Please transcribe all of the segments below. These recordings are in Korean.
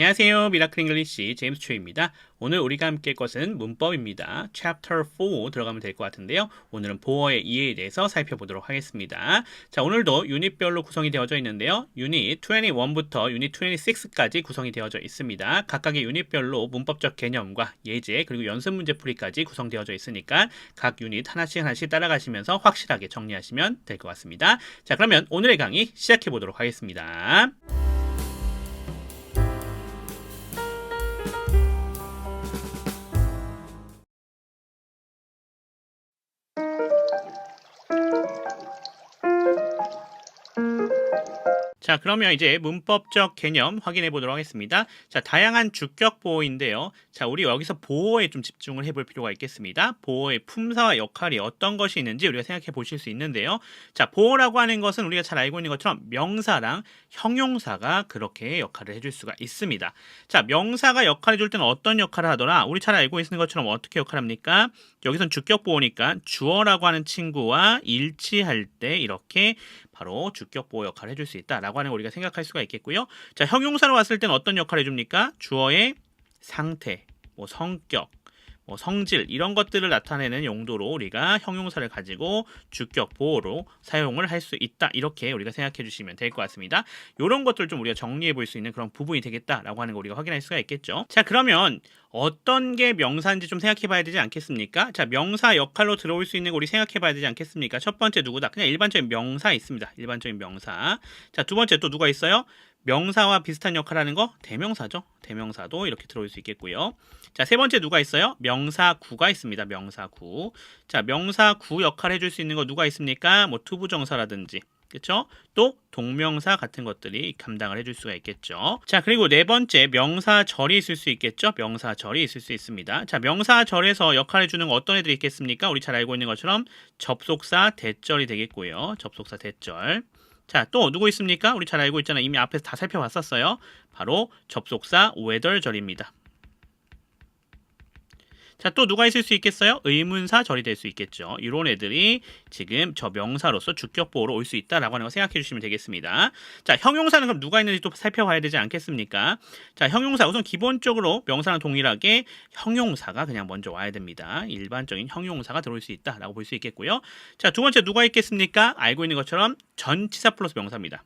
안녕하세요. 미라클 잉글리시 제임스 초입니다. 오늘 우리가 함께 할 것은 문법입니다. Chapter 4 들어가면 될 것 같은데요. 오늘은 보어의 이해에 대해서 살펴보도록 하겠습니다. 자, 오늘도 유닛별로 구성이 되어져 있는데요. 유닛 21부터 유닛 26까지 구성이 되어져 있습니다. 각각의 유닛별로 문법적 개념과 예제 그리고 연습 문제풀이까지 구성되어져 있으니까 각 유닛 하나씩 따라가시면서 확실하게 정리하시면 될 것 같습니다. 자, 그러면 오늘의 강의 시작해 보도록 하겠습니다. 자, 그러면 이제 문법적 개념 확인해 보도록 하겠습니다. 자, 다양한 주격 보호인데요. 자, 우리 여기서 보호에 좀 집중을 해볼 필요가 있겠습니다. 보호의 품사와 역할이 어떤 것이 있는지 우리가 생각해 보실 수 있는데요. 자, 보호라고 하는 것은 우리가 잘 알고 있는 것처럼 명사랑 형용사가 그렇게 역할을 해줄 수가 있습니다. 자, 명사가 역할을 해줄 때는 어떤 역할을 하더라? 우리 잘 알고 있는 것처럼 어떻게 역할합니까? 여기선 주격 보호니까 주어라고 하는 친구와 일치할 때 이렇게 바로 주격 보호 역할을 해줄 수 있다라고 하는 걸 우리가 생각할 수가 있겠고요. 자, 형용사로 왔을 때는 어떤 역할을 해줍니까? 주어의 상태, 성격, 성질 이런 것들을 나타내는 용도로 우리가 형용사를 가지고 주격 보호로 사용을 할 수 있다. 이렇게 우리가 생각해 주시면 될 것 같습니다. 이런 것들을 좀 우리가 정리해 볼 수 있는 그런 부분이 되겠다라고 하는 거 우리가 확인할 수가 있겠죠. 자, 그러면 어떤 게 명사인지 좀 생각해 봐야 되지 않겠습니까? 자, 명사 역할로 들어올 수 있는 거 우리 생각해 봐야 되지 않겠습니까? 첫 번째 누구다? 그냥 일반적인 명사 있습니다. 일반적인 명사. 자, 두 번째 또 누가 있어요? 명사와 비슷한 역할을 하는 거 대명사죠. 대명사도 이렇게 들어올 수 있겠고요. 자, 세 번째 누가 있어요? 명사구가 있습니다. 명사구. 자, 명사구 역할을 해줄 수 있는 거 누가 있습니까? 투부정사라든지. 그렇죠? 또 동명사 같은 것들이 감당을 해줄 수가 있겠죠. 자, 그리고 네 번째 명사절이 있을 수 있겠죠. 명사절이 있을 수 있습니다. 자, 명사절에서 역할을 해주는 거 어떤 애들이 있겠습니까? 우리 잘 알고 있는 것처럼 접속사 대절이 되겠고요. 접속사 대절. 자, 또 누구 있습니까? 우리 잘 알고 있잖아요. 이미 앞에서 다 살펴봤었어요. 바로 접속사 whether절입니다. 자, 또 누가 있을 수 있겠어요? 의문사절이 될 수 있겠죠. 이런 애들이 지금 저 명사로서 주격보호로 올 수 있다라고 하는 거 생각해 주시면 되겠습니다. 자, 형용사는 그럼 누가 있는지 또 살펴봐야 되지 않겠습니까? 자, 형용사 우선 기본적으로 명사랑 동일하게 형용사가 그냥 먼저 와야 됩니다. 일반적인 형용사가 들어올 수 있다라고 볼 수 있겠고요. 자, 두 번째 누가 있겠습니까? 알고 있는 것처럼 전치사 플러스 명사입니다.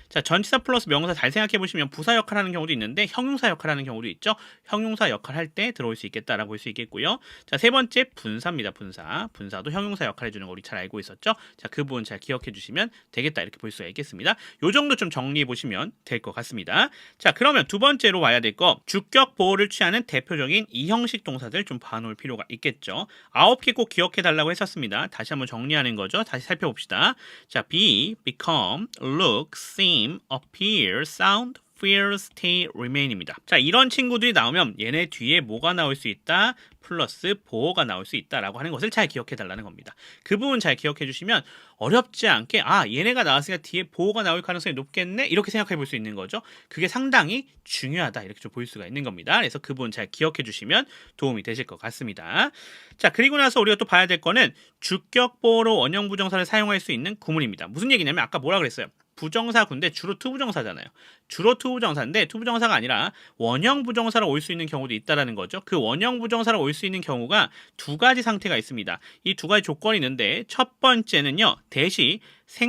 자, 전치사 플러스 명사 잘 생각해 보시면 부사 역할을 하는 경우도 있는데 형용사 역할을 하는 경우도 있죠. 형용사 역할을 할 때 들어올 수 있겠다라고 볼 수 있겠고요. 자, 세 번째 분사입니다. 분사. 분사도 형용사 역할을 해주는 거 우리 잘 알고 있었죠. 자, 그 부분 잘 기억해 주시면 되겠다 이렇게 볼 수가 있겠습니다. 요 정도 좀 정리해 보시면 될 것 같습니다. 자, 그러면 두 번째로 와야 될 거 주격 보호를 취하는 대표적인 이형식 동사들 좀 봐놓을 필요가 있겠죠. 9개 꼭 기억해 달라고 했었습니다. 다시 한번 정리하는 거죠. 다시 살펴봅시다. 자, be, become, look, seem, appear, sound, feel, stay, remain입니다. 자, 이런 친구들이 나오면 얘네 뒤에 뭐가 나올 수 있다? 플러스 보호가 나올 수 있다라고 하는 것을 잘 기억해 달라는 겁니다. 그 부분 잘 기억해 주시면 어렵지 않게 얘네가 나왔으니까 뒤에 보호가 나올 가능성이 높겠네? 이렇게 생각해 볼 수 있는 거죠. 그게 상당히 중요하다 이렇게 좀 볼 수가 있는 겁니다. 그래서 그 부분 잘 기억해 주시면 도움이 되실 것 같습니다. 자, 그리고 나서 우리가 또 봐야 될 거는 주격 보호로 원형 부정사를 사용할 수 있는 구문입니다. 무슨 얘기냐면 아까 뭐라 그랬어요? 부정사구인데 주로 투부정사잖아요. 주로 투부정사인데 투부정사가 아니라 원형 부정사로 올 수 있는 경우도 있다라는 거죠. 그 원형 부정사로 올 수 있는 경우가 두 가지 상태가 있습니다. 이 두 가지 조건이 있는데 첫 번째는요. 대시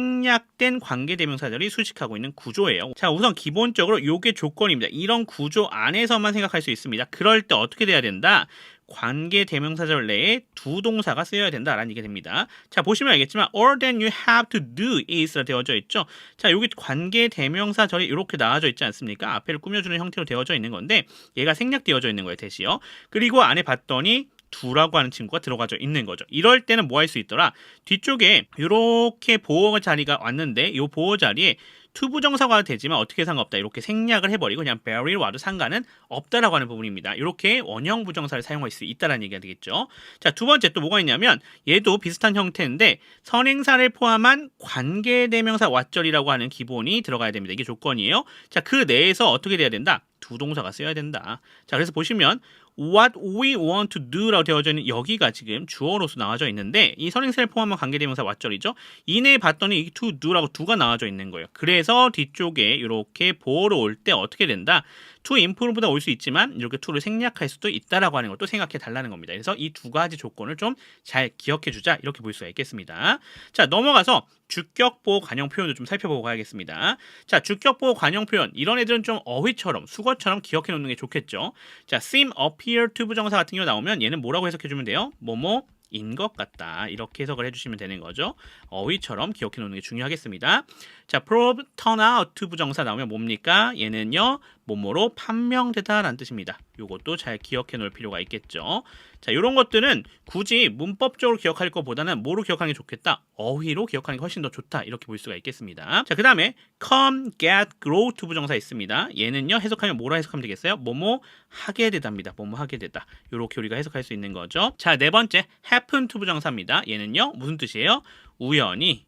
생략된 관계대명사들이 수식하고 있는 구조예요. 자, 우선 기본적으로 이게 조건입니다. 이런 구조 안에서만 생각할 수 있습니다. 그럴 때 어떻게 돼야 된다? 관계 대명사절 내에 두 동사가 쓰여야 된다라는 얘기가 됩니다. 자, 보시면 알겠지만 all that you have to do is라 되어져 있죠. 자, 여기 관계 대명사절이 이렇게 나와져 있지 않습니까? 앞에를 꾸며주는 형태로 되어져 있는 건데 얘가 생략되어져 있는 거예요. 대시요. 그리고 안에 봤더니 두라고 하는 친구가 들어가져 있는 거죠. 이럴 때는 뭐 할 수 있더라? 뒤쪽에 이렇게 보호 자리가 왔는데 이 보호 자리에 투부정사가 되지만 어떻게 상관없다. 이렇게 생략을 해버리고 그냥 very로 와도 상관은 없다라고 하는 부분입니다. 이렇게 원형 부정사를 사용할 수 있다라는 얘기가 되겠죠. 자, 두 번째 또 뭐가 있냐면 얘도 비슷한 형태인데 선행사를 포함한 관계대명사 왓절이라고 하는 기본이 들어가야 됩니다. 이게 조건이에요. 자, 그 내에서 어떻게 돼야 된다? 두 동사가 쓰여야 된다. 자, 그래서 보시면 what we want to do라고 되어져 있는 여기가 지금 주어로서 나와져 있는데 이 선행사를 포함한 관계대명사 왓절이죠. 이내 봤더니 이 to do라고 do가 나와져 있는 거예요. 그래서 뒤쪽에 이렇게 보어로 올 때 어떻게 된다? to improve보다 올 수 있지만 이렇게 to를 생략할 수도 있다라고 하는 것도 생각해 달라는 겁니다. 그래서 이 두 가지 조건을 좀 잘 기억해 주자 이렇게 볼 수가 있겠습니다. 자, 넘어가서 주격보호 관용 표현도 좀 살펴보고 가야겠습니다. 자, 주격보호 관용 표현 이런 애들은 좀 어휘처럼 수거처럼 기억해 놓는 게 좋겠죠. 자, seem, appear to 부정사 같은 경우 나오면 얘는 뭐라고 해석해 주면 돼요? 뭐뭐인 것 같다 이렇게 해석을 해주시면 되는 거죠. 어휘처럼 기억해 놓는 게 중요하겠습니다. 자, prove, turn out to 부정사 나오면 뭡니까? 얘는요 뭐뭐로 판명되다 라는 뜻입니다. 요것도 잘 기억해 놓을 필요가 있겠죠. 자, 요런 것들은 굳이 문법적으로 기억할 것보다는 뭐로 기억하는 게 좋겠다? 어휘로 기억하는 게 훨씬 더 좋다 이렇게 볼 수가 있겠습니다. 자, 그 다음에 come, get, grow to 부정사 있습니다. 얘는요 해석하면 뭐라 해석하면 되겠어요? 뭐뭐 하게 되답니다. 뭐뭐 하게 되다 요렇게 우리가 해석할 수 있는 거죠. 자, 네 번째 happen to 부정사입니다. 얘는요 무슨 뜻이에요? 우연히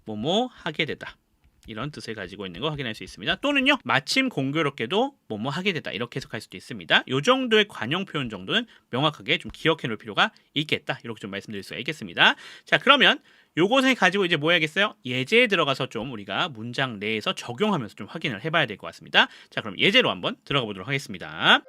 뭐뭐 하게 되다 이런 뜻을 가지고 있는 거 확인할 수 있습니다. 또는요 마침 공교롭게도 뭐뭐 하게 되다 이렇게 해석할 수도 있습니다. 이 정도의 관용 표현 정도는 명확하게 좀 기억해 놓을 필요가 있겠다 이렇게 좀 말씀드릴 수가 있겠습니다. 자, 그러면 요것을 가지고 이제 뭐 해야겠어요? 예제에 들어가서 좀 우리가 문장 내에서 적용하면서 좀 확인을 해봐야 될 것 같습니다. 자, 그럼 예제로 한번 들어가 보도록 하겠습니다.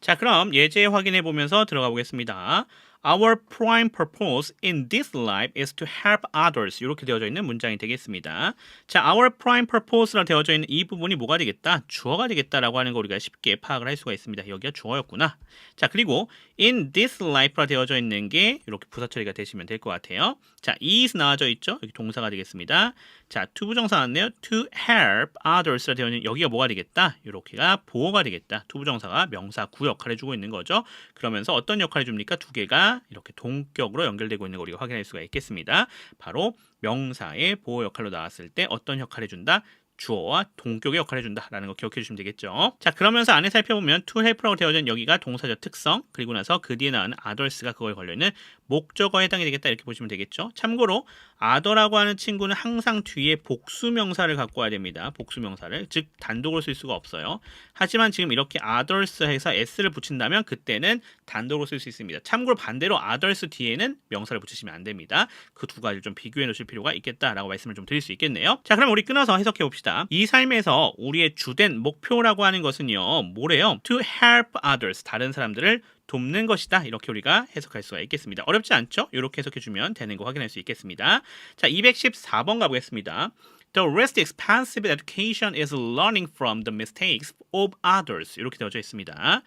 자, 그럼 예제 확인해 보면서 들어가 보겠습니다. Our prime purpose in this life is to help others. 이렇게 되어져 있는 문장이 되겠습니다. 자, our prime purpose라 되어져 있는 이 부분이 뭐가 되겠다? 주어가 되겠다라고 하는 거 우리가 쉽게 파악을 할 수가 있습니다. 여기가 주어였구나. 자, 그리고 in this life라 되어져 있는 게 이렇게 부사 처리가 되시면 될 것 같아요. 자, is 나와져 있죠? 여기 동사가 되겠습니다. 자, to 부정사 나왔네요. To help others라 되어 있는 여기가 뭐가 되겠다? 이렇게가 보어가 되겠다. to 부정사가 명사 구 역할을 해주고 있는 거죠. 그러면서 어떤 역할을 줍니까? 두 개가 이렇게 동격으로 연결되고 있는 걸 우리가 확인할 수가 있겠습니다. 바로 명사의 보호 역할로 나왔을 때 어떤 역할을 해준다? 주어와 동격의 역할을 해준다라는 거 기억해 주시면 되겠죠. 자, 그러면서 안에 살펴보면 to help라고 되어진 여기가 동사적 특성, 그리고 나서 그 뒤에 나온 others가 그거에 걸려있는 목적어에 해당이 되겠다 이렇게 보시면 되겠죠. 참고로 other라고 하는 친구는 항상 뒤에 복수명사를 갖고 와야 됩니다. 복수명사를, 즉 단독으로 쓸 수가 없어요. 하지만 지금 이렇게 others 해서 s를 붙인다면 그때는 단독으로 쓸 수 있습니다. 참고로 반대로 others 뒤에는 명사를 붙이시면 안 됩니다. 그 두 가지를 좀 비교해 놓으실 필요가 있겠다라고 말씀을 좀 드릴 수 있겠네요. 자, 그럼 우리 끊어서 해석해 봅시다. 이 삶에서 우리의 주된 목표라고 하는 것은요 뭐래요? To help others, 다른 사람들을 돕는 것이다 이렇게 우리가 해석할 수가 있겠습니다. 어렵지 않죠? 이렇게 해석해주면 되는 거 확인할 수 있겠습니다. 자, 214번 가보겠습니다. The least expensive education is learning from the mistakes of others. 이렇게 되어져 있습니다.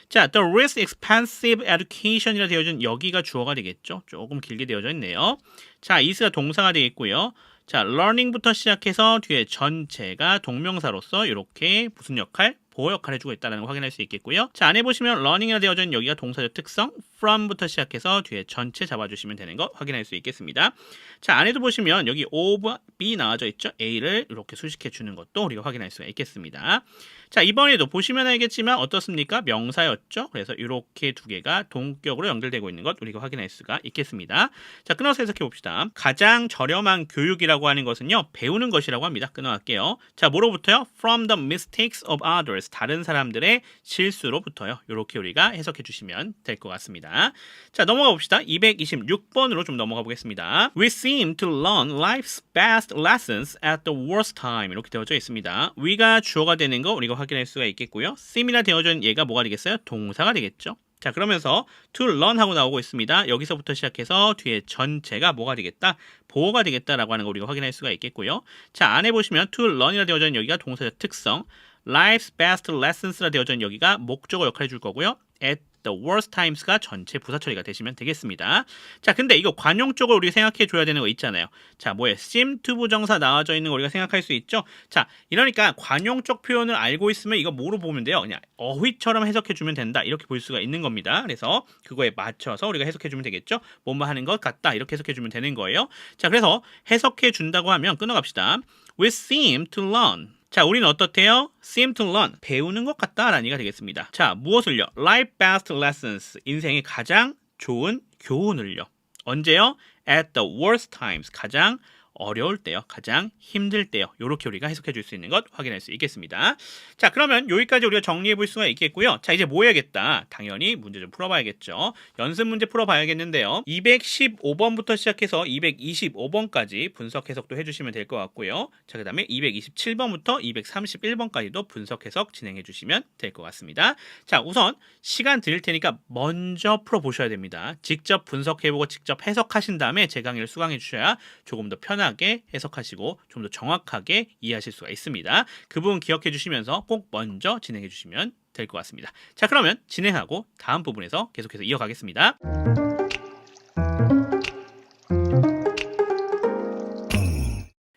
자, the least expensive education이라 되어진 여기가 주어가 되겠죠. 조금 길게 되어져 있네요. 자, is가 동사가 되겠고요. 자, learning부터 시작해서 뒤에 전체가 동명사로서 이렇게 무슨 역할? 보호 역할을 해주고 있다는 걸 확인할 수 있겠고요. 자, 안에 보시면 learning이라 되어져 있는 여기가 동사적 특성, from부터 시작해서 뒤에 전체 잡아주시면 되는 거 확인할 수 있겠습니다. 자, 안에도 보시면 여기 of, be 나와져 있죠. A를 이렇게 수식해 주는 것도 우리가 확인할 수가 있겠습니다. 자, 이번에도 보시면 알겠지만 어떻습니까? 명사였죠. 그래서 이렇게 두 개가 동격으로 연결되고 있는 것 우리가 확인할 수가 있겠습니다. 자, 끊어서 해석해 봅시다. 가장 저렴한 교육이라고 하는 것은요 배우는 것이라고 합니다. 끊어갈게요. 자, 뭐로부터요? From the mistakes of others, 다른 사람들의 실수로부터요. 이렇게 우리가 해석해 주시면 될 것 같습니다. 자, 넘어가 봅시다. 226번으로 좀 넘어가 보겠습니다. We seem to learn life's best lessons at the worst time. 이렇게 되어져 있습니다. we가 주어가 되는 거 우리가 확인할 수가 있겠고요. seem이나 되어져 있는 얘가 뭐가 되겠어요? 동사가 되겠죠. 자, 그러면서 to learn 하고 나오고 있습니다. 여기서부터 시작해서 뒤에 전체가 뭐가 되겠다? 보호가 되겠다라고 하는 거 우리가 확인할 수가 있겠고요. 자, 안에 보시면 to learn이라 되어져 있는 여기가 동사적 특성, life's best lessons라 되어져 있는 여기가 목적어 역할을 해줄 거고요. at the worst times가 전체 부사 처리가 되시면 되겠습니다. 자, 근데 이거 관용적으로 우리가 생각해 줘야 되는 거 있잖아요. 자, 뭐예요? seem to 부정사 나와져 있는 거 우리가 생각할 수 있죠. 자, 이러니까 관용적 표현을 알고 있으면 이거 뭐로 보면 돼요? 그냥 어휘처럼 해석해 주면 된다 이렇게 볼 수가 있는 겁니다. 그래서 그거에 맞춰서 우리가 해석해 주면 되겠죠. 뭐뭐 하는 것 같다 이렇게 해석해 주면 되는 거예요. 자, 그래서 해석해 준다고 하면 끊어갑시다. We seem to learn. 자, 우리는 어떻대요? seem to learn, 배우는 것 같다라는 얘기가 되겠습니다. 자, 무엇을요? life best lessons, 인생의 가장 좋은 교훈을요. 언제요? at the worst times, 가장 어려울 때요. 가장 힘들 때요. 이렇게 우리가 해석해 줄 수 있는 것 확인할 수 있겠습니다. 자, 그러면 여기까지 우리가 정리해 볼 수가 있겠고요. 자, 이제 뭐 해야겠다? 당연히 문제 좀 풀어봐야겠죠. 연습 문제 풀어봐야겠는데요. 215번부터 시작해서 225번까지 분석 해석도 해주시면 될 것 같고요. 자, 그 다음에 227번부터 231번까지도 분석 해석 진행해 주시면 될 것 같습니다. 자, 우선 시간 드릴 테니까 먼저 풀어보셔야 됩니다. 직접 분석해보고 직접 해석하신 다음에 제 강의를 수강해 주셔야 조금 더 편하게 해석하시고 좀 더 정확하게 이해하실 수가 있습니다. 그 부분 기억해 주시면서 꼭 먼저 진행해 주시면 될 것 같습니다. 자, 그러면 진행하고 다음 부분에서 계속해서 이어가겠습니다.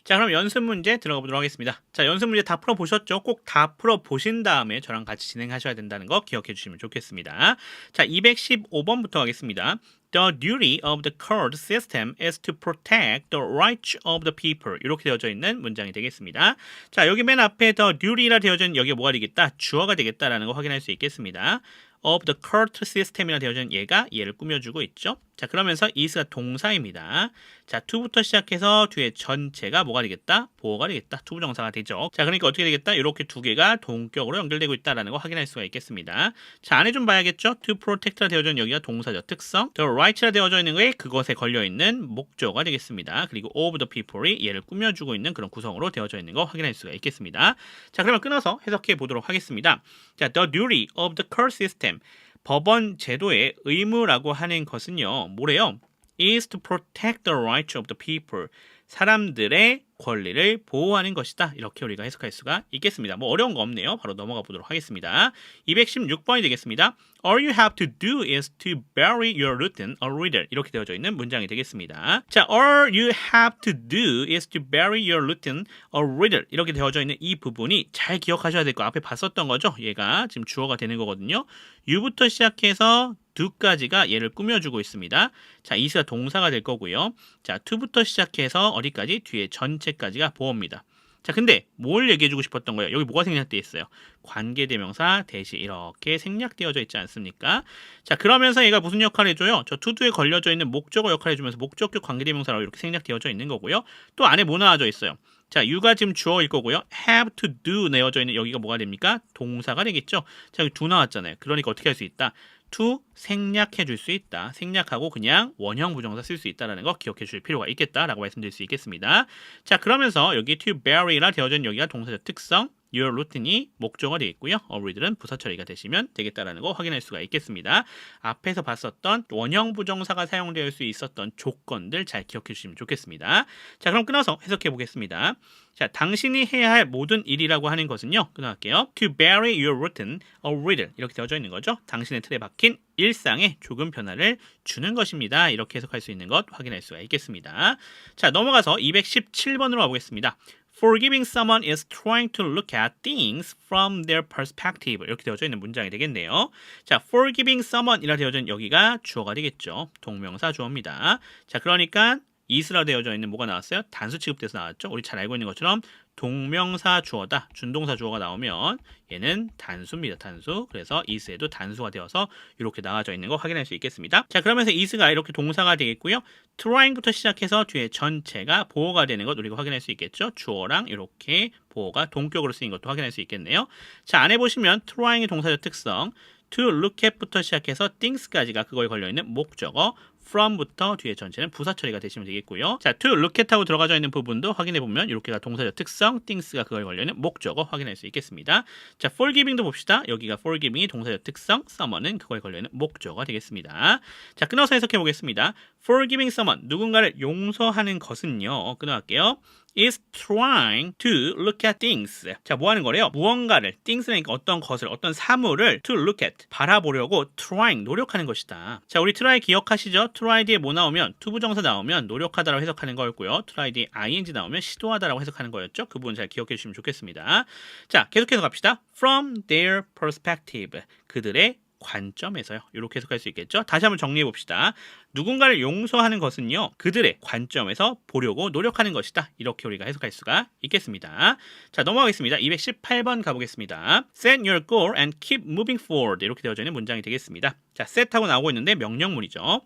자, 그럼 연습 문제 들어가 보도록 하겠습니다. 자, 연습 문제 다 풀어보셨죠? 꼭 다 풀어보신 다음에 저랑 같이 진행하셔야 된다는 거 기억해 주시면 좋겠습니다. 자, 215번부터 하겠습니다. The duty of the court system is to protect the rights of the people. 이렇게 되어져 있는 문장이 되겠습니다. 자, 여기 맨 앞에 the duty라 되어져 있는 여기가 뭐가 되겠다? 주어가 되겠다라는 거 확인할 수 있겠습니다. of the court system이라 되어져 있는 얘를 꾸며주고 있죠. 자, 그러면서 is가 동사입니다. 자, to부터 시작해서 뒤에 전체가 뭐가 되겠다? 보어가 되겠다. to 부정사가 되죠. 자, 그러니까 어떻게 되겠다? 이렇게 두 개가 동격으로 연결되고 있다는 거 확인할 수가 있겠습니다. 자, 안에 좀 봐야겠죠? to protect라 되어져 있는 여기가 동사죠. 특성. the right라 되어져 있는 게 그것에 걸려있는 목적어가 되겠습니다. 그리고 of the people이 얘를 꾸며주고 있는 그런 구성으로 되어져 있는 거 확인할 수가 있겠습니다. 자, 그러면 끊어서 해석해 보도록 하겠습니다. 자, the duty of the court system. 법원 제도의 의무라고 하는 것은요, 뭐래요? is to protect the rights of the people. 사람들의 권리를 보호하는 것이다. 이렇게 우리가 해석할 수가 있겠습니다. 뭐 어려운 거 없네요. 바로 넘어가 보도록 하겠습니다. 216번이 되겠습니다. All you have to do is to bury your written a riddle. 이렇게 되어져 있는 문장이 되겠습니다. 자, all you have to do is to bury your written a riddle. 이렇게 되어져 있는 이 부분이 잘 기억하셔야 될 거. 앞에 봤었던 거죠. 얘가 지금 주어가 되는 거거든요. you부터 시작해서 do까지가 얘를 꾸며주고 있습니다. 자, is가 동사가 될 거고요. 자, to부터 시작해서 어디까지? 뒤에 전체까지가 보어입니다. 자, 근데 뭘 얘기해주고 싶었던 거예요? 여기 뭐가 생략되어 있어요? 관계대명사 대시 이렇게 생략되어져 있지 않습니까? 자, 그러면서 얘가 무슨 역할을 해줘요? 저 to do에 걸려져 있는 목적어 역할을 해주면서 목적격 관계대명사라고 이렇게 생략되어져 있는 거고요. 또 안에 뭐 나와져 있어요? 자, you가 지금 주어일 거고요. have to do 내어져 있는 여기가 뭐가 됩니까? 동사가 되겠죠? 자, 여기 do 나왔잖아요. 그러니까 어떻게 할 수 있다? to 생략해 줄 수 있다. 생략하고 그냥 원형 부정사 쓸 수 있다는 거 기억해 주실 필요가 있겠다라고 말씀드릴 수 있겠습니다. 자, 그러면서 여기 to bury라 되어져 있는 여기가 동사적 특성, your route이 목적어가 되겠고요. read는 부사 처리가 되시면 되겠다라는 거 확인할 수가 있겠습니다. 앞에서 봤었던 원형 부정사가 사용될 수 있었던 조건들 잘 기억해 주시면 좋겠습니다. 자, 그럼 끊어서 해석해 보겠습니다. 자, 당신이 해야 할 모든 일이라고 하는 것은요. 끊어갈게요. To bury your rotten a riddle. 이렇게 되어져 있는 거죠. 당신의 틀에 박힌 일상에 조금 변화를 주는 것입니다. 이렇게 해석할 수 있는 것 확인할 수가 있겠습니다. 자, 넘어가서 217번으로 가보겠습니다. Forgiving someone is trying to look at things from their perspective. 이렇게 되어져 있는 문장이 되겠네요. 자, forgiving someone 이라 되어져 있는 여기가 주어가 되겠죠. 동명사 주어입니다. 자, 그러니까 is라 되어져 있는 뭐가 나왔어요? 단수 취급돼서 나왔죠. 우리 잘 알고 있는 것처럼 동명사 주어다. 준동사 주어가 나오면 얘는 단수입니다. 단수. 그래서 is에도 단수가 되어서 이렇게 나와져 있는 거 확인할 수 있겠습니다. 자, 그러면서 is가 이렇게 동사가 되겠고요. trying부터 시작해서 뒤에 전체가 보어가 되는 것 우리가 확인할 수 있겠죠. 주어랑 이렇게 보어가 동격으로 쓰인 것도 확인할 수 있겠네요. 자, 안에 보시면 trying의 동사적 특성 to look at부터 시작해서 things까지가 그거에 걸려있는 목적어 from부터 뒤에 전체는 부사 처리가 되시면 되겠고요. 자, to look at하고 들어가져 있는 부분도 확인해보면 이렇게가 동사적 특성, things가 그거에 걸려있는 목적어 확인할 수 있겠습니다. 자, forgiving도 봅시다. 여기가 forgiving이 동사적 특성, someone은 그거에 걸려있는 목적어가 되겠습니다. 자, 끊어서 해석해보겠습니다. forgiving someone, 누군가를 용서하는 것은요. 끊어갈게요. is trying to look at things. 자, 뭐 하는 거래요? 무언가를, things는 어떤 것을, 어떤 사물을 to look at, 바라보려고 trying, 노력하는 것이다. 자, 우리 try 기억하시죠? try 뒤에 뭐 나오면, to 부정사 나오면 노력하다라고 해석하는 거였고요. try 뒤에 ing 나오면 시도하다라고 해석하는 거였죠? 그 부분 잘 기억해 주시면 좋겠습니다. 자, 계속해서 갑시다. from their perspective. 그들의 관점에서요. 이렇게 해석할 수 있겠죠. 다시 한번 정리해 봅시다. 누군가를 용서하는 것은요. 그들의 관점에서 보려고 노력하는 것이다. 이렇게 우리가 해석할 수가 있겠습니다. 자, 넘어가겠습니다. 218번 가보겠습니다. Set your goal and keep moving forward. 이렇게 되어져 있는 문장이 되겠습니다. 자, set하고 나오고 있는데 명령문이죠.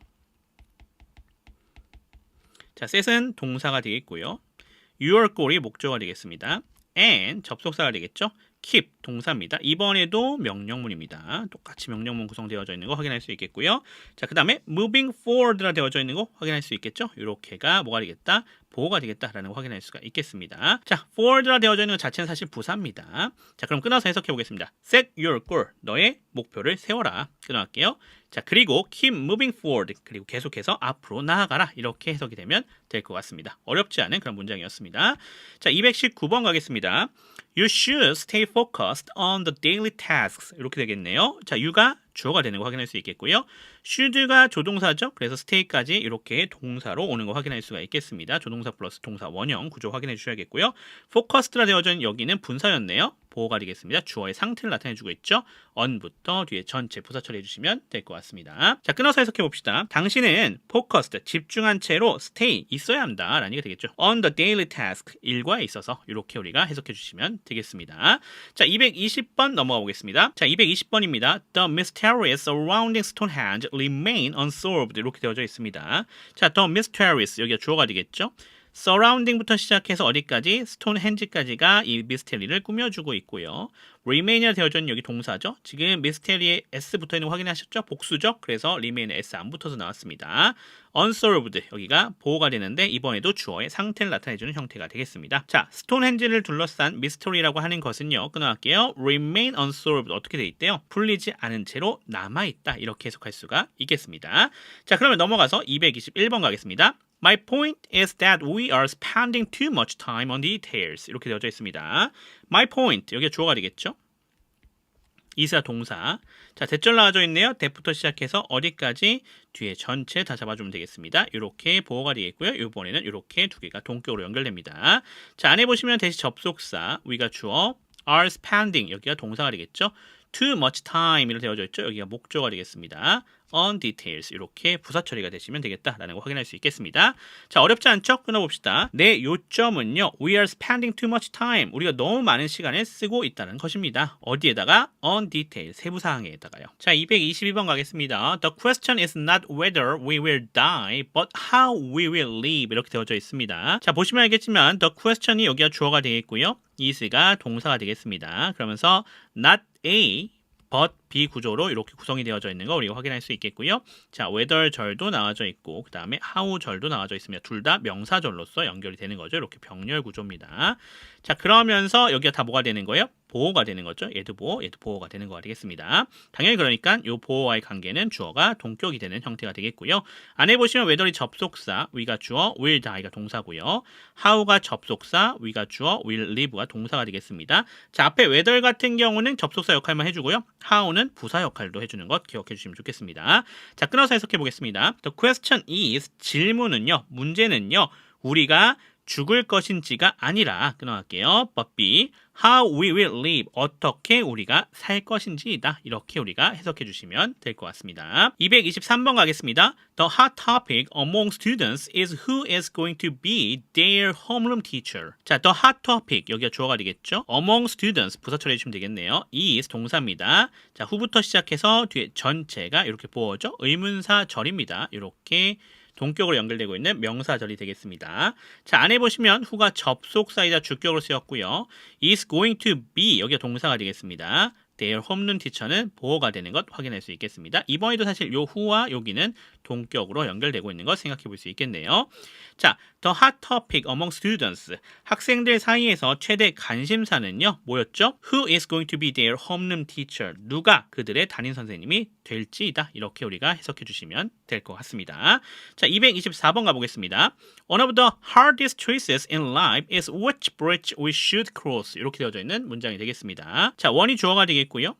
자, set은 동사가 되겠고요. your 꼴이 목적어가 되겠습니다. and 접속사가 되겠죠. keep 동사입니다. 이번에도 명령문입니다. 똑같이 명령문 구성되어져 있는 거 확인할 수 있겠고요. 자, 그 다음에 moving forward라 되어져 있는 거 확인할 수 있겠죠. 이렇게가 뭐가 되겠다? 보호가 되겠다라는 거 확인할 수가 있겠습니다. 자, forward라 되어져 있는 것 자체는 사실 부사입니다. 자, 그럼 끊어서 해석해 보겠습니다. set your goal, 너의 목표를 세워라. 끊어갈게요. 자, 그리고 keep moving forward, 그리고 계속해서 앞으로 나아가라. 이렇게 해석이 되면 될 것 같습니다. 어렵지 않은 그런 문장이었습니다. 자, 219번 가겠습니다. You should stay focused on the daily tasks. 이렇게 되겠네요. 자, you가 주어가 되는 거 확인할 수 있겠고요. should가 조동사죠. 그래서 stay까지 이렇게 동사로 오는 거 확인할 수가 있겠습니다. 조동사 플러스 동사 원형 구조 확인해 주셔야겠고요. focused라 되어져 있는 여기는 분사였네요. 보호가 되겠습니다. 주어의 상태를 나타내주고 있죠. on부터 뒤에 전체 부사 처리해 주시면 될 것 같습니다. 자, 끊어서 해석해 봅시다. 당신은 focused, 집중한 채로 stay, 있어야 한다 라는 얘기가 되겠죠. on the daily task, 일과에 있어서 이렇게 우리가 해석해 주시면 되겠습니다. 자, 220번 넘어가 보겠습니다. 자, 220번입니다. The mysterious surrounding Stonehenge remain unsolved. 이렇게 되어져 있습니다. 자, the mysterious, 여기가 주어가 되겠죠. surrounding부터 시작해서 어디까지? 스톤헨지까지가 이 미스테리를 꾸며주고 있고요. remain이라 되어져 있는 여기 동사죠. 지금 미스테리에 s 붙어 있는 거 확인하셨죠? 복수죠. 그래서 remain에 s 안 붙어서 나왔습니다. unsolved, 여기가 보호가 되는데 이번에도 주어의 상태를 나타내주는 형태가 되겠습니다. 자, 스톤헨지를 둘러싼 미스터리라고 하는 것은요. 끊어갈게요. remain unsolved 어떻게 돼 있대요? 풀리지 않은 채로 남아있다. 이렇게 해석할 수가 있겠습니다. 자, 그러면 넘어가서 221번 가겠습니다. My point is that we are spending too much time on details. 이렇게 되어져 있습니다. My point, 여기가 주어가 되겠죠? 이사 동사. 자, 대절 나와져 있네요. that부터 시작해서 어디까지? 뒤에 전체 다 잡아주면 되겠습니다. 이렇게 보호가 되겠고요. 이번에는 이렇게 두 개가 동격으로 연결됩니다. 자, 안에 보시면 대시 접속사, we가 주어, are spending, 여기가 동사가 되겠죠? too much time 이렇게 되어져 있죠. 여기가 목적어가 되겠습니다. on details, 이렇게 부사 처리가 되시면 되겠다라는 거 확인할 수 있겠습니다. 자, 어렵지 않죠? 끊어봅시다. 내 요점은요, we are spending too much time, 우리가 너무 많은 시간을 쓰고 있다는 것입니다. 어디에다가? on details, 세부사항에다가요. 자, 222번 가겠습니다. The question is not whether we will die, but how we will live. 이렇게 되어져 있습니다. 자, 보시면 알겠지만 the question이 여기가 주어가 되겠고요. is가 동사가 되겠습니다. 그러면서 not A, but B 구조로 이렇게 구성이 되어져 있는 거 우리가 확인할 수 있겠고요. 자, whether 절도 나와져 있고 그 다음에 how 절도 나와져 있습니다. 둘 다 명사절로서 연결이 되는 거죠. 이렇게 병렬 구조입니다. 자, 그러면서 여기가 다 뭐가 되는 거예요? 보호가 되는 거죠. 얘도 보호, 얘도 보호가 되는 거가 되겠습니다. 당연히 그러니까 이 보호와의 관계는 주어가 동격이 되는 형태가 되겠고요. 안에 보시면 whether이 접속사, we가 주어, will die가 동사고요. how가 접속사, we가 주어, will live가 동사가 되겠습니다. 자, 앞에 whether 같은 경우는 접속사 역할만 해주고요. how는 부사 역할도 해주는 것 기억해 주시면 좋겠습니다. 자, 끊어서 해석해 보겠습니다. The question is, 질문은요, 문제는요, 우리가 죽을 것인지가 아니라, 끊어갈게요. but B, how we will live, 어떻게 우리가 살 것인지이다. 이렇게 우리가 해석해 주시면 될 것 같습니다. 223번 가겠습니다. The hot topic among students is who is going to be their homeroom teacher. 자, the hot topic, 여기가 주어가 되겠죠. among students, 부사 처리해 주시면 되겠네요. is 동사입니다. 자, 후부터 시작해서 뒤에 전체가 이렇게 보어죠. 의문사절입니다. 이렇게 동격으로 연결되고 있는 명사절이 되겠습니다. 자, 안에 보시면 who가 접속사이자 주격으로 쓰였고요. is going to be, 여기가 동사가 되겠습니다. their homeroom teacher는 보호가 되는 것 확인할 수 있겠습니다. 이번에도 사실 요 who와 여기는 동격으로 연결되고 있는 것 생각해 볼 수 있겠네요. 자, the hot topic among students, 학생들 사이에서 최대 관심사는요, 뭐였죠? Who is going to be their homeroom teacher, 누가 그들의 담임 선생님이 될지이다. 이렇게 우리가 해석해 주시면 될 것 같습니다. 자, 224번 가보겠습니다. One of the hardest choices in life is which bridge we should cross. 이렇게 되어져 있는 문장이 되겠습니다. 자, 원이 주어가 되겠고요.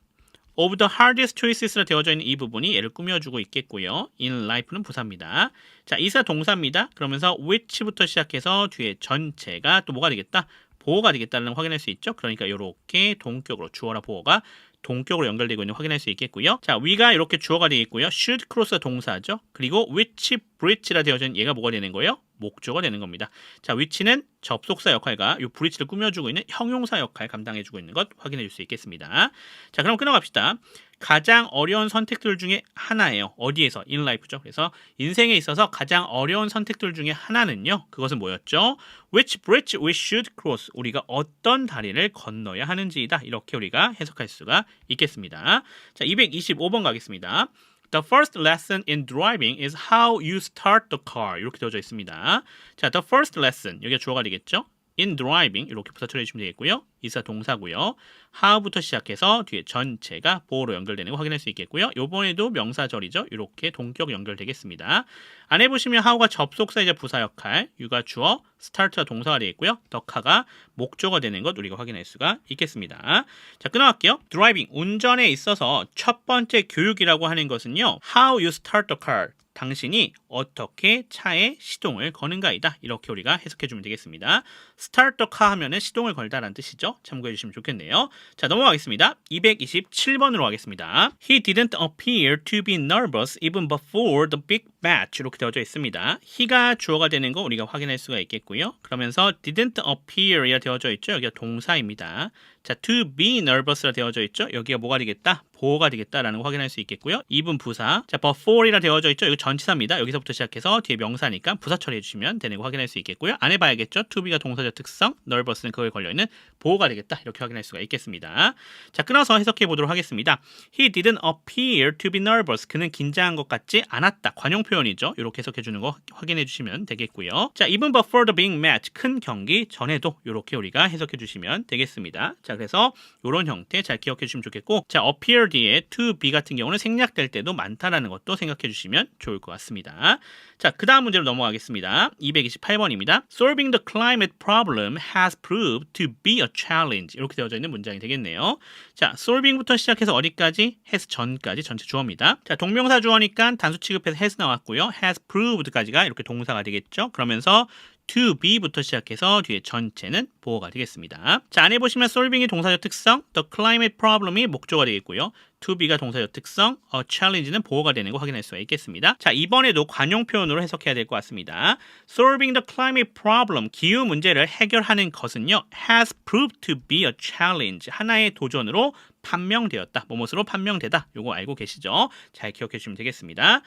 of the hardest choices라 되어져 있는 이 부분이 얘를 꾸며주고 있겠고요. in life는 부사입니다. 자, 이사 동사입니다. 그러면서 which부터 시작해서 뒤에 전체가 또 뭐가 되겠다? 보호가 되겠다는 걸 확인할 수 있죠. 그러니까 이렇게 동격으로 주어라 보호가 동격으로 연결되고 있는 걸 확인할 수 있겠고요. 자, we가 이렇게 주어가 되겠고요. should cross 동사죠. 그리고 which bridge라 되어진 얘가 뭐가 되는 거예요? 목조가 되는 겁니다. 자, which는 접속사 역할과 이 브릿지를 꾸며주고 있는 형용사 역할 감당해주고 있는 것 확인해 줄 수 있겠습니다. 자, 그럼 끊어갑시다. 가장 어려운 선택들 중에 하나예요. 어디에서? in life죠. 그래서 인생에 있어서 가장 어려운 선택들 중에 하나는요. 그것은 뭐였죠? Which bridge we should cross. 우리가 어떤 다리를 건너야 하는지이다. 이렇게 우리가 해석할 수가 있겠습니다. 자, 225번 가겠습니다. The first lesson in driving is how you start the car. 이렇게 되어져 있습니다. 자, the first lesson. 여기가 주어가 되겠죠? in driving 이렇게 부사 처리해 주시면 되겠고요. 이사 동사고요. how부터 시작해서 뒤에 전체가 보어로 연결되는 거 확인할 수 있겠고요. 요번에도 명사절이죠. 이렇게 동격 연결되겠습니다. 안에 보시면 how가 접속사이자 부사 역할, you가 주어, start가 동사가 되겠고요. the car가 목조가 되는 것 우리가 확인할 수가 있겠습니다. 자, 끊어갈게요. driving, 운전에 있어서 첫 번째 교육이라고 하는 것은요. how you start the car. 당신이 어떻게 차에 시동을 거는가이다. 이렇게 우리가 해석해주면 되겠습니다. start the car 하면은 시동을 걸다라는 뜻이죠. 참고해주시면 좋겠네요. 자, 넘어가겠습니다. 227번으로 가겠습니다. He didn't appear to be nervous even before the big match. 이렇게 되어져 있습니다. he가 주어가 되는 거 우리가 확인할 수가 있겠고요. 그러면서 didn't appear이라 되어져 있죠. 여기가 동사입니다. 자, to be nervous라 되어져 있죠. 여기가 뭐가 되겠다? 보호가 되겠다라는 거 확인할 수 있겠고요. even 부사. 자, before이라 되어져 있죠. 이거 전치사입니다. 여기서부터 시작해서 뒤에 명사니까 부사 처리해 주시면 되는 거 확인할 수 있겠고요. 안 해봐야겠죠. to be가 동사적 특성, nervous는 그거에 걸려있는 보호가 되겠다. 이렇게 확인할 수가 있겠습니다. 자, 끊어서 해석해 보도록 하겠습니다. He didn't appear to be nervous. 그는 긴장한 것 같지 않았다. 관용 표현이죠. 이렇게 해석해 주는 거 확인해 주시면 되겠고요. 자, even before the big match. 큰 경기 전에도 이렇게 우리가 해석해 주시면 되겠습니다. 자, 그래서 이런 형태 잘 기억해 주시면 좋겠고, 자, appear 뒤에 to be 같은 경우는 생략될 때도 많다라는 것도 생각해 주시면 좋을 것 같습니다. 자, 그 다음 문제로 넘어가겠습니다. 228번입니다. Solving the climate problem has proved to be a challenge. 이렇게 되어져 있는 문장이 되겠네요. 자, solving부터 시작해서 어디까지? has 전까지 전체 주어입니다. 자, 동명사 주어니까 단수 취급해서 has 나왔고요. has proved까지가 이렇게 동사가 되겠죠. 그러면서 to be부터 시작해서 뒤에 전체는 보어가 되겠습니다. 자, 안에 보시면 solving이 동사적 특성, the climate problem이 목조가 되겠고요. to be가 동사적 특성, a challenge는 보어가 되는 거 확인할 수가 있겠습니다. 자, 이번에도 관용 표현으로 해석해야 될 것 같습니다. Solving the climate problem, 기후 문제를 해결하는 것은요, has proved to be a challenge, 하나의 도전으로 판명되었다. 뭐뭇으로 판명되다. 요거 알고 계시죠? 잘 기억해 주시면 되겠습니다.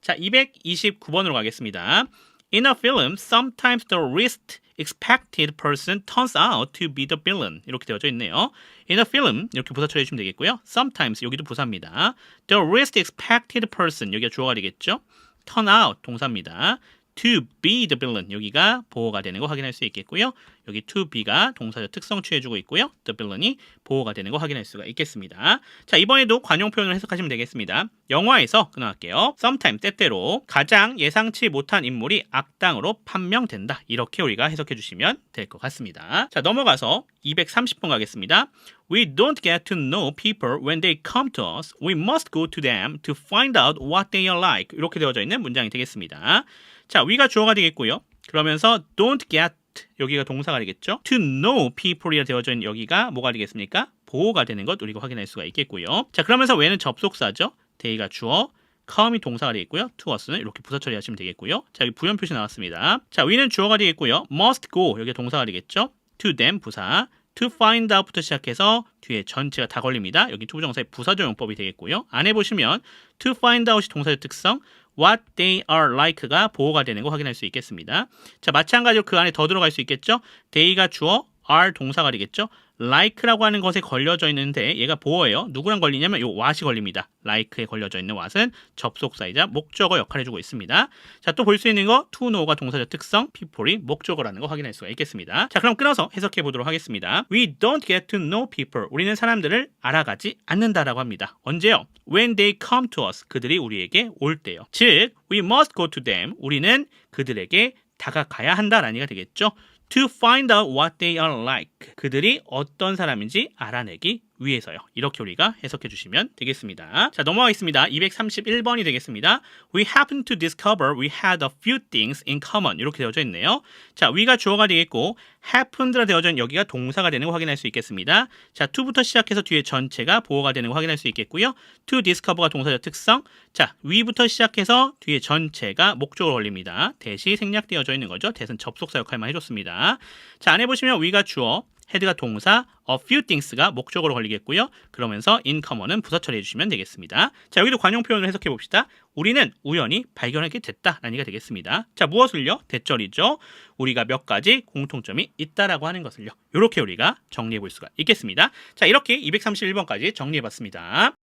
자, 229번으로 가겠습니다. In a film, sometimes the least expected person turns out to be the villain. 이렇게 되어져 있네요. In a film, 이렇게 부사 처리해 주시면 되겠고요. Sometimes, 여기도 부사입니다. The least expected person, 여기가 주어가 되겠죠. Turn out, 동사입니다. To be the villain, 여기가 보호가 되는 거 확인할 수 있겠고요. 여기 to be가 동사적 특성 취해주고 있고요. The villain이 보호가 되는 거 확인할 수가 있겠습니다. 자, 이번에도 관용 표현을 해석하시면 되겠습니다. 영화에서 끊어갈게요. Sometimes, 때때로 가장 예상치 못한 인물이 악당으로 판명된다. 이렇게 우리가 해석해 주시면 될 것 같습니다. 자, 넘어가서 230번 가겠습니다. We don't get to know people when they come to us. We must go to them to find out what they are like. 이렇게 되어져 있는 문장이 되겠습니다. 자, we가 주어가 되겠고요. 그러면서 don't get, 여기가 동사가 되겠죠. To know people이라 되어져 있는 여기가 뭐가 되겠습니까? 보호가 되는 것 우리가 확인할 수가 있겠고요. 자, 그러면서 we는 접속사죠. they가 주어, come이 동사가 되겠고요. to us는 이렇게 부사 처리하시면 되겠고요. 자, 여기 부연 표시 나왔습니다. 자, we는 주어가 되겠고요. must go, 여기가 동사가 되겠죠. to them 부사, to find out부터 시작해서 뒤에 전체가 다 걸립니다. 여기 투부정사의 부사적 용법이 되겠고요. 안에 보시면 to find out이 동사의 특성, what they are like가 보호가 되는 거 확인할 수 있겠습니다. 자, 마찬가지로 그 안에 더 들어갈 수 있겠죠. they가 주어, are 동사가 되겠죠. like라고 하는 것에 걸려져 있는데 얘가 보어예요. 누구랑 걸리냐면 요 what이 걸립니다. like에 걸려져 있는 what은 접속사이자 목적어 역할을 해주고 있습니다. 자, 또 볼 수 있는 거 to know가 동사적 특성, people이 목적어라는 거 확인할 수가 있겠습니다. 자, 그럼 끊어서 해석해 보도록 하겠습니다. We don't get to know people. 우리는 사람들을 알아가지 않는다라고 합니다. 언제요? When they come to us. 그들이 우리에게 올 때요. 즉, we must go to them. 우리는 그들에게 다가가야 한다라는 얘기가 되겠죠. To find out what they are like. 그들이 어떤 사람인지 알아내기 위해서요. 이렇게 우리가 해석해 주시면 되겠습니다. 자, 넘어가겠습니다. 231번이 되겠습니다. We happened to discover we had a few things in common. 이렇게 되어져 있네요. 자, we가 주어가 되겠고 happened라 되어져 있는 여기가 동사가 되는 거 확인할 수 있겠습니다. 자, to부터 시작해서 뒤에 전체가 보어가 되는 거 확인할 수 있겠고요. to discover가 동사적 특성. 자, we부터 시작해서 뒤에 전체가 목적으로 걸립니다. 대시 생략되어져 있는 거죠. 대신 접속사 역할만 해줬습니다. 자, 안에 보시면 we가 주어, head가 동사, a few things가 목적으로 걸리겠고요. 그러면서 in common은 부사 처리해 주시면 되겠습니다. 자, 여기도 관용 표현을 해석해 봅시다. 우리는 우연히 발견하게 됐다라는 얘기가 되겠습니다. 자, 무엇을요? 대절이죠. 우리가 몇 가지 공통점이 있다라고 하는 것을요. 이렇게 우리가 정리해 볼 수가 있겠습니다. 자, 이렇게 231번까지 정리해 봤습니다.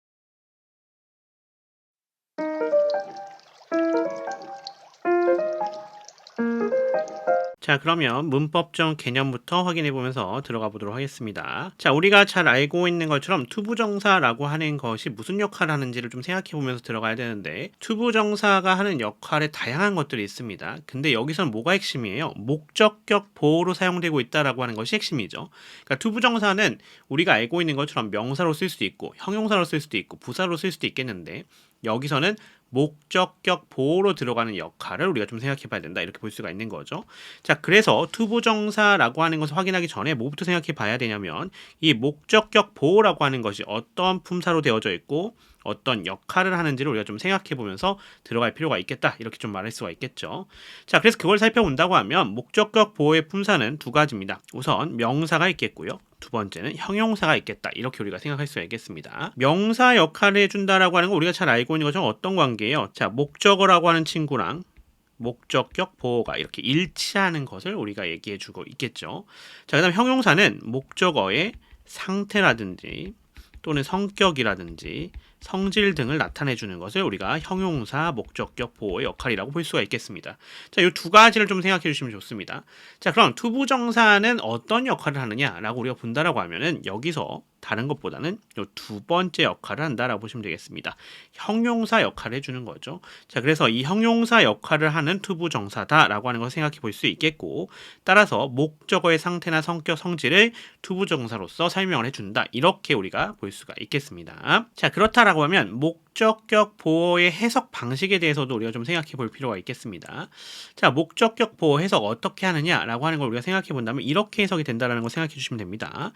자, 그러면 문법적 개념부터 확인해 보면서 들어가 보도록 하겠습니다. 자, 우리가 잘 알고 있는 것처럼 투부정사라고 하는 것이 무슨 역할을 하는지를 좀 생각해 보면서 들어가야 되는데, 투부정사가 하는 역할에 다양한 것들이 있습니다. 근데 여기서는 뭐가 핵심이에요? 목적격 보호로 사용되고 있다라고 하는 것이 핵심이죠. 그러니까 투부정사는 우리가 알고 있는 것처럼 명사로 쓸 수도 있고 형용사로 쓸 수도 있고 부사로 쓸 수도 있겠는데, 여기서는 목적격 보호로 들어가는 역할을 우리가 좀 생각해 봐야 된다, 이렇게 볼 수가 있는 거죠. 자, 그래서 투부정사라고 하는 것을 확인하기 전에 뭐부터 생각해 봐야 되냐면, 이 목적격 보호라고 하는 것이 어떤 품사로 되어져 있고 어떤 역할을 하는지를 우리가 좀 생각해 보면서 들어갈 필요가 있겠다, 이렇게 좀 말할 수가 있겠죠. 자, 그래서 그걸 살펴본다고 하면 목적격 보호의 품사는 두 가지입니다. 우선 명사가 있겠고요. 두 번째는 형용사가 있겠다, 이렇게 우리가 생각할 수가 있겠습니다. 명사 역할을 해준다라고 하는 거 우리가 잘 알고 있는 것처럼 어떤 관계예요? 자, 목적어라고 하는 친구랑 목적격 보호가 이렇게 일치하는 것을 우리가 얘기해 주고 있겠죠. 자, 그 다음 형용사는 목적어의 상태라든지 또는 성격이라든지 성질 등을 나타내 주는 것을 우리가 형용사 목적격 보호의 역할이라고 볼 수가 있겠습니다. 자, 이 두 가지를 좀 생각해 주시면 좋습니다. 자, 그럼 투부정사는 어떤 역할을 하느냐라고 우리가 본다라고 하면은 여기서 다른 것보다는 이 두 번째 역할을 한다라고 보시면 되겠습니다. 형용사 역할을 해주는 거죠. 자, 그래서 이 형용사 역할을 하는 투부정사다라고 하는 것을 생각해 볼 수 있겠고, 따라서 목적어의 상태나 성격, 성질을 투부정사로서 설명을 해준다, 이렇게 우리가 볼 수가 있겠습니다. 자, 그렇다라고 하면 목적격 보호의 해석 방식에 대해서도 우리가 좀 생각해 볼 필요가 있겠습니다. 자, 목적격 보호 해석 어떻게 하느냐라고 하는 걸 우리가 생각해 본다면 이렇게 해석이 된다라는 걸 생각해 주시면 됩니다.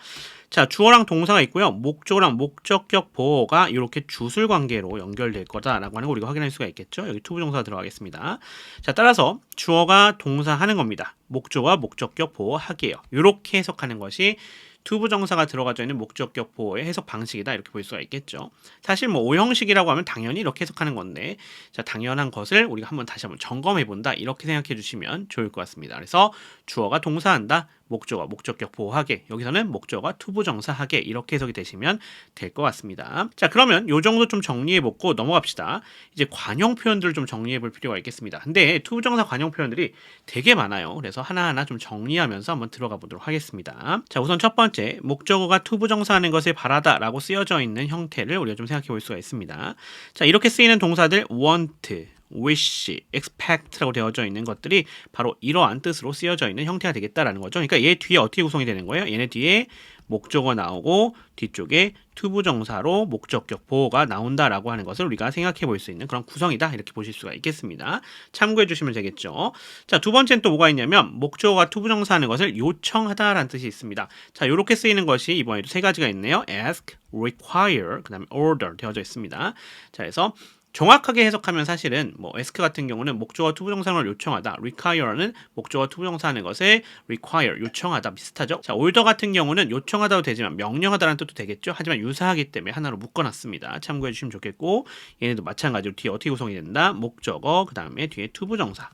자, 주어랑 동사가 있고요. 목적어랑 목적격 보호가 이렇게 주술 관계로 연결될 거다라고 하는 걸 우리가 확인할 수가 있겠죠. 여기 투부정사가 들어가겠습니다. 자, 따라서 주어가 동사 하는 겁니다. 목적어와 목적격 보호 하게요. 이렇게 해석하는 것이 투부정사가 들어가져 있는 목적격 보호의 해석 방식이다, 이렇게 볼 수가 있겠죠. 사실 뭐 오형식이라고 하면 당연히 이렇게 해석하는 건데, 자, 당연한 것을 우리가 다시 한번 점검해 본다, 이렇게 생각해 주시면 좋을 것 같습니다. 그래서 주어가 동사한다, 목적어 목적격 보호하게, 여기서는 목적어가 투부정사하게, 이렇게 해석이 되시면 될 것 같습니다. 자, 그러면 요 정도 좀 정리해 보고 넘어갑시다. 이제 관용 표현들을 좀 정리해 볼 필요가 있겠습니다. 근데 투부정사 관용 표현들이 되게 많아요. 그래서 하나하나 좀 정리하면서 한번 들어가 보도록 하겠습니다. 자, 우선 첫 번째, 목적어가 투부정사하는 것을 바라다 라고 쓰여져 있는 형태를 우리가 좀 생각해 볼 수가 있습니다. 자, 이렇게 쓰이는 동사들 want, wish, expect라고 되어져 있는 것들이 바로 이러한 뜻으로 쓰여져 있는 형태가 되겠다라는 거죠. 그러니까 얘 뒤에 어떻게 구성이 되는 거예요? 얘네 뒤에 목적어 나오고 뒤쪽에 투부정사로 목적격 보호가 나온다라고 하는 것을 우리가 생각해 볼 수 있는 그런 구성이다, 이렇게 보실 수가 있겠습니다. 참고해 주시면 되겠죠. 자, 두 번째는 또 뭐가 있냐면 목적어가 투부정사 하는 것을 요청하다라는 뜻이 있습니다. 자, 이렇게 쓰이는 것이 이번에도 세 가지가 있네요. ask, require, 그 다음에 order 되어져 있습니다. 자, 그래서 정확하게 해석하면 사실은 뭐 ask 같은 경우는 목적어 투부정사를 요청하다, require는 목적어 투부정사하는 것을 require, 요청하다 비슷하죠. 자, order 같은 경우는 요청하다도 되지만 명령하다라는 뜻도 되겠죠. 하지만 유사하기 때문에 하나로 묶어놨습니다. 참고해 주시면 좋겠고, 얘네도 마찬가지로 뒤에 어떻게 구성이 된다? 목적어, 그 다음에 뒤에 투부정사.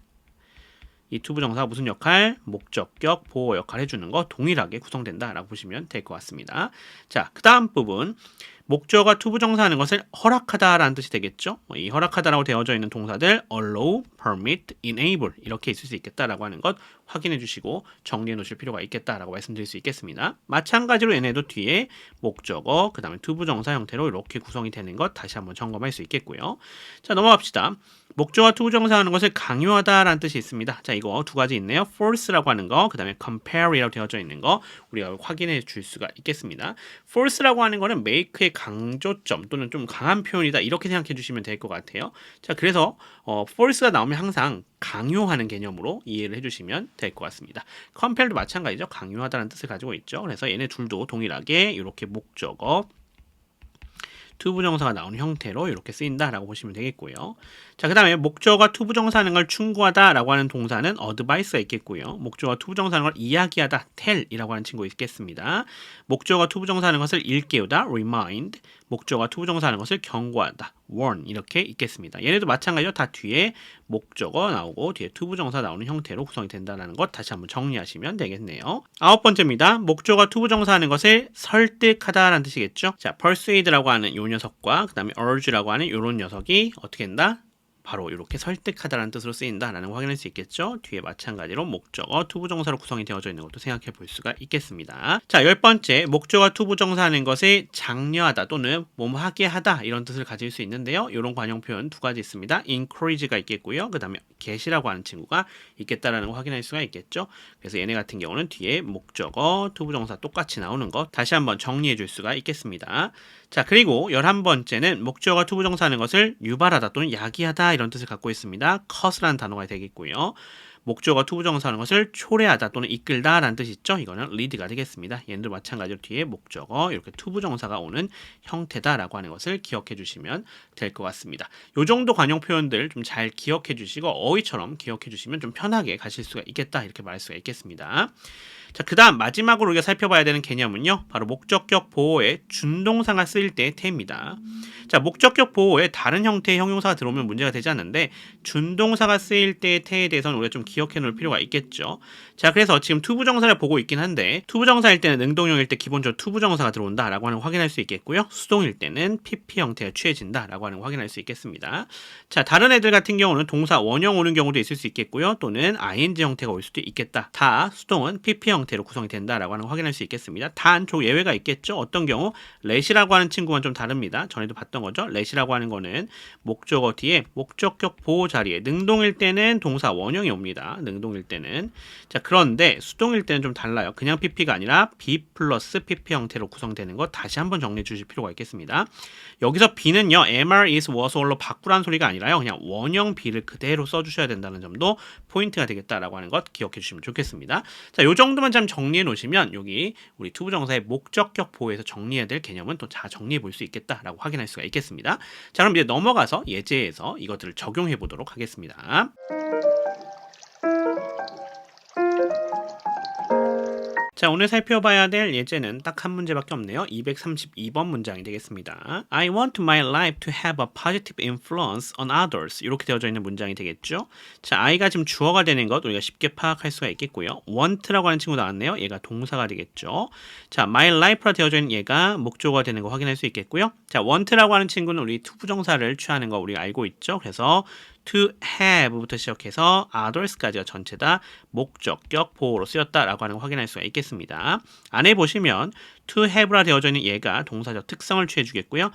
이 투부정사가 무슨 역할? 목적격 보호 역할 해주는 거 동일하게 구성된다라고 보시면 될 것 같습니다. 자, 그 다음 부분, 목적어가 투부정사 하는 것을 허락하다라는 뜻이 되겠죠. 이 허락하다라고 되어져 있는 동사들 allow, permit, enable 이렇게 있을 수 있겠다라고 하는 것 확인해 주시고 정리해 놓으실 필요가 있겠다라고 말씀드릴 수 있겠습니다. 마찬가지로 얘네도 뒤에 목적어, 그 다음에 투부정사 형태로 이렇게 구성이 되는 것 다시 한번 점검할 수 있겠고요. 자, 넘어갑시다. 목적어 투부정사 하는 것을 강요하다라는 뜻이 있습니다. 자, 이거 두 가지 있네요. force라고 하는 거, 그 다음에 compare이라고 되어져 있는 거 우리가 확인해 줄 수가 있겠습니다. force라고 하는 거는 make의 강조점 또는 좀 강한 표현이다 이렇게 생각해 주시면 될 것 같아요. 자, 그래서 force가 나오면 항상 강요하는 개념으로 이해를 해주시면 될 것 같습니다. compare도 마찬가지죠. 강요하다는 뜻을 가지고 있죠. 그래서 얘네 둘도 동일하게 이렇게 목적어 투부정사가 나오는 형태로 이렇게 쓰인다라고 보시면 되겠고요. 자, 그 다음에 목적어가 투부정사 하는 걸 충고하다라고 하는 동사는 advice가 있겠고요. 목적어가 투부정사 하는 걸 이야기하다, tell이라고 하는 친구 있겠습니다. 목적어가 투부정사 하는 것을 일깨우다, remind. 목적어가 투부정사 하는 것을 경고하다, warn. 이렇게 있겠습니다. 얘네도 마찬가지로 다 뒤에 목적어 나오고 뒤에 투부정사 나오는 형태로 구성이 된다는 것 다시 한번 정리하시면 되겠네요. 아홉 번째입니다. 목적어가 투부정사 하는 것을 설득하다라는 뜻이겠죠. 자, persuade라고 하는 요 녀석과 그 다음에 urge라고 하는 요런 녀석이 어떻게 된다? 바로 이렇게 설득하다라는 뜻으로 쓰인다라는 걸 확인할 수 있겠죠. 뒤에 마찬가지로 목적어 투부정사로 구성이 되어져 있는 것도 생각해 볼 수가 있겠습니다. 자, 열 번째 목적어 투부정사 하는 것을 장려하다 또는 뭐뭐하게 하다 이런 뜻을 가질 수 있는데요. 이런 관용 표현 두 가지 있습니다. encourage가 있겠고요. 그 다음에 get이라고 하는 친구가 있겠다라는 걸 확인할 수가 있겠죠. 그래서 얘네 같은 경우는 뒤에 목적어 투부정사 똑같이 나오는 것 다시 한번 정리해 줄 수가 있겠습니다. 자, 그리고 11번째는 목적어 투부정사 하는 것을 유발하다 또는 야기하다 이런 뜻을 갖고 있습니다. cause라는 단어가 되겠고요. 목적어 투부정사 하는 것을 초래하다 또는 이끌다 라는 뜻이 있죠. 이거는 lead가 되겠습니다. 얘네도 마찬가지로 뒤에 목적어 이렇게 투부정사가 오는 형태다라고 하는 것을 기억해 주시면 될 것 같습니다. 요 정도 관용 표현들 좀 잘 기억해 주시고 어휘처럼 기억해 주시면 좀 편하게 가실 수가 있겠다 이렇게 말할 수가 있겠습니다. 자, 그 다음 마지막으로 우리가 살펴봐야 되는 개념은요. 바로 목적격 보호에 준동사가 쓰일 때의 태입니다. 자, 목적격 보호에 다른 형태의 형용사가 들어오면 문제가 되지 않는데 준동사가 쓰일 때의 태에 대해서는 우리가 좀 기억해 놓을 필요가 있겠죠. 자, 그래서 지금 투부정사를 보고 있긴 한데 투부정사일 때는 능동형일 때 기본적으로 투부정사가 들어온다라고 하는 걸 확인할 수 있겠고요. 수동일 때는 PP 형태가 취해진다라고 하는 걸 확인할 수 있겠습니다. 자, 다른 애들 같은 경우는 동사 원형 오는 경우도 있을 수 있겠고요. 또는 ing 형태가 올 수도 있겠다. 다 수동은 PP 형태로 구성이 된다라고 하는 걸 확인할 수 있겠습니다. 단 조 예외가 있겠죠. 어떤 경우 let이라고 하는 친구는 좀 다릅니다. 전에도 봤던 거죠. let이라고 하는 거는 목적어 뒤에 목적격 보호 자리에 능동일 때는 동사 원형이 옵니다. 능동일 때는. 자, 그런데 수동일 때는 좀 달라요. 그냥 PP가 아니라 B 플러스 PP 형태로 구성되는 거 다시 한번 정리해 주실 필요가 있겠습니다. 여기서 B는요. MR, is, was, were 로 바꾸라는 소리가 아니라요. 그냥 원형 B를 그대로 써주셔야 된다는 점도 포인트가 되겠다라고 하는 것 기억해 주시면 좋겠습니다. 자, 요 정도만 좀 정리해 놓으시면 여기 우리 투부정사의 목적격 보호에서 정리해야 될 개념은 또 잘 정리해 볼 수 있겠다라고 확인할 수가 있겠습니다. 자, 그럼 이제 넘어가서 예제에서 이것들을 적용해 보도록 하겠습니다. 자, 오늘 살펴봐야 될 예제는 딱 한 문제밖에 없네요. 232번 문장이 되겠습니다. I want my life to have a positive influence on others. 이렇게 되어져 있는 문장이 되겠죠. 자, I가 지금 주어가 되는 것 우리가 쉽게 파악할 수가 있겠고요. want라고 하는 친구 나왔네요. 얘가 동사가 되겠죠. 자, my life라 되어져 있는 얘가 목적어가 되는 거 확인할 수 있겠고요. 자, want라고 하는 친구는 우리 투부정사를 취하는 거 우리가 알고 있죠. 그래서 to have부터 시작해서 others까지가 전체 다 목적격 보호로 쓰였다라고 하는 걸 확인할 수가 있겠습니다. 안에 보시면 to have라 되어져 있는 얘가 동사적 특성을 취해 주겠고요.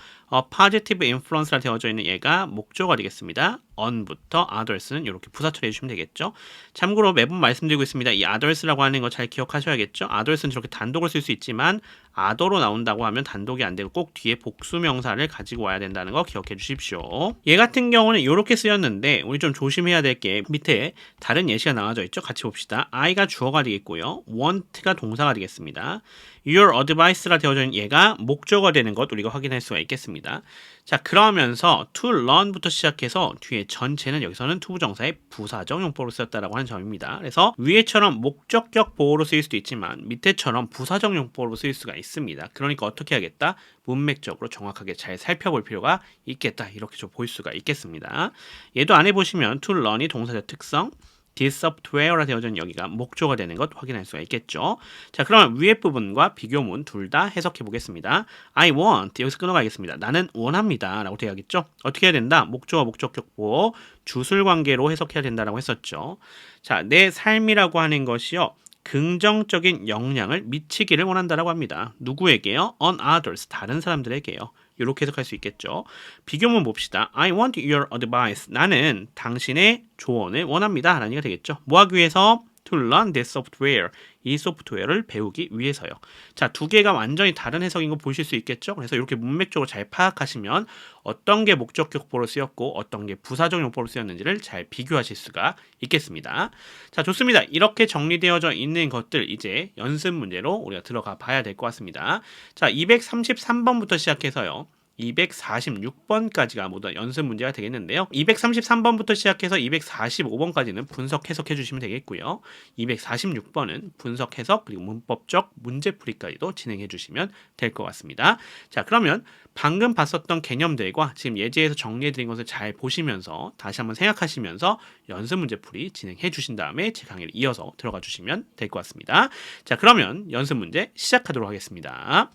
positive influence라 되어져 있는 얘가 목적어가 되겠습니다. on부터 others는 이렇게 부사 처리해 주시면 되겠죠. 참고로 매번 말씀드리고 있습니다. 이 others라고 하는 거 잘 기억하셔야겠죠. others는 저렇게 단독을 쓸 수 있지만 other로 나온다고 하면 단독이 안 되고 꼭 뒤에 복수 명사를 가지고 와야 된다는 거 기억해 주십시오. 얘 같은 경우는 이렇게 쓰였는데 우리 좀 조심해야 될 게 밑에 다른 예시가 나와져 있죠. 같이 봅시다. I가 주어가 되겠고요. want가 동사가 되겠습니다. Your advice라 되어져 있는 얘가 목적어가 되는 것 우리가 확인할 수가 있겠습니다. 자, 그러면서 to learn부터 시작해서 뒤에 전체는 여기서는 투부정사의 부사적 용법으로 쓰였다라고 하는 점입니다. 그래서 위에처럼 목적격 보호로 쓰일 수도 있지만 밑에처럼 부사적 용법으로 쓰일 수가 있습니다. 그러니까 어떻게 하겠다? 문맥적으로 정확하게 잘 살펴볼 필요가 있겠다. 이렇게 좀 볼 수가 있겠습니다. 얘도 안에 보시면 to learn이 동사적 특성, this software라 되어져 있는 여기가 목적어가 되는 것 확인할 수가 있겠죠. 자, 그러면 위에 부분과 비교문 둘 다 해석해 보겠습니다. I want 여기서 끊어가겠습니다. 나는 원합니다 라고 되어야겠죠. 어떻게 해야 된다? 목적어 목적격 보호 주술 관계로 해석해야 된다라고 했었죠. 자, 내 삶이라고 하는 것이요 긍정적인 영향을 미치기를 원한다라고 합니다. 누구에게요? On others 다른 사람들에게요. 이렇게 해석할 수 있겠죠. 비교문 봅시다. I want your advice. 나는 당신의 조언을 원합니다. 라는 얘기가 되겠죠. 뭐 하기 위해서? To learn this software. 이 소프트웨어를 배우기 위해서요. 자, 두 개가 완전히 다른 해석인 거 보실 수 있겠죠? 그래서 이렇게 문맥적으로 잘 파악하시면 어떤 게 목적격 용법으로 쓰였고 어떤 게 부사적 용법으로 쓰였는지를 잘 비교하실 수가 있겠습니다. 자, 좋습니다. 이렇게 정리되어져 있는 것들 이제 연습 문제로 우리가 들어가 봐야 될 것 같습니다. 자, 233번부터 시작해서요. 246번까지가 모두 연습 문제가 되겠는데요. 233번부터 시작해서 245번까지는 분석 해석해 주시면 되겠고요. 246번은 분석 해석 그리고 문법적 문제풀이까지도 진행해 주시면 될 것 같습니다. 자, 그러면 방금 봤었던 개념들과 지금 예제에서 정리해 드린 것을 잘 보시면서 다시 한번 생각하시면서 연습 문제풀이 진행해 주신 다음에 제 강의를 이어서 들어가 주시면 될 것 같습니다. 자, 그러면 연습 문제 시작하도록 하겠습니다.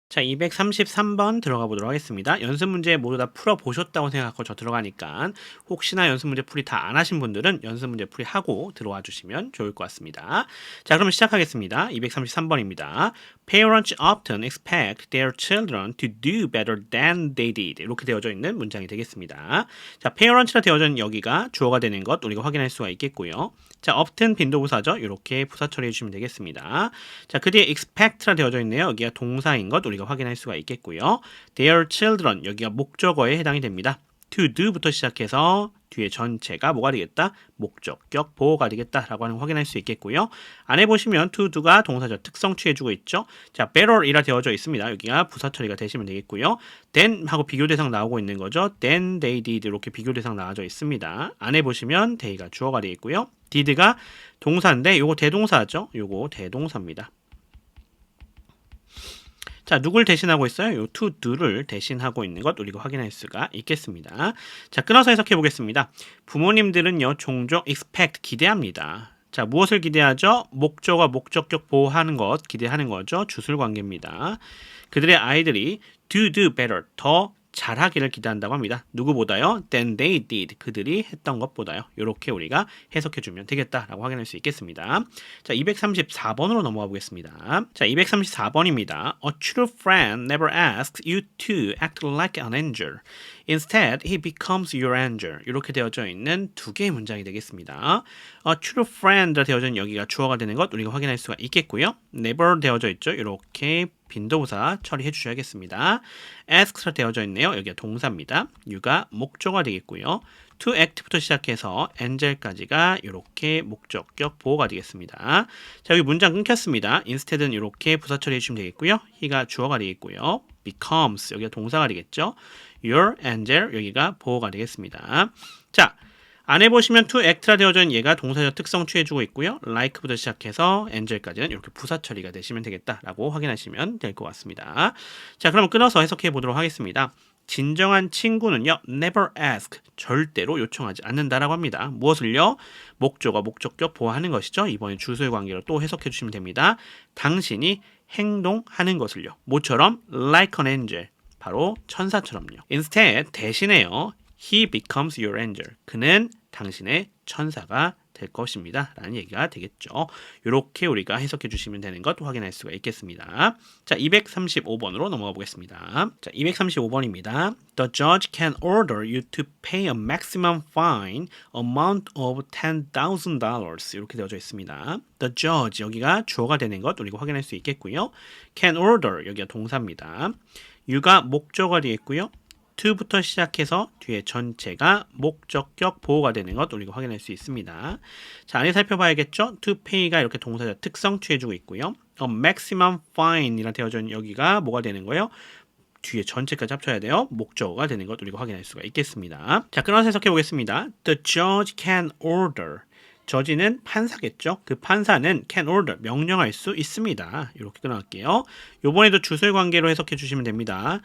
자, 233번 들어가 보도록 하겠습니다. 연습 문제 모두 다 풀어보셨다고 생각하고 저 들어가니까 혹시나 연습 문제 풀이 다 안 하신 분들은 연습 문제 풀이 하고 들어와 주시면 좋을 것 같습니다. 자, 그럼 시작하겠습니다. 233번입니다. Parents often expect their children to do better than they did. 이렇게 되어져 있는 문장이 되겠습니다. 자, parents라 되어져 있는 여기가 주어가 되는 것 우리가 확인할 수가 있겠고요. 자, often 빈도부사죠. 이렇게 부사 처리해 주시면 되겠습니다. 자, 그 뒤에 expect라 되어져 있네요. 여기가 동사인 것 우리가 확인할 수가 있겠고요. Their children 여기가 목적어에 해당이 됩니다. to do부터 시작해서 뒤에 전체가 뭐가 되겠다? 목적격 보호가 되겠다라고 하는 거 확인할 수 있겠고요. 안에 보시면 to do가 동사적 특성 취해주고 있죠. 자, better이라 되어져 있습니다. 여기가 부사 처리가 되시면 되겠고요. then 하고 비교 대상 나오고 있는 거죠. then they did 이렇게 비교 대상 나와져 있습니다. 안에 보시면 they가 주어가 되겠고요. did가 동사인데 요거 대동사죠. 요거 대동사입니다. 자, 누굴 대신하고 있어요? 요 to do를 대신하고 있는 것 우리가 확인할 수가 있겠습니다. 자, 끊어서 해석해 보겠습니다. 부모님들은요, 종종 expect 기대합니다. 자, 무엇을 기대하죠? 목적과 목적격 보호하는 것 기대하는 거죠. 주술 관계입니다. 그들의 아이들이 do better 더 잘하기를 기대한다고 합니다. 누구보다요? than they did. 그들이 했던 것보다요. 이렇게 우리가 해석해주면 되겠다라고 확인할 수 있겠습니다. 자, 234번으로 넘어가 보겠습니다. 자, 234번입니다. A true friend never asks you to act like an angel. Instead, he becomes your angel. 이렇게 되어져 있는 두 개의 문장이 되겠습니다. A true friend 되어져 있는 여기가 주어가 되는 것 우리가 확인할 수가 있겠고요. never 되어져 있죠. 이렇게 빈도부사 처리해 주셔야겠습니다. ask가 되어져 있네요. 여기가 동사입니다. you가 목적어가 되겠고요. to act부터 시작해서 angel까지가 이렇게 목적격 보호가 되겠습니다. 자, 여기 문장 끊겼습니다. instead은 이렇게 부사 처리해 주시면 되겠고요. he가 주어가 되겠고요. becomes 여기가 동사가 되겠죠. your angel 여기가 보호가 되겠습니다. 자, 안에 보시면 to act라 되어져 있는 얘가 동사적 특성 취해주고 있고요. like부터 시작해서 angel까지는 이렇게 부사 처리가 되시면 되겠다라고 확인하시면 될 것 같습니다. 자, 그럼 끊어서 해석해 보도록 하겠습니다. 진정한 친구는요, never ask, 절대로 요청하지 않는다라고 합니다. 무엇을요? 목적어, 목적격 보호하는 것이죠. 이번에 주소의 관계로 또 해석해 주시면 됩니다. 당신이 행동하는 것을요. 뭐처럼? like an angel, 바로 천사처럼요. instead, 대신에요, he becomes your angel. 그는 당신의 천사가 될 것입니다. 라는 얘기가 되겠죠. 이렇게 우리가 해석해 주시면 되는 것 확인할 수가 있겠습니다. 자, 235번으로 넘어가 보겠습니다. 자, 235번입니다. The judge can order you to pay a maximum fine amount of $10,000. 이렇게 되어져 있습니다. The judge 여기가 주어가 되는 것 우리가 확인할 수 있겠고요. can order 여기가 동사입니다. you가 목적어가 되겠고요. to부터 시작해서 뒤에 전체가 목적격 보호가 되는 것 우리가 확인할 수 있습니다. 자, 안에 살펴봐야겠죠? to pay가 이렇게 동사적 특성 취해주고 있고요. maximum fine이라 되어져 있는 여기가 뭐가 되는 거예요? 뒤에 전체까지 합쳐야 돼요. 목적어가 되는 것 우리가 확인할 수가 있겠습니다. 자, 끊어서 해석해 보겠습니다. The judge can order. 저지는 판사겠죠. 그 판사는 can order, 명령할 수 있습니다. 이렇게 끊어갈게요. 요번에도 주술 관계로 해석해 주시면 됩니다.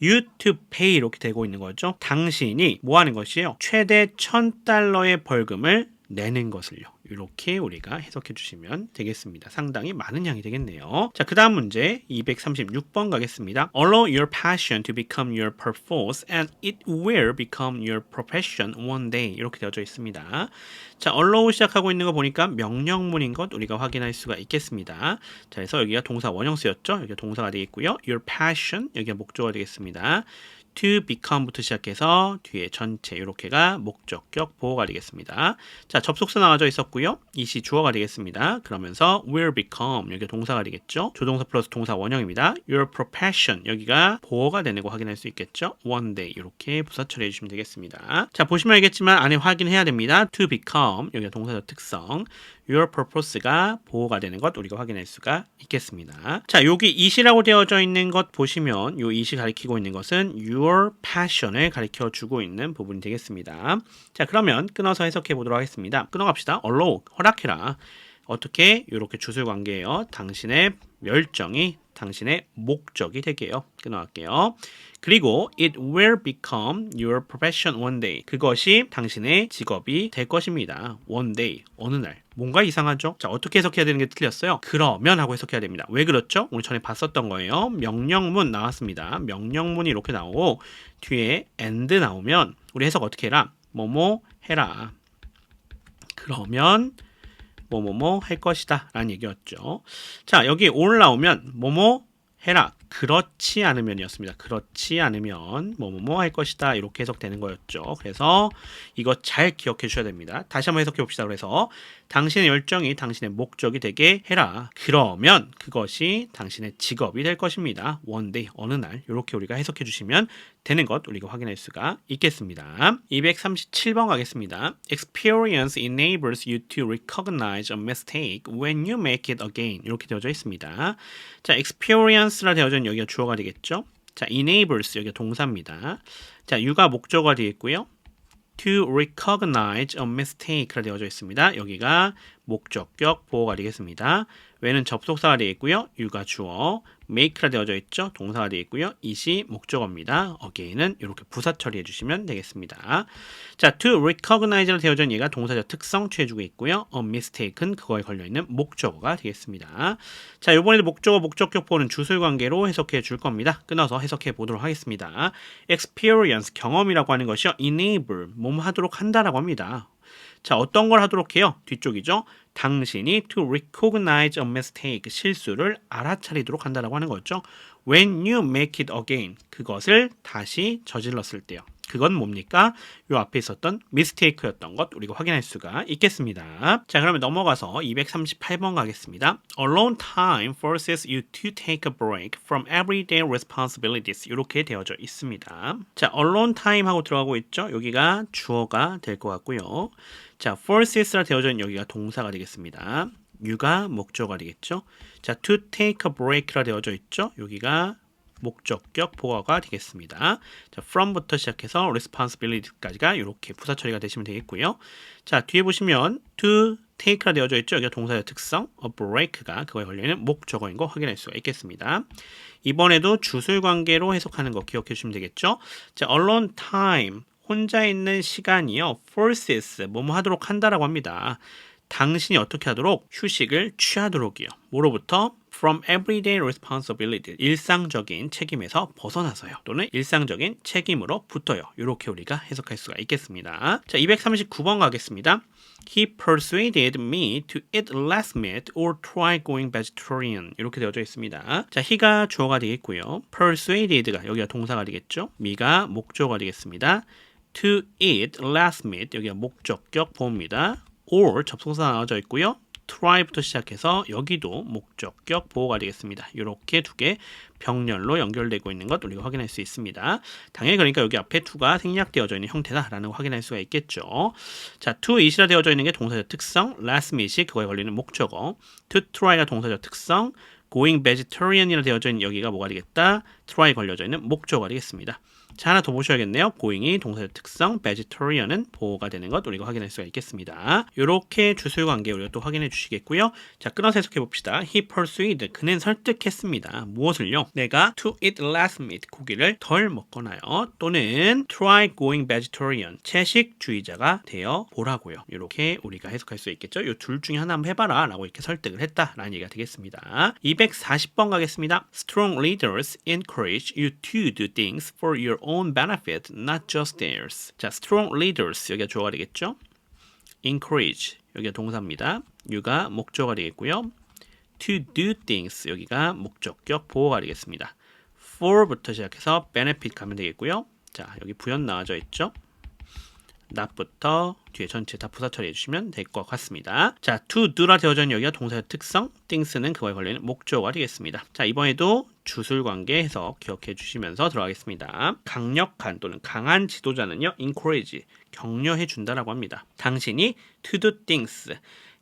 you to pay 이렇게 되고 있는 거죠. 당신이 뭐 하는 것이에요? 최대 $1,000의 벌금을 내는 것을요. 이렇게 우리가 해석해 주시면 되겠습니다. 상당히 많은 양이 되겠네요. 자, 그 다음 문제 236번 가겠습니다. Allow your passion to become your purpose and it will become your profession one day. 이렇게 되어져 있습니다. 자, allow 시작하고 있는 거 보니까 명령문인 것 우리가 확인할 수가 있겠습니다. 자, 그래서 여기가 동사 원형 쓰였죠? 여기가 동사가 되겠고요. Your passion, 여기가 목적어가 되겠습니다. to become부터 시작해서 뒤에 전체 이렇게가 목적격 보호가 되겠습니다. 자, 접속사 나와져 있었고요. 이시 주어가 되겠습니다. 그러면서 will become 여기가 동사가 되겠죠. 조동사 플러스 동사 원형입니다. Your profession 여기가 보호가 되는 거 확인할 수 있겠죠. One day 이렇게 부사 처리해 주시면 되겠습니다. 자, 보시면 알겠지만 안에 확인해야 됩니다. To become 여기가 동사적 특성. Your purpose가 보호가 되는 것 우리가 확인할 수가 있겠습니다. 자, 여기 이시라고 되어져 있는 것 보시면 요 이시 가리키고 있는 것은 your passion을 가리켜 주고 있는 부분이 되겠습니다. 자, 그러면 끊어서 해석해 보도록 하겠습니다. 끊어갑시다. allow 허락해라. 어떻게? 이렇게 주술 관계예요. 당신의 멸정이 당신의 목적이 되게요. 끊어갈게요. 그리고 it will become your profession one day. 그것이 당신의 직업이 될 것입니다. one day. 어느 날. 뭔가 이상하죠? 자, 어떻게 해석해야 되는 게 틀렸어요? 그러면 하고 해석해야 됩니다. 왜 그렇죠? 우리 전에 봤었던 거예요. 명령문 나왔습니다. 명령문이 이렇게 나오고 뒤에 and 나오면 우리 해석 어떻게 해라? 뭐뭐 해라. 그러면 뭐뭐뭐 할 것이다 라는 얘기였죠. 자, 여기 all 나오면 뭐뭐 해라. 그렇지 않으면이었습니다. 그렇지 않으면 뭐뭐뭐 할 것이다 이렇게 해석되는 거였죠. 그래서 이거 잘 기억해 주셔야 됩니다. 다시 한번 해석해 봅시다. 그래서 당신의 열정이 당신의 목적이 되게 해라. 그러면 그것이 당신의 직업이 될 것입니다. one day 어느 날 이렇게 우리가 해석해 주시면 되는 것 우리가 확인할 수가 있겠습니다. 237번 가겠습니다. Experience enables you to recognize a mistake when you make it again. 이렇게 되어져 있습니다. 자, experience라 되어져 있는 여기가 주어가 되겠죠. 자, enables 여기가 동사입니다. 자, you가 목적어가 되겠고요. to recognize a mistake라 되어져 있습니다. 여기가 목적격 보호가 되겠습니다. when은 접속사가 되겠고요. you가 주어, make라 되어져 있죠. 동사가 되겠고요. it이 목적어입니다. again은 이렇게 부사 처리해 주시면 되겠습니다. 자, to recognize라 되어져 있는 얘가 동사적 특성 취해주고 있고요. a mistake는 그거에 걸려있는 목적어가 되겠습니다. 자, 이번에도 목적어, 목적격 보호는 주술 관계로 해석해 줄 겁니다. 끊어서 해석해 보도록 하겠습니다. experience, 경험이라고 하는 것이요. enable, 몸 하도록 한다라고 합니다. 자, 어떤 걸 하도록 해요? 뒤쪽이죠. 당신이 to recognize a mistake, 실수를 알아차리도록 한다라고 하는 거죠. When you make it again, 그것을 다시 저질렀을 때요. 그건 뭡니까? 요 앞에 있었던 mistake였던 것 우리가 확인할 수가 있겠습니다. 자, 그러면 넘어가서 238번 가겠습니다. Alone time forces you to take a break from everyday responsibilities. 이렇게 되어져 있습니다. 자, alone time 하고 들어가고 있죠. 여기가 주어가 될 것 같고요. 자, forces라 되어져 있는 여기가 동사가 되겠습니다. you가 목적어가 되겠죠. 자, to take a break라 되어져 있죠. 여기가 목적격 보어가 되겠습니다. 자, from부터 시작해서 responsibility까지가 이렇게 부사 처리가 되시면 되겠고요. 자, 뒤에 보시면 to take라 되어져 있죠. 여기가 동사의 특성, a break가 그거에 걸려있는 목적어인 거 확인할 수가 있겠습니다. 이번에도 주술 관계로 해석하는 거 기억해 주시면 되겠죠. 자, alone time, 혼자 있는 시간이요. forces, 뭐뭐 하도록 한다라고 합니다. 당신이 어떻게 하도록? 휴식을 취하도록이요. 뭐로부터? From everyday responsibility, 일상적인 책임에서 벗어나서요. 또는 일상적인 책임으로부터요. 이렇게 우리가 해석할 수가 있겠습니다. 자, 239번 가겠습니다. He persuaded me to eat less meat or try going vegetarian. 이렇게 되어져 있습니다. 자, he가 주어가 되겠고요. persuaded가 여기가 동사가 되겠죠. me가 목적어가 되겠습니다. to eat less meat, 여기가 목적격 보호입니다. or 접속사 나와져 있고요. try부터 시작해서 여기도 목적격 보호가 되겠습니다. 이렇게 두 개 병렬로 연결되고 있는 것 우리가 확인할 수 있습니다. 당연히 그러니까 여기 앞에 to가 생략되어져 있는 형태다라는 거 확인할 수가 있겠죠. 자, to eat이라 되어져 있는 게 동사적 특성, last meat이 그거에 걸리는 목적어, to try가 동사적 특성, going vegetarian이라 되어져 있는 여기가 뭐가 되겠다? try 걸려져 있는 목적어가 되겠습니다. 자, 하나 더 보셔야겠네요. going이 동사의 특성, vegetarian은 보호가 되는 것 우리가 확인할 수가 있겠습니다. 이렇게 주술 관계 우리가 또 확인해 주시겠고요. 자, 끊어서 해석해 봅시다. He persuaded, 그는 설득했습니다. 무엇을요? 내가 to eat less meat, 고기를 덜 먹거나요. 또는 try going vegetarian, 채식주의자가 되어 보라고요. 이렇게 우리가 해석할 수 있겠죠. 이 둘 중에 하나 한번 해봐라 라고 이렇게 설득을 했다라는 얘기가 되겠습니다. 240번 가겠습니다. Strong leaders encourage you to do things for your own benefit, not just theirs. 자, strong leaders 여기가 주어가 되겠죠. encourage 여기가 동사입니다. you가 목적어가 되겠고요. to do things 여기가 목적격 보호가 되겠습니다. for부터 시작해서 benefit 가면 되겠고요. 자, 여기 부연 나와져 있죠. not부터 뒤에 전체 다 부사 처리해 주시면 될 것 같습니다. 자, to do라 되어져 있는 여기가 동사의 특성, things는 그거에 걸리는 목적어가 되겠습니다. 자, 이번에도 주술 관계 해석 기억해 주시면서 들어가겠습니다. 강력한 또는 강한 지도자는요, encourage, 격려해 준다라고 합니다. 당신이 to do things,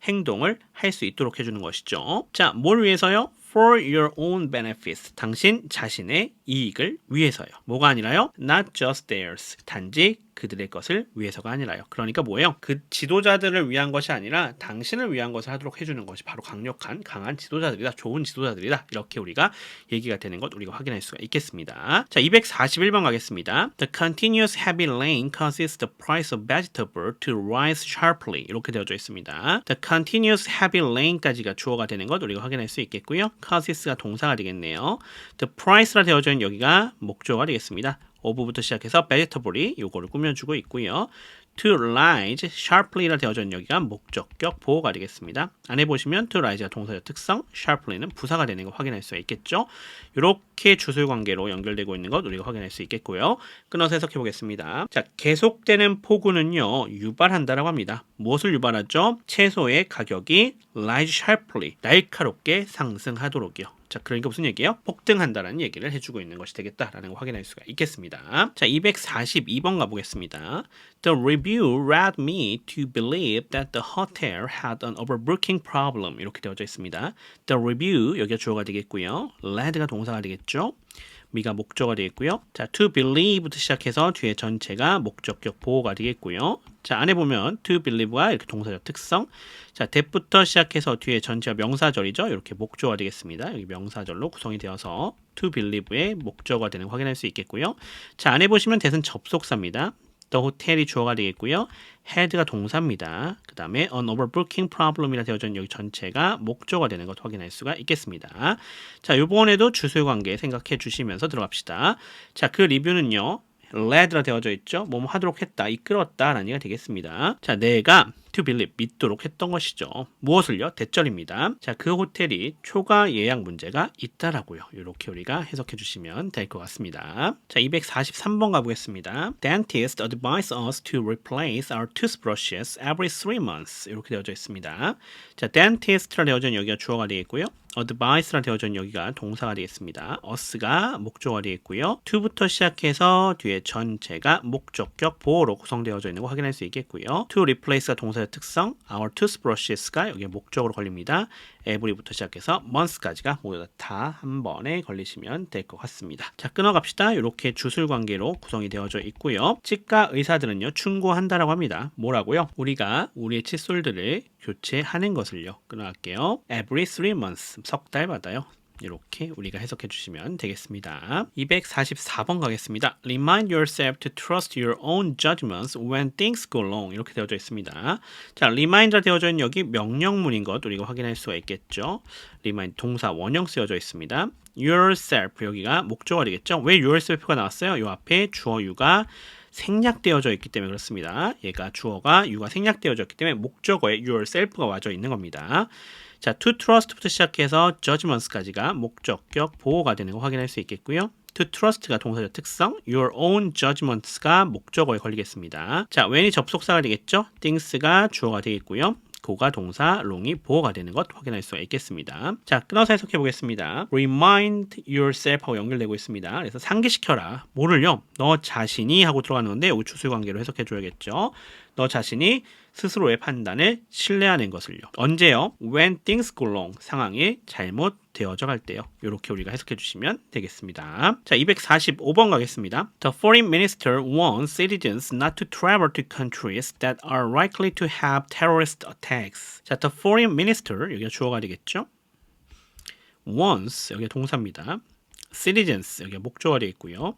행동을 할 수 있도록 해주는 것이죠. 자, 뭘 위해서요? For your own benefits, 당신 자신의 이익을 위해서요. 뭐가 아니라요? Not just theirs, 단지 그들의 것을 위해서가 아니라요. 그러니까 뭐예요? 그 지도자들을 위한 것이 아니라 당신을 위한 것을 하도록 해주는 것이 바로 강력한, 강한 지도자들이다. 좋은 지도자들이다. 이렇게 우리가 얘기가 되는 것 우리가 확인할 수가 있겠습니다. 자, 241번 가겠습니다. The continuous heavy rain causes the price of vegetable to rise sharply. 이렇게 되어져 있습니다. The continuous heavy rain까지가 주어가 되는 것 우리가 확인할 수 있겠고요. causes가 동사가 되겠네요. The price라 되어져 있는 여기가 목적어가 되겠습니다. of부터 시작해서 vegetable이 요거를 꾸며주고 있고요. to rise sharply라 되어져 있는 여기가 목적격 보호가 되겠습니다. 안에 보시면 to rise가 동사의 특성, sharply는 부사가 되는 거 확인할 수가 있겠죠. 이렇게 주술 관계로 연결되고 있는 것 우리가 확인할 수 있겠고요. 끊어서 해석해 보겠습니다. 자, 계속되는 폭우는요, 유발한다라고 합니다. 무엇을 유발하죠? 채소의 가격이 rise sharply, 날카롭게 상승하도록이요. 자, 그러니까 무슨 얘기예요? 폭등한다라는 얘기를 해주고 있는 것이 되겠다라는 거 확인할 수가 있겠습니다. 자, 242번 가보겠습니다. The review led me to believe that the hotel had an overbooking problem. 이렇게 되어져 있습니다. The review, 여기가 주어가 되겠고요. led가 동사가 되겠죠. 미가 목적어가 되겠고요. 자, to believe부터 시작해서 뒤에 전체가 목적격 보호가 되겠고요. 자, 안에 보면 to believe가 이렇게 동사적 특성. 자, that부터 시작해서 뒤에 전체가 명사절이죠. 이렇게 목적어가 되겠습니다. 여기 명사절로 구성이 되어서 to believe의 목적어가 되는 거 확인할 수 있겠고요. 자, 안에 보시면 that은 접속사입니다. The hotel이 주어가 되겠고요. had가 동사입니다. 그 다음에 an overbooking problem이라 되어져 있는 여기 전체가 목적어가 되는 것 확인할 수가 있겠습니다. 자, 이번에도 주술 관계 생각해 주시면서 들어갑시다. 자, 그 리뷰는요, led라 되어져 있죠. 뭐뭐 하도록 했다, 이끌었다 라는 얘기가 되겠습니다. 자, 내가 to believe, 믿도록 했던 것이죠. 무엇을요? 대절입니다. 자, 그 호텔이 초과 예약 문제가 있다라고요. 이렇게 우리가 해석해 주시면 될 것 같습니다. 자, 243번 가보겠습니다. Dentist advise us to replace our toothbrushes every 3 months. 이렇게 되어져 있습니다. 자, dentist라 되어져 있는 여기가 주어가 되겠고요. advice라 되어져 있는 여기가 동사가 되겠습니다. us가 목적어가 되겠고요. to부터 시작해서 뒤에 전체가 목적격 보호로 구성되어져 있는 거 확인할 수 있겠고요. to replace가 동사의 특성, our toothbrushes가 여기에 목적으로 걸립니다. every부터 시작해서 months까지가 모두 다 한 번에 걸리시면 될 것 같습니다. 자, 끊어갑시다. 이렇게 주술 관계로 구성이 되어져 있고요. 치과 의사들은요, 충고한다라고 합니다. 뭐라고요? 우리가 우리의 칫솔들을 교체하는 것을요. 끊어갈게요. every 3 months, 석 달마다요. 이렇게 우리가 해석해 주시면 되겠습니다. 244번 가겠습니다. Remind yourself to trust your own judgments when things go wrong. 이렇게 되어져 있습니다. 자, remind가 되어져 있는 여기 명령문인 것 우리가 확인할 수가 있겠죠. remind 동사 원형 쓰여져 있습니다. yourself 여기가 목적어가 되겠죠. 왜 yourself가 나왔어요? 이 앞에 주어 you가 생략되어져 있기 때문에 그렇습니다. 얘가 주어가 you가 생략되어져 있기 때문에 목적어에 yourself가 와져 있는 겁니다. 자, to trust부터 시작해서 judgments까지가 목적격 보호가 되는 거 확인할 수 있겠고요. to trust가 동사적 특성, your own judgments가 목적어에 걸리겠습니다. 자, when이 접속사가 되겠죠. things가 주어가 되겠고요. 고가 동사, long이 보호가 되는 것 확인할 수가 있겠습니다. 자, 끊어서 해석해 보겠습니다. Remind yourself 하고 연결되고 있습니다. 그래서 상기시켜라. 뭐를요? 너 자신이 하고 들어가는 건데 여기 주술 관계로 해석해 줘야겠죠. 너 자신이 스스로의 판단을 신뢰하는 것을요. 언제요? When things go wrong. 상황이 잘못 되어져 갈 때요. 이렇게 우리가 해석해 주시면 되겠습니다. 자, 245번 가겠습니다. The foreign minister warns citizens not to travel to countries that are likely to have terrorist attacks. 자, the foreign minister 여기가 주어가 되겠죠? warns 여기가 동사입니다. citizens 여기가 목적어가 되겠고요.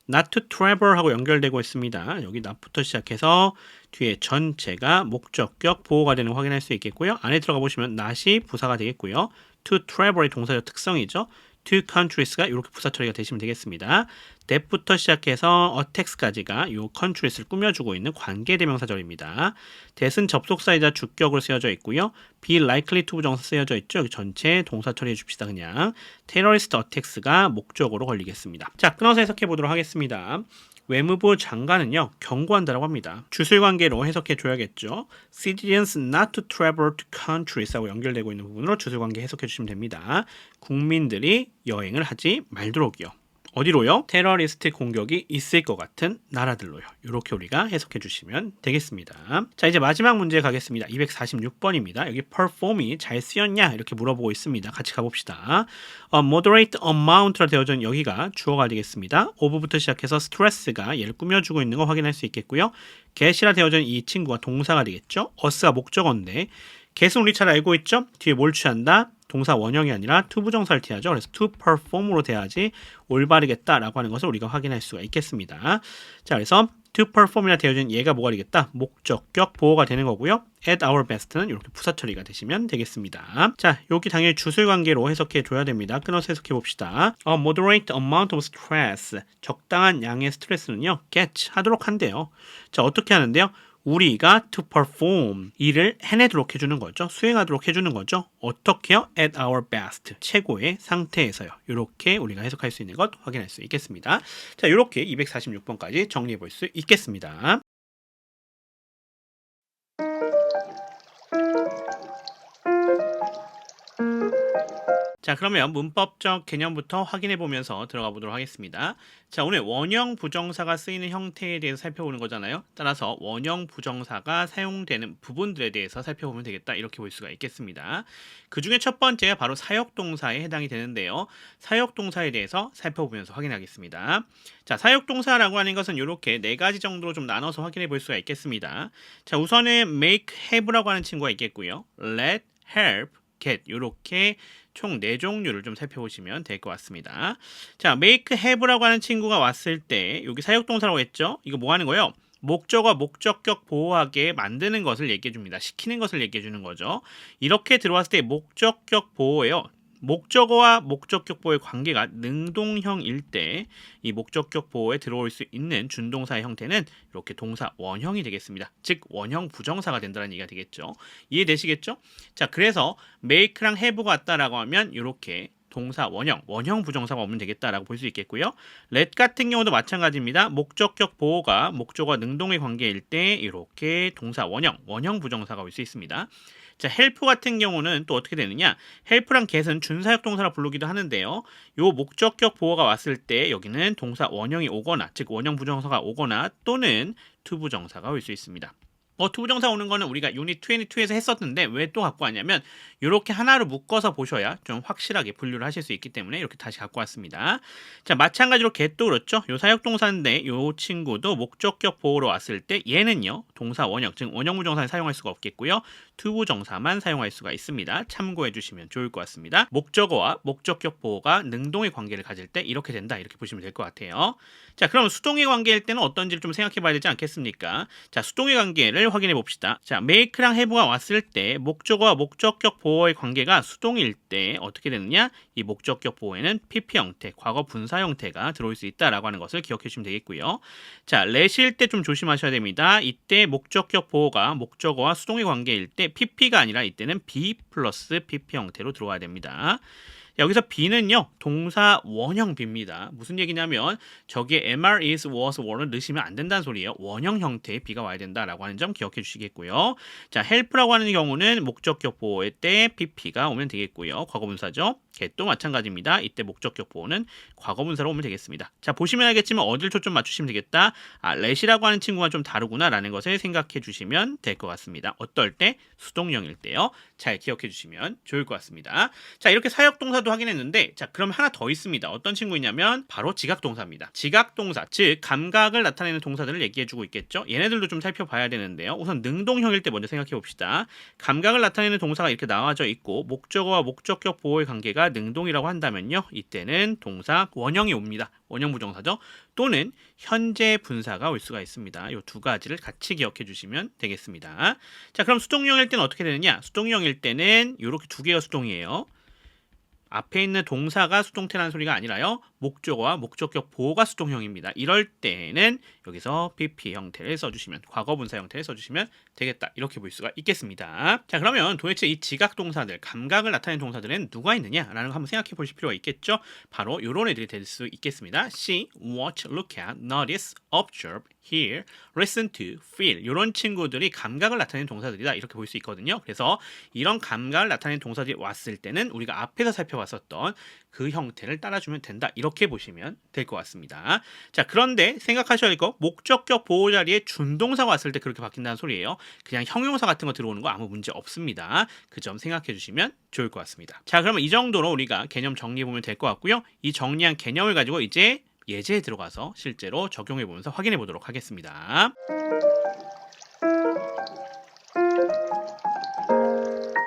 not to travel 하고 연결되고 있습니다. 여기 not부터 시작해서 뒤에 전체가 목적격 보호가 되는 거 확인할 수 있겠고요. 안에 들어가 보시면 not이 부사가 되겠고요. to travel의 동사적 특성이죠. to countries가 이렇게 부사 처리가 되시면 되겠습니다. that부터 시작해서 attacks까지가 이 countries를 꾸며주고 있는 관계대명사절입니다. that은 접속사이자 주격으로 쓰여져 있고요. be likely to 부정사 쓰여져 있죠. 여기 전체 동사 처리해 줍시다. 그냥 terrorist attacks가 목적으로 걸리겠습니다. 자, 끊어서 해석해 보도록 하겠습니다. 외무부 장관은요, 경고한다라고 합니다. 주술관계로 해석해 줘야겠죠. Citizens not to travel to countries 하고 연결되고 있는 부분으로 주술관계 해석해 주시면 됩니다. 국민들이 여행을 하지 말도록이요. 어디로요? 테러리스트 공격이 있을 것 같은 나라들로요. 이렇게 우리가 해석해 주시면 되겠습니다. 자, 이제 마지막 문제 가겠습니다. 246번입니다. 여기 perform이 잘 쓰였냐? 이렇게 물어보고 있습니다. 같이 가봅시다. moderate amount로 되어져 있는 여기가 주어가 되겠습니다. of부터 시작해서 stress가 얘를 꾸며주고 있는 거 확인할 수 있겠고요. get이라 되어져 있는 이 친구가 동사가 되겠죠. us가 목적어인데 get은 우리 잘 알고 있죠? 뒤에 뭘 취한다? 동사 원형이 아니라 to 부정사를 취하죠. 그래서 to perform으로 돼야지 올바르겠다라고 하는 것을 우리가 확인할 수가 있겠습니다. 자, 그래서 to perform이라 되어진 얘가 뭐가 되겠다? 목적격 보호가 되는 거고요. at our best는 이렇게 부사 처리가 되시면 되겠습니다. 자, 여기 당연히 주술관계로 해석해 줘야 됩니다. 끊어서 해석해 봅시다. A moderate amount of stress. 적당한 양의 스트레스는요, get 하도록 한대요. 자, 어떻게 하는데요? 우리가 to perform 일을 해내도록 해주는 거죠. 수행하도록 해주는 거죠. 어떻게요? At our best 최고의 상태에서요. 이렇게 우리가 해석할 수 있는 것 확인할 수 있겠습니다. 자, 이렇게 246번까지 정리해 볼 수 있겠습니다. 자, 그러면 문법적 개념부터 확인해 보면서 들어가 보도록 하겠습니다. 자, 오늘 원형 부정사가 쓰이는 형태에 대해서 살펴보는 거잖아요. 따라서 원형 부정사가 사용되는 부분들에 대해서 살펴보면 되겠다. 이렇게 볼 수가 있겠습니다. 그 중에 첫 번째가 바로 사역동사에 해당이 되는데요. 사역동사에 대해서 살펴보면서 확인하겠습니다. 자, 사역동사라고 하는 것은 이렇게 네 가지 정도로 좀 나눠서 확인해 볼 수가 있겠습니다. 자, 우선은 make, have라고 하는 친구가 있겠고요. let, help, get 이렇게 총 4종류를 좀 살펴보시면 될 것 같습니다. 자, make, have라고 하는 친구가 왔을 때 여기 사역동사라고 했죠? 이거 뭐 하는 거예요? 목적어, 목적격 보호하게 만드는 것을 얘기해 줍니다. 시키는 것을 얘기해 주는 거죠. 이렇게 들어왔을 때 목적격 보호예요. 목적어와 목적격 보호의 관계가 능동형일 때 이 목적격 보호에 들어올 수 있는 준동사의 형태는 이렇게 동사 원형이 되겠습니다. 즉 원형 부정사가 된다는 얘기가 되겠죠. 이해되시겠죠? 자, 그래서 make랑 have가 왔다라고 하면 이렇게 동사 원형 부정사가 오면 되겠다라고 볼 수 있겠고요. let 같은 경우도 마찬가지입니다. 목적격 보호가 목적어와 능동의 관계일 때 이렇게 동사 원형 부정사가 올 수 있습니다. 자, help 같은 경우는 또 어떻게 되느냐? help랑 get은 준사역 동사라 부르기도 하는데요. 요 목적격 보호가 왔을 때 여기는 동사 원형이 오거나, 즉 원형 부정사가 오거나 또는 to 부정사가 올 수 있습니다. 투부정사 오는 거는 우리가 유닛 22에서 했었는데 왜 또 갖고 왔냐면 이렇게 하나로 묶어서 보셔야 좀 확실하게 분류를 하실 수 있기 때문에 이렇게 다시 갖고 왔습니다. 자, 마찬가지로 get도 그렇죠. 요 사역동사인데 요 친구도 목적격 보호로 왔을 때 얘는요 동사 원형, 즉 원형 부정사에 사용할 수가 없겠고요. 투부정사만 사용할 수가 있습니다. 참고해 주시면 좋을 것 같습니다. 목적어와 목적격 보호가 능동의 관계를 가질 때 이렇게 된다, 이렇게 보시면 될 것 같아요. 자, 그럼 수동의 관계일 때는 어떤지를 좀 생각해 봐야 되지 않겠습니까? 자, 수동의 관계를 확인해 봅시다. 자, make랑 have가 왔을 때 목적어와 목적격 보호의 관계가 수동일 때 어떻게 되느냐? 이 목적격 보호에는 PP 형태, 과거 분사 형태가 들어올 수 있다라고 하는 것을 기억해 주시면 되겠고요. 자, let일 때 좀 조심하셔야 됩니다. 이때 목적격 보호가 목적어와 수동의 관계일 때 PP가 아니라 이때는 B 플러스 PP 형태로 들어와야 됩니다. 여기서 B는요 동사 원형 B입니다. 무슨 얘기냐면 저기에 MR, is, was, were를 넣으시면 안 된다는 소리예요. 원형 형태의 B가 와야 된다라고 하는 점 기억해 주시겠고요. 자, help라고 하는 경우는 목적격 보호의 때 PP가 오면 되겠고요. 과거분사죠. get도 마찬가지입니다. 이때 목적격 보호는 과거분사로 오면 되겠습니다. 자, 보시면 알겠지만 어딜 초점 맞추시면 되겠다. let이라고 하는 친구가 좀 다르구나라는 것을 생각해 주시면 될 것 같습니다. 어떨 때? 수동형일 때요. 잘 기억해 주시면 좋을 것 같습니다. 자, 이렇게 사역동사도 확인했는데, 자, 그럼 하나 더 있습니다. 어떤 친구이냐면 바로 지각동사입니다. 지각동사, 즉 감각을 나타내는 동사들을 얘기해 주고 있겠죠. 얘네들도 좀 살펴봐야 되는데요. 우선 능동형일 때 먼저 생각해 봅시다. 감각을 나타내는 동사가 이렇게 나와져 있고 목적어와 목적격 보호의 관계가 능동이라고 한다면요. 이때는 동사 원형이 옵니다. 원형 부정사죠. 또는 현재 분사가 올 수가 있습니다. 이 두 가지를 같이 기억해 주시면 되겠습니다. 자, 그럼 수동형일 때는 어떻게 되느냐? 수동형일 때는 이렇게 두 개가 수동이에요. 앞에 있는 동사가 수동태라는 소리가 아니라요. 목적어와 목적격 보호가 수동형입니다. 이럴 때는 여기서 PP 형태를 써주시면, 과거분사 형태를 써주시면 되겠다. 이렇게 볼 수가 있겠습니다. 자, 그러면 도대체 이 지각동사들, 감각을 나타내는 동사들은 누가 있느냐라는 거 한번 생각해 보실 필요가 있겠죠. 바로 이런 애들이 될 수 있겠습니다. See, watch, look at, notice, observe, hear, listen to, feel 이런 친구들이 감각을 나타내는 동사들이다. 이렇게 볼 수 있거든요. 그래서 이런 감각을 나타내는 동사들이 왔을 때는 우리가 앞에서 살펴봤었던 그 형태를 따라주면 된다. 이렇게 보시면 될 것 같습니다. 자, 그런데 생각하셔야 할 거, 목적격 보호 자리에 준동사가 왔을 때 그렇게 바뀐다는 소리예요. 그냥 형용사 같은 거 들어오는 거 아무 문제 없습니다. 그 점 생각해 주시면 좋을 것 같습니다. 자, 그러면 이 정도로 우리가 개념 정리해 보면 될 것 같고요. 이 정리한 개념을 가지고 이제 예제에 들어가서 실제로 적용해 보면서 확인해 보도록 하겠습니다.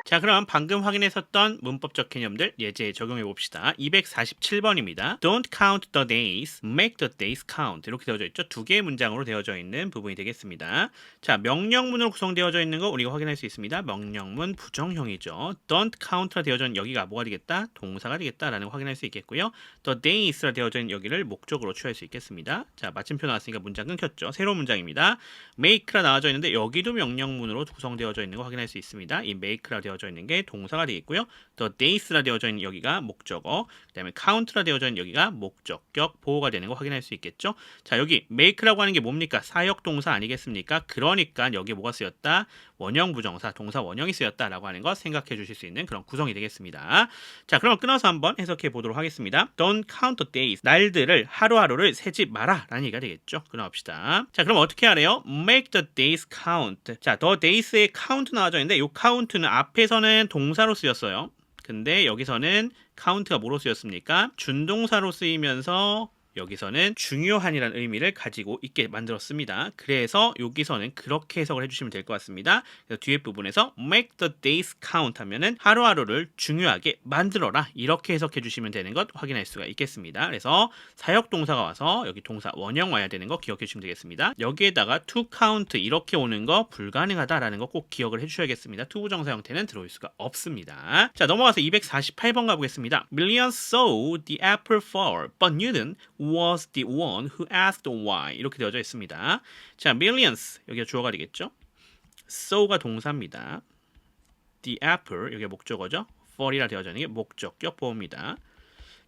자, 그럼 방금 확인했었던 문법적 개념들 예제에 적용해 봅시다. 247번입니다. Don't count the days, make the days count. 이렇게 되어져 있죠. 두 개의 문장으로 되어져 있는 부분이 되겠습니다. 자, 명령문으로 구성되어져 있는 거 우리가 확인할 수 있습니다. 명령문 부정형이죠. Don't count라 되어져 있는 여기가 뭐가 되겠다? 동사가 되겠다라는 거 확인할 수 있겠고요. The days라 되어져 있는 여기를 목적으로 취할 수 있겠습니다. 자, 마침표 나왔으니까 문장 끊겼죠. 새로운 문장입니다. make라 나와져 있는데 여기도 명령문으로 구성되어져 있는 거 확인할 수 있습니다. 이 make라 되어져 있는 게 동사가 되겠고요. The days라 되어져 있는 여기가 목적어, 그다음에 count라 되어져 있는 여기가 목적격 보호가 되는 거 확인할 수 있겠죠. 자, 여기 make라고 하는 게 뭡니까? 사역 동사 아니겠습니까? 그러니까 여기에 뭐가 쓰였다? 원형 부정사, 동사 원형이 쓰였다라고 하는 거 생각해 주실 수 있는 그런 구성이 되겠습니다. 자, 그럼 끊어서 한번 해석해 보도록 하겠습니다. Don't count the days. 날들을 하루하루를 세지 마라 라는 얘기가 되겠죠. 끊어봅시다. 자, 그럼 어떻게 하래요? Make the days count. 자, the days에 count 나와져 있는데 이 count는 앞에서는 동사로 쓰였어요. 근데 여기서는 count가 뭐로 쓰였습니까? 준동사로 쓰이면서 여기서는 중요한이라는 의미를 가지고 있게 만들었습니다. 그래서 여기서는 그렇게 해석을 해주시면 될 것 같습니다. 그래서 뒤에 부분에서 make the days count 하면은 하루하루를 중요하게 만들어라 이렇게 해석해 주시면 되는 것 확인할 수가 있겠습니다. 그래서 사역동사가 와서 여기 동사 원형 와야 되는 거 기억해 주시면 되겠습니다. 여기에다가 to count 이렇게 오는 거 불가능하다라는 거 꼭 기억을 해주셔야겠습니다. to 부정사 형태는 들어올 수가 없습니다. 자, 넘어가서 248번 가보겠습니다. Millions saw the apple fall, but Newton was the one who asked why. 이렇게 되어져 있습니다. 자, millions 여기가 주어가 되겠죠. saw가 동사입니다. the apple 여기가 목적어죠. fall이라 되어져 있는 게 목적격 보호입니다.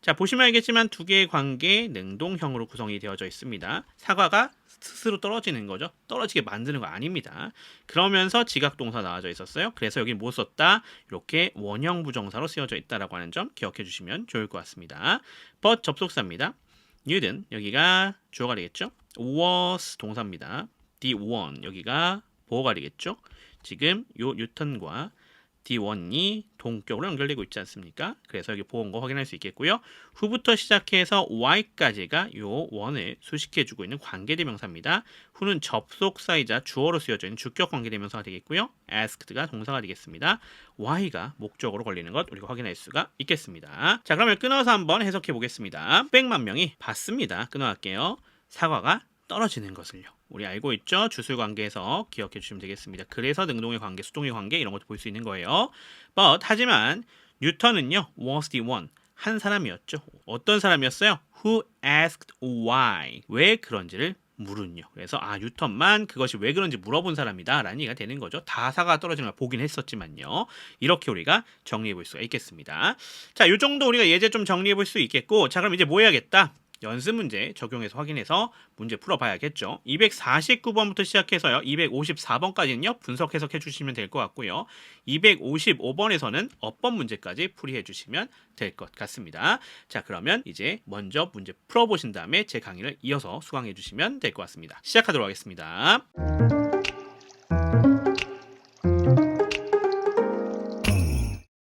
자, 보시면 알겠지만 두 개의 관계 능동형으로 구성이 되어져 있습니다. 사과가 스스로 떨어지는 거죠. 떨어지게 만드는 거 아닙니다. 그러면서 지각동사 나와져 있었어요. 그래서 여기 뭐 썼다? 이렇게 원형 부정사로 쓰여져 있다라고 하는 점 기억해 주시면 좋을 것 같습니다. but 접속사입니다. Newton 여기가 주어가 되겠죠. was 동사입니다. the one 여기가 보어가 되겠죠. 지금 요 뉴턴과 D1이 동격으로 연결되고 있지 않습니까? 그래서 여기 보온 거 확인할 수 있겠고요. who부터 시작해서 y까지가 요 원을 수식해주고 있는 관계대명사입니다. who는 접속사이자 주어로 쓰여져 있는 주격 관계대명사가 되겠고요. asked가 동사가 되겠습니다. y가 목적으로 걸리는 것 우리가 확인할 수가 있겠습니다. 자, 그러면 끊어서 한번 해석해 보겠습니다. 600만 명이 봤습니다. 끊어갈게요. 사과가 떨어지는 것을요. 우리 알고 있죠? 주술관계에서 기억해 주시면 되겠습니다. 그래서 능동의 관계, 수동의 관계 이런 것도 볼 수 있는 거예요. But 하지만 뉴턴은요. was the one. 한 사람이었죠. 어떤 사람이었어요? Who asked why. 왜 그런지를 물은요. 그래서 뉴턴만 그것이 왜 그런지 물어본 사람이다 라는 얘기가 되는 거죠. 다 사과가 떨어지는 걸 보긴 했었지만요. 이렇게 우리가 정리해 볼 수가 있겠습니다. 자, 이 정도 우리가 예제 좀 정리해 볼 수 있겠고, 자, 그럼 이제 뭐 해야겠다? 연습 문제 적용해서 확인해서 문제 풀어봐야겠죠. 249번부터 시작해서요. 254번까지는요. 분석 해석해 주시면 될 것 같고요. 255번에서는 어법 문제까지 풀이해 주시면 될 것 같습니다. 자, 그러면 이제 먼저 문제 풀어보신 다음에 제 강의를 이어서 수강해 주시면 될 것 같습니다. 시작하도록 하겠습니다.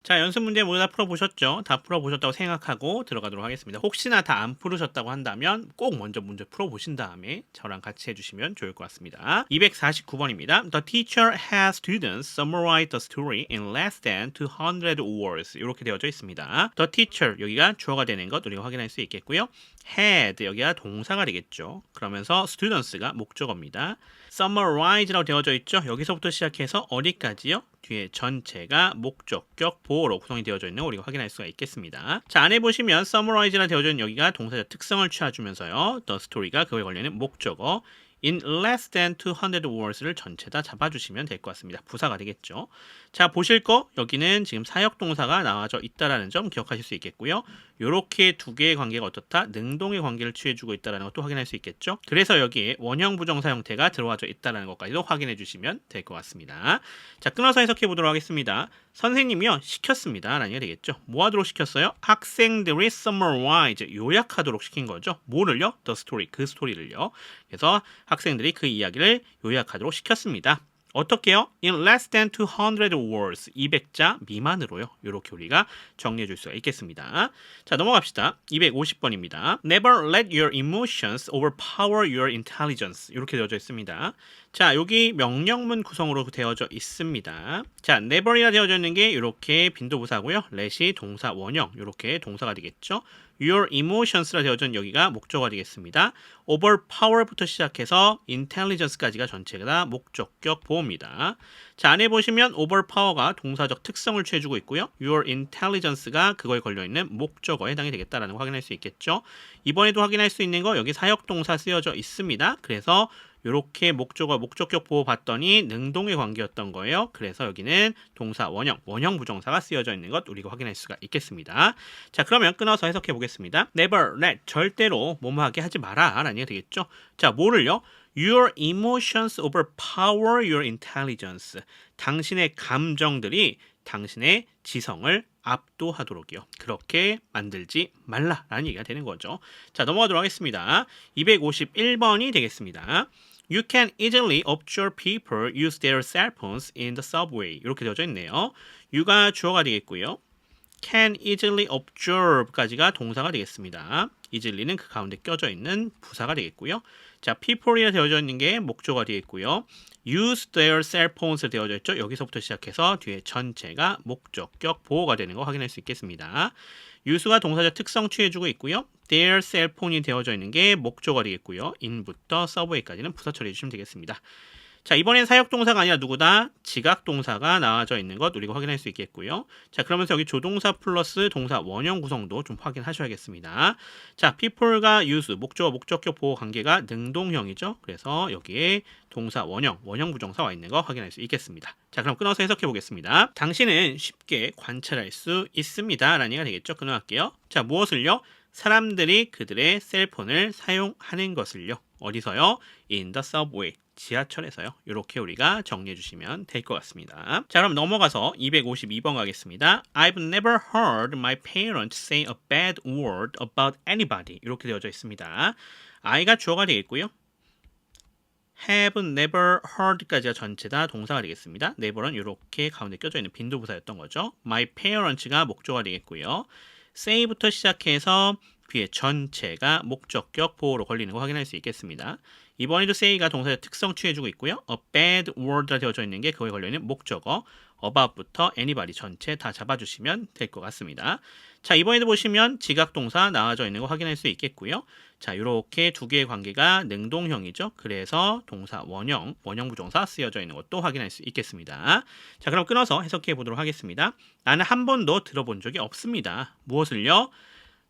자, 연습 문제 모두 다 풀어보셨죠? 다 풀어보셨다고 생각하고 들어가도록 하겠습니다. 혹시나 다 안 풀으셨다고 한다면 꼭 먼저 문제 풀어보신 다음에 저랑 같이 해주시면 좋을 것 같습니다. 249번입니다. The teacher has students summarize the story in less than 200 words. 이렇게 되어져 있습니다. The teacher, 여기가 주어가 되는 것 우리가 확인할 수 있겠고요. had, 여기가 동사가 되겠죠. 그러면서 students가 목적어입니다. summarize라고 되어져 있죠. 여기서부터 시작해서 어디까지요? 뒤에 전체가 목적격 보어로 구성이 되어져 있는 거 우리가 확인할 수가 있겠습니다. 자, 안에 보시면 summarize라 되어져 있는 여기가 동사적 특성을 취해주면서요. the story가 그거에 걸리는 목적어 in less than 200 words를 전체 다 잡아주시면 될 것 같습니다. 부사가 되겠죠. 자, 보실 거 여기는 지금 사역동사가 나와져 있다라는 점 기억하실 수 있겠고요. 요렇게 두 개의 관계가 어떻다? 능동의 관계를 취해주고 있다라는 것도 확인할 수 있겠죠. 그래서 여기에 원형 부정사 형태가 들어와져 있다라는 것까지도 확인해 주시면 될 것 같습니다. 자, 끊어서 해석해 보도록 하겠습니다. 선생님이요 시켰습니다 라는 얘기가 되겠죠. 뭐 하도록 시켰어요? 학생들이 summarize, 요약하도록 시킨 거죠. 뭐를요? The story, 그 스토리를요. 그래서 학생들이 그 이야기를 요약하도록 시켰습니다. 어떻게요? In less than 200 words, 200자 미만으로요. 이렇게 우리가 정리해 줄 수가 있겠습니다. 자, 넘어갑시다. 250번입니다. Never let your emotions overpower your intelligence. 이렇게 되어져 있습니다. 자, 여기 명령문 구성으로 되어져 있습니다. 자, never이라 되어져 있는 게 이렇게 빈도부사고요. let이 동사 원형, 이렇게 동사가 되겠죠. Your emotions라 되어져 있는 여기가 목적어가 되겠습니다. overpower부터 시작해서 intelligence까지가 전체가 다 목적격 보호입니다. 자, 안에 보시면 overpower가 동사적 특성을 취해주고 있고요. Your intelligence가 그거에 걸려있는 목적어에 해당이 되겠다라는 거 확인할 수 있겠죠. 이번에도 확인할 수 있는 거 여기 사역동사 쓰여져 있습니다. 그래서 이렇게 목적어, 목적격 보호 봤더니 능동의 관계였던 거예요. 그래서 여기는 동사 원형, 원형 부정사가 쓰여져 있는 것 우리가 확인할 수가 있겠습니다. 자, 그러면 끊어서 해석해 보겠습니다. Never let, 절대로 뭐뭐하게 하지 마라 라는 얘기가 되겠죠. 자, 뭐를요? Your emotions overpower your intelligence. 당신의 감정들이 당신의 지성을 압도하도록이요. 그렇게 만들지 말라라는 얘기가 되는 거죠. 자, 넘어가도록 하겠습니다. 251번이 되겠습니다. You can easily observe people use their cell phones in the subway. 이렇게 되어져 있네요. you가 주어가 되겠고요. can easily observe까지가 동사가 되겠습니다. easily는 그 가운데 껴져 있는 부사가 되겠고요. 자, people이라 되어져 있는 게 목조가 되겠고요. use their cell phones 되어져 있죠. 여기서부터 시작해서 뒤에 전체가 목적격 보호가 되는 거 확인할 수 있겠습니다. use가 동사적 특성 취해주고 있고요. their cell phone이 되어져 있는 게 목조가 되겠고요. in부터 subway까지는 부사 처리해 주시면 되겠습니다. 자, 이번엔 사역동사가 아니라 누구다? 지각동사가 나와져 있는 것 우리가 확인할 수 있겠고요. 자, 그러면서 여기 조동사 플러스 동사 원형 구성도 좀 확인하셔야겠습니다. 자, people과 use, 목적어, 목적격 보호 관계가 능동형이죠. 그래서 여기에 동사 원형, 원형 부정사 와 있는 거 확인할 수 있겠습니다. 자, 그럼 끊어서 해석해 보겠습니다. 당신은 쉽게 관찰할 수 있습니다. 라는 얘기가 되겠죠. 끊어갈게요. 자, 무엇을요? 사람들이 그들의 셀폰을 사용하는 것을요. 어디서요? In the subway. 지하철에서요. 이렇게 우리가 정리해 주시면 될 것 같습니다. 자, 그럼 넘어가서 252번 가겠습니다. I've never heard my parents say a bad word about anybody. 이렇게 되어져 있습니다. I가 주어가 되겠고요. have never heard까지가 전체 다 동사가 되겠습니다. never는 이렇게 가운데 껴져 있는 빈도부사였던 거죠. My parents가 목조가 되겠고요. say부터 시작해서 뒤에 전체가 목적격 보호로 걸리는 거 확인할 수 있겠습니다. 이번에도 say가 동사의 특성 취해주고 있고요. a bad word가 되어져 있는 게 그거에 걸려있는 목적어 about부터 anybody 전체 다 잡아주시면 될 것 같습니다. 자, 이번에도 보시면 지각동사 나와져 있는 거 확인할 수 있겠고요. 자, 이렇게 두 개의 관계가 능동형이죠. 그래서 동사 원형, 원형 부정사 쓰여져 있는 것도 확인할 수 있겠습니다. 자, 그럼 끊어서 해석해 보도록 하겠습니다. 나는 한 번도 들어본 적이 없습니다. 무엇을요?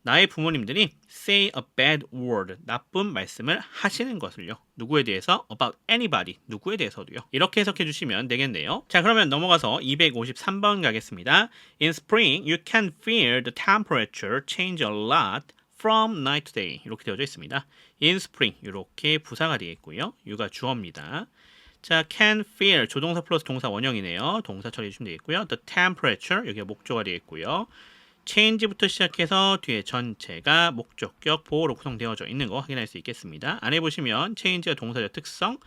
나의 부모님들이 say a bad word, 나쁜 말씀을 하시는 것을요. 누구에 대해서? about anybody, 누구에 대해서도요. 이렇게 해석해 주시면 되겠네요. 자, 그러면 넘어가서 253번 가겠습니다. In spring, you can feel the temperature change a lot from night to day 이렇게 되어져 있습니다. in spring 이렇게 부사가 되겠고요. you가 주어입니다. 자, can feel 조동사 플러스 동사 원형이네요. 동사 처리해 주시면 되겠고요. the temperature 여기가 목조가 되겠고요. change부터 시작해서 뒤에 전체가 목적격 보호로 구성되어져 있는 거 확인할 수 있겠습니다. 안에 보시면 change가 동사적 특성,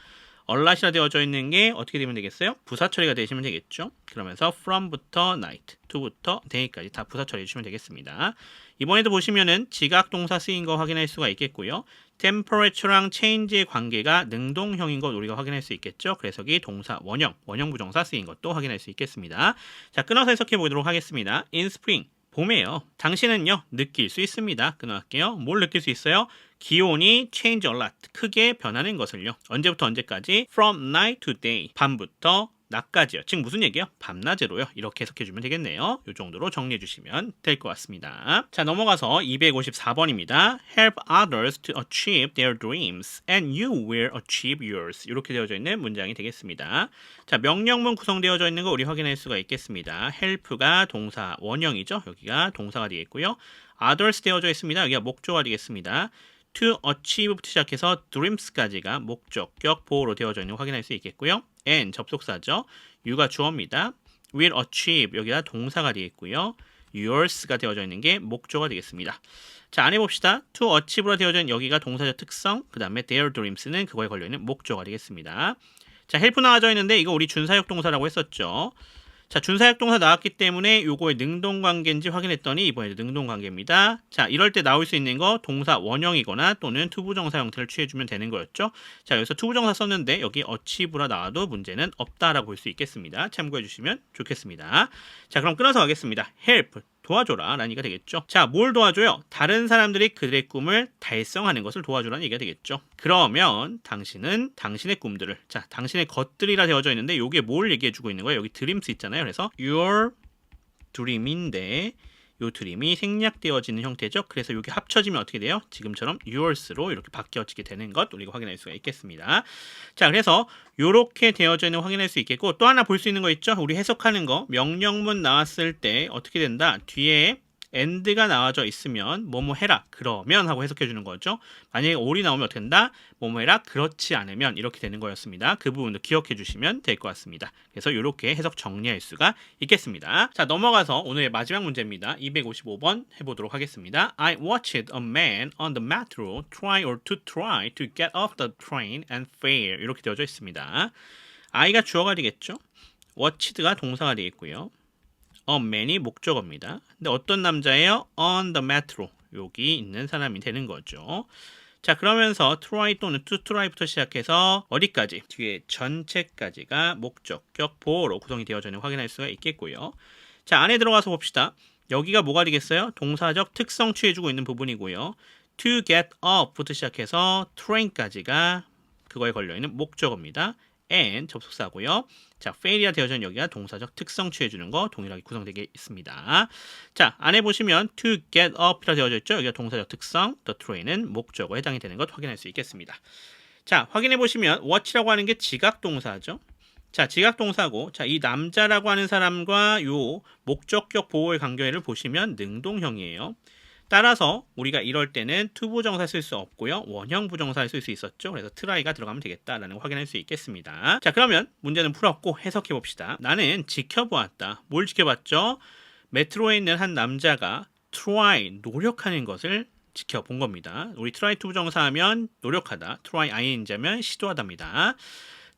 allight이라 되어져 있는 게 어떻게 되면 되겠어요? 부사 처리가 되시면 되겠죠. 그러면서 from부터 night, to부터 day까지 다 부사 처리해 주시면 되겠습니다. 이번에도 보시면은 지각 동사 쓰인 거 확인할 수가 있겠고요. temperature랑 change의 관계가 능동형인 것 우리가 확인할 수 있겠죠. 그래서 여기 동사 원형, 원형 부정사 쓰인 것도 확인할 수 있겠습니다. 자, 끊어서 해석해 보도록 하겠습니다. in spring 봄에요. 당신은요 느낄 수 있습니다. 끊어갈게요. 뭘 느낄 수 있어요? 기온이 change a lot 크게 변하는 것을요. 언제부터 언제까지? From night to day 밤부터 낮까지요. 지금 무슨 얘기예요? 밤낮으로요. 이렇게 해석해 주면 되겠네요. 이 정도로 정리해 주시면 될 것 같습니다. 자, 넘어가서 254번입니다. Help others to achieve their dreams and you will achieve yours. 이렇게 되어져 있는 문장이 되겠습니다. 자, 명령문 구성되어져 있는 거 우리 확인할 수가 있겠습니다. help가 동사 원형이죠. 여기가 동사가 되겠고요. others 되어져 있습니다. 여기가 목조가 되겠습니다. to achieve부터 시작해서 dreams까지가 목적격 보호로 되어져 있는 거 확인할 수 있겠고요. and 접속사죠. you가 주어입니다. will achieve 여기가 동사가 되겠고요. yours가 되어져 있는 게 목조가 되겠습니다. 자, 안에 봅시다. to achieve로 되어져 있는 여기가 동사적 특성, 그 다음에 their dreams는 그거에 걸려있는 목조가 되겠습니다. 자, help 나와져 있는데 이거 우리 준사역 동사라고 했었죠. 자, 준사역 동사 나왔기 때문에 요거의 능동관계인지 확인했더니 이번에도 능동관계입니다. 자, 이럴 때 나올 수 있는 거 동사 원형이거나 또는 투부정사 형태를 취해주면 되는 거였죠. 자, 여기서 투부정사 썼는데 여기 achieve라 나와도 문제는 없다라고 볼 수 있겠습니다. 참고해 주시면 좋겠습니다. 자, 그럼 끊어서 가겠습니다. help 도와줘라 라는 얘기가 되겠죠. 자, 뭘 도와줘요? 다른 사람들이 그들의 꿈을 달성하는 것을 도와주라는 얘기가 되겠죠. 그러면 당신은 당신의 꿈들을, 자, 당신의 것들이라 되어져 있는데 이게 뭘 얘기해주고 있는 거예요? 여기 dreams 있잖아요. 그래서 your dream인데 요 드림이 생략되어지는 형태죠. 그래서 이게 합쳐지면 어떻게 돼요? 지금처럼 yours로 이렇게 바뀌어지게 되는 것 우리가 확인할 수가 있겠습니다. 자, 그래서 이렇게 되어져 있는 거 확인할 수 있겠고 또 하나 볼 수 있는 거 있죠? 우리 해석하는 거 명령문 나왔을 때 어떻게 된다? 뒤에 and가 나와져 있으면 뭐뭐 해라 그러면 하고 해석해 주는 거죠. 만약에 all이 나오면 어떻게 된다? 뭐뭐 해라 그렇지 않으면 이렇게 되는 거였습니다. 그 부분도 기억해 주시면 될 것 같습니다. 그래서 이렇게 해석 정리할 수가 있겠습니다. 자, 넘어가서 오늘의 마지막 문제입니다. 255번 해보도록 하겠습니다. I watched a man on the metro try to get off the train and fail 이렇게 되어져 있습니다. I가 주어가 되겠죠. watched가 동사가 되겠고요. a man이 목적어입니다. 근데 어떤 남자예요? on the metro. 여기 있는 사람이 되는 거죠. 자, 그러면서 try 또는 to try부터 시작해서 어디까지? 뒤에 전체까지가 목적격 보호로 구성이 되어져 있는 확인할 수가 있겠고요. 자, 안에 들어가서 봅시다. 여기가 뭐가 되겠어요? 동사적 특성 취해주고 있는 부분이고요. to get up부터 시작해서 train까지가 그거에 걸려있는 목적어입니다. and 접속사고요. 자, fail이라 되어져 있는 여기가 동사적 특성 취해주는 거 동일하게 구성되게 있습니다. 자, 안에 보시면 to get up이라 되어져 있죠. 여기가 동사적 특성, the train은 목적어에 해당이 되는 것 확인할 수 있겠습니다. 자, 확인해 보시면 watch라고 하는 게 지각 동사죠. 자, 지각 동사고, 자, 이 남자라고 하는 사람과 요 목적격 보호의 관계를 보시면 능동형이에요. 따라서 우리가 이럴 때는 투부정사 쓸 수 없고요. 원형 부정사를 쓸 수 있었죠. 그래서 try가 들어가면 되겠다라는 걸 확인할 수 있겠습니다. 자, 그러면 문제는 풀었고 해석해 봅시다. 나는 지켜보았다. 뭘 지켜봤죠? 메트로에 있는 한 남자가 try, 노력하는 것을 지켜본 겁니다. 우리 try 투부정사 하면 노력하다, try ing 하면 시도하다입니다.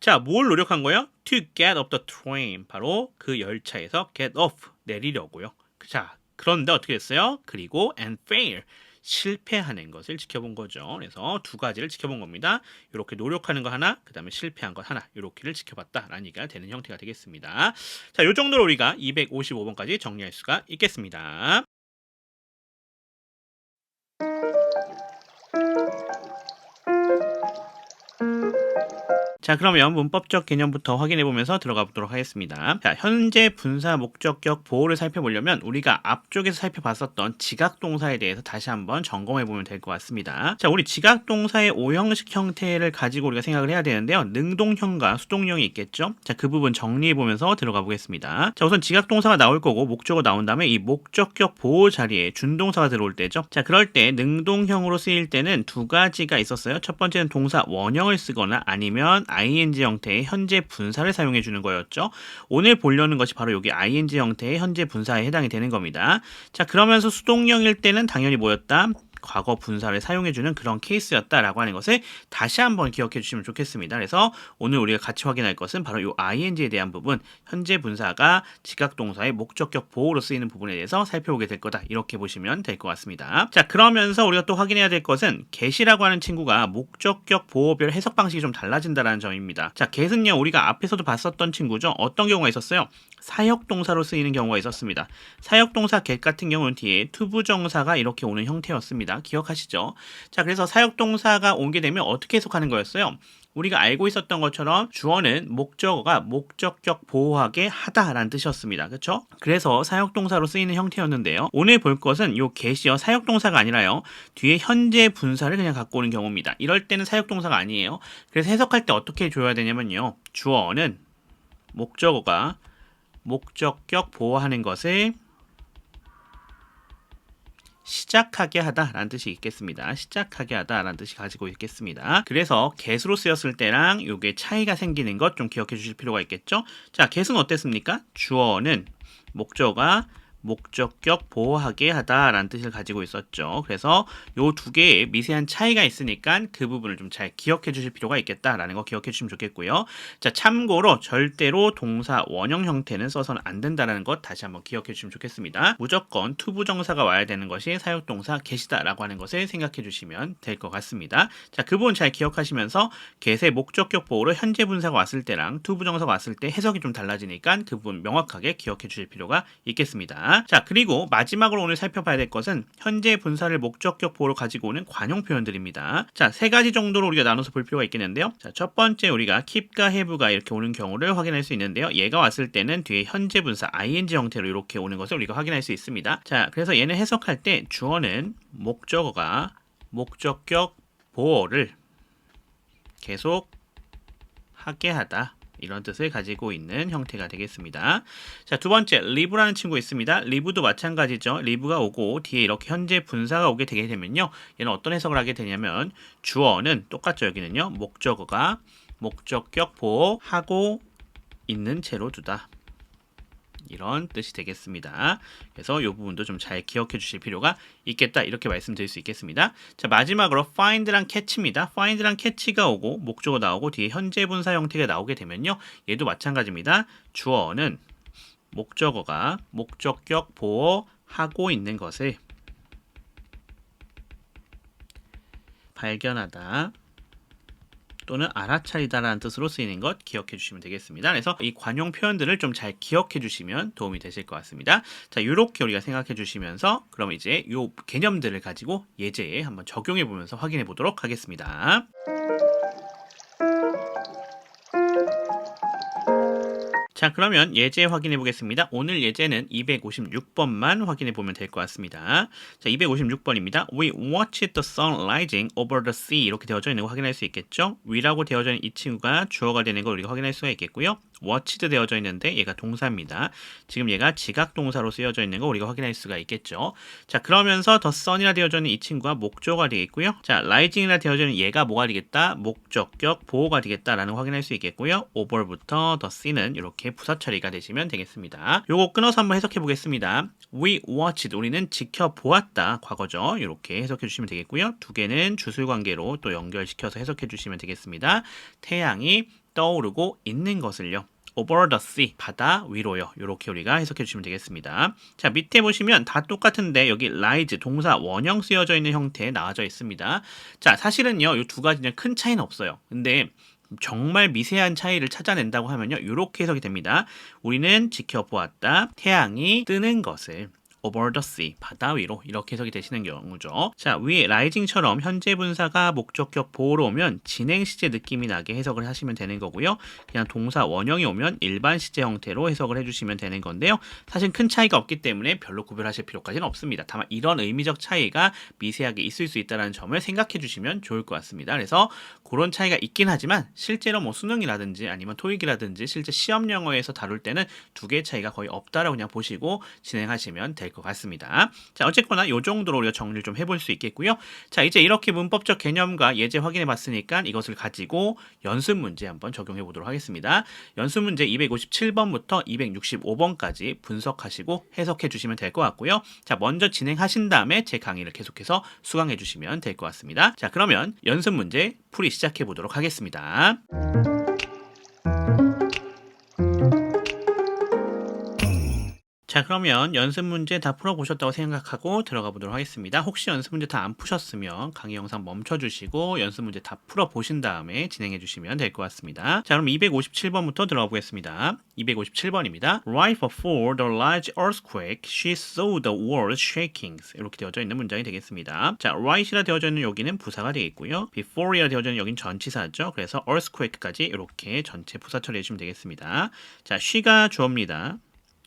자, 뭘 노력한 거예요? to get off the train. 바로 그 열차에서 get off, 내리려고요. 자, 그런데 어떻게 됐어요? 그리고 and fail, 실패하는 것을 지켜본 거죠. 그래서 두 가지를 지켜본 겁니다. 이렇게 노력하는 거 하나, 그 다음에 실패한 것 하나, 이렇게를 지켜봤다라는 얘기가 되는 형태가 되겠습니다. 자, 이 정도로 우리가 255번까지 정리할 수가 있겠습니다. 자, 그러면 문법적 개념부터 확인해 보면서 들어가 보도록 하겠습니다. 자, 현재 분사 목적격 보호를 살펴보려면 우리가 앞쪽에서 살펴봤었던 지각동사에 대해서 다시 한번 점검해 보면 될 것 같습니다. 자, 우리 지각동사의 5형식 형태를 가지고 우리가 생각을 해야 되는데요. 능동형과 수동형이 있겠죠? 자, 그 부분 정리해 보면서 들어가 보겠습니다. 자, 우선 지각동사가 나올 거고 목적어 나온 다음에 이 목적격 보호 자리에 준동사가 들어올 때죠. 자, 그럴 때 능동형으로 쓰일 때는 두 가지가 있었어요. 첫 번째는 동사 원형을 쓰거나 아니면 ing 형태의 현재 분사를 사용해 주는 거였죠. 오늘 보려는 것이 바로 여기 ing 형태의 현재 분사에 해당이 되는 겁니다. 자, 그러면서 수동형일 때는 당연히 뭐였다? 과거 분사를 사용해주는 그런 케이스였다라고 하는 것을 다시 한번 기억해 주시면 좋겠습니다. 그래서 오늘 우리가 같이 확인할 것은 바로 이 ing에 대한 부분, 현재 분사가 지각동사의 목적격 보호로 쓰이는 부분에 대해서 살펴보게 될 거다. 이렇게 보시면 될 것 같습니다. 자, 그러면서 우리가 또 확인해야 될 것은 get이라고 하는 친구가 목적격 보호별 해석 방식이 좀 달라진다는 점입니다. 자, get은요, 우리가 앞에서도 봤었던 친구죠. 어떤 경우가 있었어요? 사역동사로 쓰이는 경우가 있었습니다. 사역동사 get 같은 경우는 뒤에 투부정사가 이렇게 오는 형태였습니다. 기억하시죠? 자, 그래서 사역동사가 오게 되면 어떻게 해석하는 거였어요? 우리가 알고 있었던 것처럼 주어는 목적어가 목적격 보호하게 하다라는 뜻이었습니다. 그렇죠? 그래서 사역동사로 쓰이는 형태였는데요. 오늘 볼 것은 요 get이요, 사역동사가 아니라요, 뒤에 현재 분사를 그냥 갖고 오는 경우입니다. 이럴 때는 사역동사가 아니에요. 그래서 해석할 때 어떻게 줘야 되냐면요, 주어는 목적어가 목적격 보호하는 것을 시작하게 하다라는 뜻이 있겠습니다. 시작하게 하다라는 뜻이 가지고 있겠습니다. 그래서 get으로 쓰였을 때랑 요게 차이가 생기는 것 좀 기억해 주실 필요가 있겠죠? 자, get은 어땠습니까? 주어는 목적어가 목적격 보호하게 하다라는 뜻을 가지고 있었죠. 그래서 요 두 개의 미세한 차이가 있으니까 그 부분을 좀 잘 기억해 주실 필요가 있겠다라는 거 기억해 주시면 좋겠고요. 자, 참고로 절대로 동사 원형 형태는 써서는 안 된다는 것 다시 한번 기억해 주시면 좋겠습니다. 무조건 투부정사가 와야 되는 것이 사역동사 get이다라고 하는 것을 생각해 주시면 될 것 같습니다. 자, 그 부분 잘 기억하시면서 get의 목적격 보호로 현재 분사가 왔을 때랑 투부정사가 왔을 때 해석이 좀 달라지니까 그 부분 명확하게 기억해 주실 필요가 있겠습니다. 자, 그리고 마지막으로 오늘 살펴봐야 될 것은 현재 분사를 목적격 보호로 가지고 오는 관용 표현들입니다. 자, 세 가지 정도로 우리가 나눠서 볼 필요가 있겠는데요. 자, 첫 번째 우리가 keep과 have가 이렇게 오는 경우를 확인할 수 있는데요. 얘가 왔을 때는 뒤에 현재 분사 ing 형태로 이렇게 오는 것을 우리가 확인할 수 있습니다. 자, 그래서 얘는 해석할 때 주어는 목적어가 목적격 보호를 계속 하게 하다, 이런 뜻을 가지고 있는 형태가 되겠습니다. 자, 두 번째, live라는 친구 있습니다. live도 마찬가지죠. live가 오고 뒤에 이렇게 현재 분사가 오게 되게 되면요, 얘는 어떤 해석을 하게 되냐면 주어는 똑같죠. 여기는요, 목적어가 목적격 보호하고 있는 채로 두다, 이런 뜻이 되겠습니다. 그래서 이 부분도 좀 잘 기억해 주실 필요가 있겠다, 이렇게 말씀드릴 수 있겠습니다. 자, 마지막으로 find랑 catch입니다. find랑 catch가 오고 목적어 나오고 뒤에 현재 분사 형태가 나오게 되면요, 얘도 마찬가지입니다. 주어는 목적어가 목적격 보호하고 있는 것을 발견하다 또는 알아차리다라는 뜻으로 쓰이는 것 기억해 주시면 되겠습니다. 그래서 이 관용 표현들을 좀 잘 기억해 주시면 도움이 되실 것 같습니다. 자, 이렇게 우리가 생각해 주시면서 그럼 이제 이 개념들을 가지고 예제에 한번 적용해 보면서 확인해 보도록 하겠습니다. 자, 그러면 예제 확인해 보겠습니다. 오늘 예제는 256번만 확인해 보면 될 것 같습니다. 자, 256번입니다. We watched the sun rising over the sea, 이렇게 되어져 있는 거 확인할 수 있겠죠? we라고 되어져 있는 이 친구가 주어가 되는 걸 우리가 확인할 수가 있겠고요. watched 되어져 있는데 얘가 동사입니다. 지금 얘가 지각 동사로 쓰여져 있는 거 우리가 확인할 수가 있겠죠. 자, 그러면서 the sun이라 되어져 있는 이 친구가 목적어가 되겠고요. 자, rising이라 되어져 있는 얘가 뭐가 되겠다? 목적격 보호가 되겠다라는 거 확인할 수 있겠고요. over부터 the sea는 이렇게 부사 처리가 되시면 되겠습니다. 요거 끊어서 한번 해석해 보겠습니다. We watched, 우리는 지켜보았다, 과거죠. 이렇게 해석해 주시면 되겠고요. 두 개는 주술 관계로 또 연결시켜서 해석해 주시면 되겠습니다. 태양이 떠오르고 있는 것을요, over the sea, 바다 위로요. 이렇게 우리가 해석해 주시면 되겠습니다. 자, 밑에 보시면 다 똑같은데 여기 rise, 동사 원형 쓰여져 있는 형태 나와져 있습니다. 자, 사실은요, 이 두 가지는 큰 차이는 없어요. 근데 정말 미세한 차이를 찾아낸다고 하면요, 이렇게 해석이 됩니다. 우리는 지켜보았다, 태양이 뜨는 것을 over the sea, 바다 위로 이렇게 해석이 되시는 경우죠. 자, 위에 rising처럼 현재 분사가 목적격 보호로 오면 진행 시제 느낌이 나게 해석을 하시면 되는 거고요. 그냥 동사 원형이 오면 일반 시제 형태로 해석을 해주시면 되는 건데요. 사실 큰 차이가 없기 때문에 별로 구별하실 필요까지는 없습니다. 다만 이런 의미적 차이가 미세하게 있을 수 있다는 점을 생각해 주시면 좋을 것 같습니다. 그래서 그런 차이가 있긴 하지만 실제로 뭐 수능이라든지 아니면 토익이라든지 실제 시험 영어에서 다룰 때는 두 개의 차이가 거의 없다라고 그냥 보시고 진행하시면 될 것 같습니다. 자, 어쨌거나 이 정도로 우리가 정리를 좀 해볼 수 있겠고요. 자, 이제 이렇게 문법적 개념과 예제 확인해 봤으니까 이것을 가지고 연습 문제 한번 적용해 보도록 하겠습니다. 연습 문제 257번부터 265번까지 분석하시고 해석해 주시면 될 것 같고요. 자, 먼저 진행하신 다음에 제 강의를 계속해서 수강해 주시면 될 것 같습니다. 자, 그러면 연습 문제 풀이 시작해 보도록 하겠습니다. 자, 그러면 연습 문제 다 풀어보셨다고 생각하고 들어가 보도록 하겠습니다. 혹시 연습 문제 다 안 푸셨으면 강의 영상 멈춰주시고 연습 문제 다 풀어보신 다음에 진행해 주시면 될 것 같습니다. 자, 그럼 257번부터 들어가 보겠습니다. 257번입니다. Right before the large earthquake, she saw the world shaking. 이렇게 되어져 있는 문장이 되겠습니다. 자, right이라 되어져 있는 여기는 부사가 되겠고요. before이라 되어져 있는 여기는 전치사죠. 그래서 earthquake까지 이렇게 전체 부사 처리해 주시면 되겠습니다. 자, she가 주어입니다.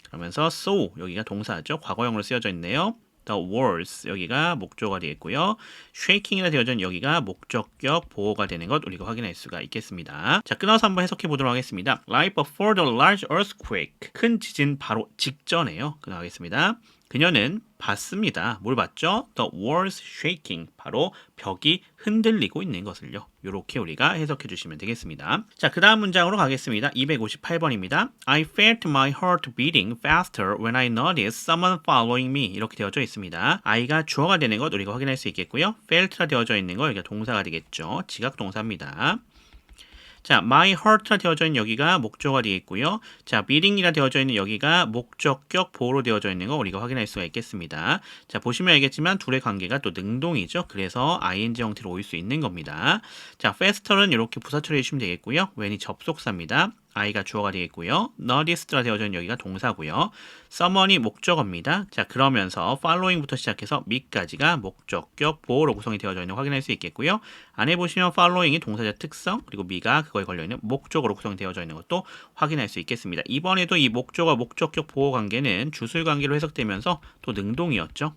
그러면서 saw 여기가 동사죠. 과거형으로 쓰여져 있네요. The was 여기가 목조가 되겠고요. shaking이라 되어져 있는 여기가 목적격 보호가 되는 것 우리가 확인할 수가 있겠습니다. 자, 끊어서 한번 해석해 보도록 하겠습니다. Right before the large earthquake. 큰 지진 바로 직전에요. 끊어가겠습니다. 그녀는 봤습니다. 뭘 봤죠? The walls shaking. 바로 벽이 흔들리고 있는 것을요. 이렇게 우리가 해석해 주시면 되겠습니다. 자, 그 다음 문장으로 가겠습니다. 258번입니다. I felt my heart beating faster when I noticed someone following me. 이렇게 되어져 있습니다. I가 주어가 되는 것 우리가 확인할 수 있겠고요. felt가 되어져 있는 거 여기가 동사가 되겠죠. 지각 동사입니다. 자, my heart라 되어져 있는 여기가 목조가 되겠고요. 자, beating이라 되어져 있는 여기가 목적격 보호로 되어져 있는 거 우리가 확인할 수가 있겠습니다. 자, 보시면 알겠지만 둘의 관계가 또 능동이죠. 그래서 ing 형태로 올 수 있는 겁니다. 자, faster는 이렇게 부사 처리해 주시면 되겠고요. when이 접속사입니다. I가 주어가 되겠고요. noticed라 되어져 있는 여기가 동사고요. someone이 목적어입니다. 자, 그러면서 following부터 시작해서 me까지가 목적격 보호로 구성이 되어져 있는 거 확인할 수 있겠고요. 안에 보시면 following이 동사적 특성 그리고 me가 그거에 걸려있는 목적어로 구성되어져 있는 것도 확인할 수 있겠습니다. 이번에도 이 목적어 목적격 보호 관계는 주술 관계로 해석되면서 또 능동이었죠.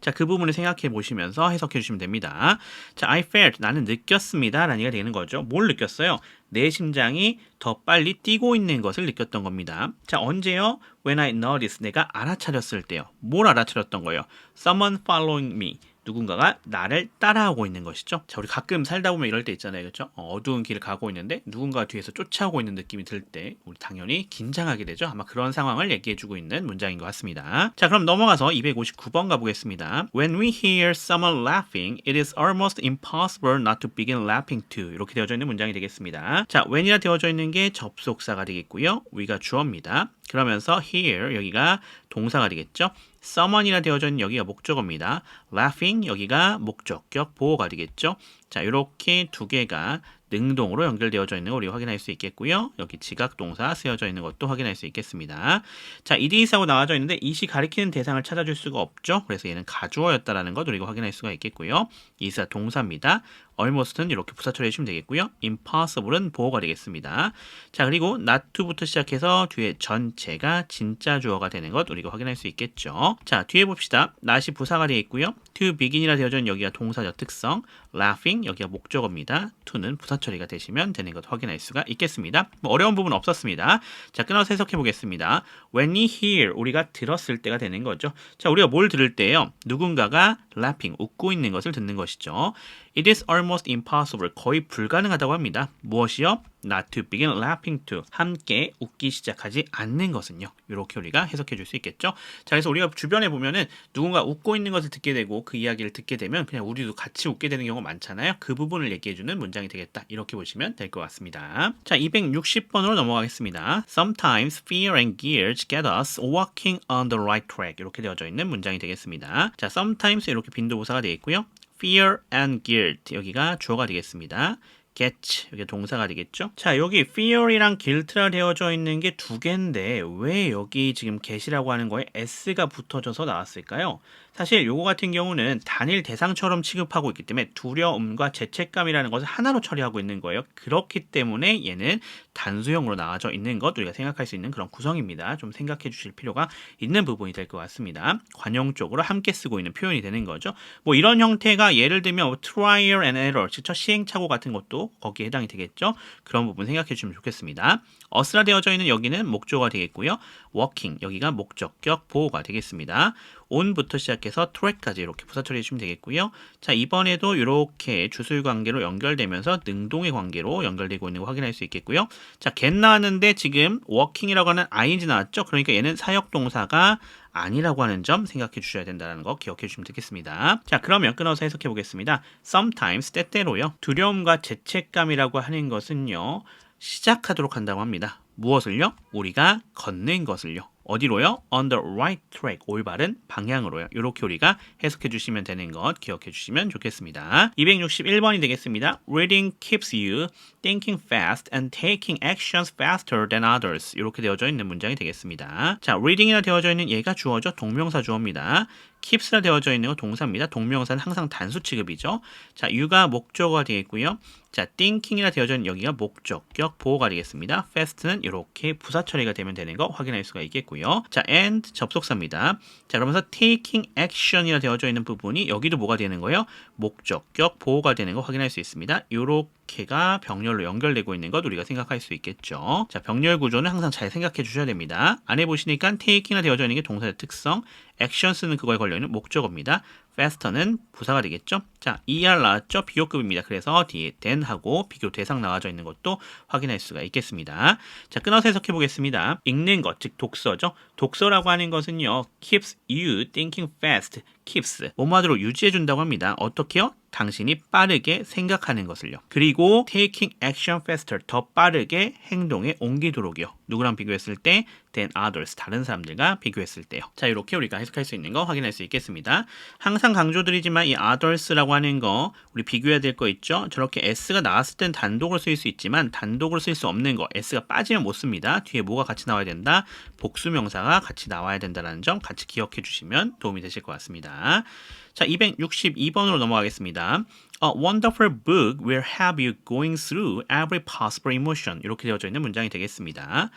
자, 그 부분을 생각해 보시면서 해석해 주시면 됩니다. 자, I felt, 나는 느꼈습니다. 라는 얘기가 되는 거죠. 뭘 느꼈어요? 내 심장이 더 빨리 뛰고 있는 것을 느꼈던 겁니다. 자, 언제요? When I noticed, 내가 알아차렸을 때요. 뭘 알아차렸던 거예요? Someone following me. 누군가가 나를 따라하고 있는 것이죠. 자, 우리 가끔 살다 보면 이럴 때 있잖아요. 그렇죠? 어두운 길을 가고 있는데 누군가 뒤에서 쫓아오고 있는 느낌이 들 때 우리 당연히 긴장하게 되죠. 아마 그런 상황을 얘기해주고 있는 문장인 것 같습니다. 자, 그럼 넘어가서 259번 가보겠습니다. When we hear someone laughing, it is almost impossible not to begin laughing too. 이렇게 되어져 있는 문장이 되겠습니다. 자, when이라 되어져 있는 게 접속사가 되겠고요. we가 주어입니다. 그러면서 hear 여기가 동사가 되겠죠. someone이라 되어져 있는 여기가 목적어입니다. laughing 여기가 목적격 보호가 되겠죠. 자, 이렇게 두 개가 능동으로 연결되어져 있는 거 우리가 확인할 수 있겠고요. 여기 지각 동사 쓰여져 있는 것도 확인할 수 있겠습니다. 자, 이디스하고 나와져 있는데 이시 가리키는 대상을 찾아줄 수가 없죠. 그래서 얘는 가주어였다라는 것 우리가 확인할 수가 있겠고요. 이사 동사입니다. almost는 이렇게 부사 처리해 주시면 되겠고요. impossible은 보호가 되겠습니다. 자, 그리고 not to부터 시작해서 뒤에 전체가 진짜 주어가 되는 것 우리가 확인할 수 있겠죠. 자, 뒤에 봅시다. not이 부사가 되어 있고요. to begin이라 되어져 있는 여기가 동사적 특성, laughing 여기가 목적어입니다. to는 부사 처리가 되시면 되는 것 확인할 수가 있겠습니다. 뭐 어려운 부분 없었습니다. 자, 끊어서 해석해 보겠습니다. When we hear 우리가 들었을 때가 되는 거죠. 자, 우리가 뭘 들을 때요? 누군가가 laughing 웃고 있는 것을 듣는 것이죠. It is almost impossible 거의 불가능하다고 합니다. 무엇이요? Not to begin laughing to 함께 웃기 시작하지 않는 것은요. 이렇게 우리가 해석해 줄 수 있겠죠. 자, 그래서 우리가 주변에 보면은 누군가 웃고 있는 것을 듣게 되고 그 이야기를 듣게 되면 그냥 우리도 같이 웃게 되는 경우가 많잖아요. 그 부분을 얘기해 주는 문장이 되겠다. 이렇게 보시면 될 것 같습니다. 자, 260번으로 넘어가겠습니다. Sometimes fear and gears get us walking on the right track. 이렇게 되어져 있는 문장이 되겠습니다. 자, sometimes 이렇게 빈도부사가 되어 있고요. fear and guilt 여기가 주어가 되겠습니다. get 이게 동사가 되겠죠. 자, 여기 fear이랑 guilt라 되어져 있는 게 두 개인데 왜 여기 지금 get이라고 하는 거에 s가 붙어져서 나왔을까요? 사실 요거 같은 경우는 단일 대상처럼 취급하고 있기 때문에 두려움과 죄책감이라는 것을 하나로 처리하고 있는 거예요. 그렇기 때문에 얘는 단수형으로 나와져 있는 것 우리가 생각할 수 있는 그런 구성입니다. 좀 생각해 주실 필요가 있는 부분이 될 것 같습니다. 관용적으로 함께 쓰고 있는 표현이 되는 거죠. 뭐 이런 형태가 예를 들면 trial and error, 즉 시행착오 같은 것도 거기에 해당이 되겠죠. 그런 부분 생각해 주시면 좋겠습니다. us라 되어져 있는 여기는 목조가 되겠고요. working 여기가 목적격 보호가 되겠습니다. on부터 시작해서 track까지 이렇게 부사 처리해 주시면 되겠고요. 자, 이번에도 이렇게 주술 관계로 연결되면서 능동의 관계로 연결되고 있는 거 확인할 수 있겠고요. 자, get 나왔는데 지금 working이라고 하는 ing 나왔죠. 그러니까 얘는 사역 동사가 아니라고 하는 점 생각해 주셔야 된다는 거 기억해 주시면 되겠습니다. 자, 그러면 끊어서 해석해 보겠습니다. sometimes 때때로요. 두려움과 죄책감이라고 하는 것은요. 시작하도록 한다고 합니다. 무엇을요? 우리가 걷는 것을요. 어디로요? On the right track, 올바른 방향으로요. 이렇게 우리가 해석해 주시면 되는 것 기억해 주시면 좋겠습니다. 261번이 되겠습니다. Reading keeps you thinking fast and taking actions faster than others. 이렇게 되어져 있는 문장이 되겠습니다. 자, reading이라 되어져 있는 얘가 주어죠. 동명사 주어입니다. keeps라 되어져 있는 거 동사입니다. 동명사는 항상 단수 취급이죠. 자, you가 목적어가 되겠고요. 자, thinking이라 되어져 있는 여기가 목적격 보호가 되겠습니다. fast는 이렇게 부사 처리가 되면 되는 거 확인할 수가 있겠고요. 자, and 접속사입니다. 자, 그러면서 taking action이라 되어져 있는 부분이 여기도 뭐가 되는 거예요? 목적격 보호가 되는 거 확인할 수 있습니다. 요렇게가 병렬로 연결되고 있는 것 우리가 생각할 수 있겠죠. 자, 병렬 구조는 항상 잘 생각해 주셔야 됩니다. 안에 보시니까 taking이라 되어져 있는 게 동사의 특성, actions는 그거에 걸려있는 목적어입니다. faster는 부사가 되겠죠. 자, ER 나왔죠? 비교급입니다. 그래서 뒤에 than 하고 비교 대상 나와져 있는 것도 확인할 수가 있겠습니다. 자, 끊어서 해석해 보겠습니다. 읽는 것, 즉 독서죠. 독서라고 하는 것은요. keeps you thinking fast. keeps. 뭐뭐하도록 유지해 준다고 합니다. 어떻게요? 당신이 빠르게 생각하는 것을요. 그리고 taking action faster. 더 빠르게 행동에 옮기도록이요. 누구랑 비교했을 때? than others. 다른 사람들과 비교했을 때요. 자, 이렇게 우리가 해석할 수 있는 거 확인할 수 있겠습니다. 항상 강조드리지만 이 others라고 하는 거 우리 비교해야 될 거 있죠? 저렇게 s가 나왔을 땐 단독으로 쓸 수 있지만 단독으로 쓸 수 없는 거 s가 빠지면 못 씁니다. 뒤에 뭐가 같이 나와야 된다? 복수명사가 같이 나와야 된다는 점 같이 기억해 주시면 도움이 되실 것 같습니다. 자, 262번으로 넘어가겠습니다. A wonderful book will have you going through every possible emotion. 이렇게 되어져 있는 문장이 되겠습니다.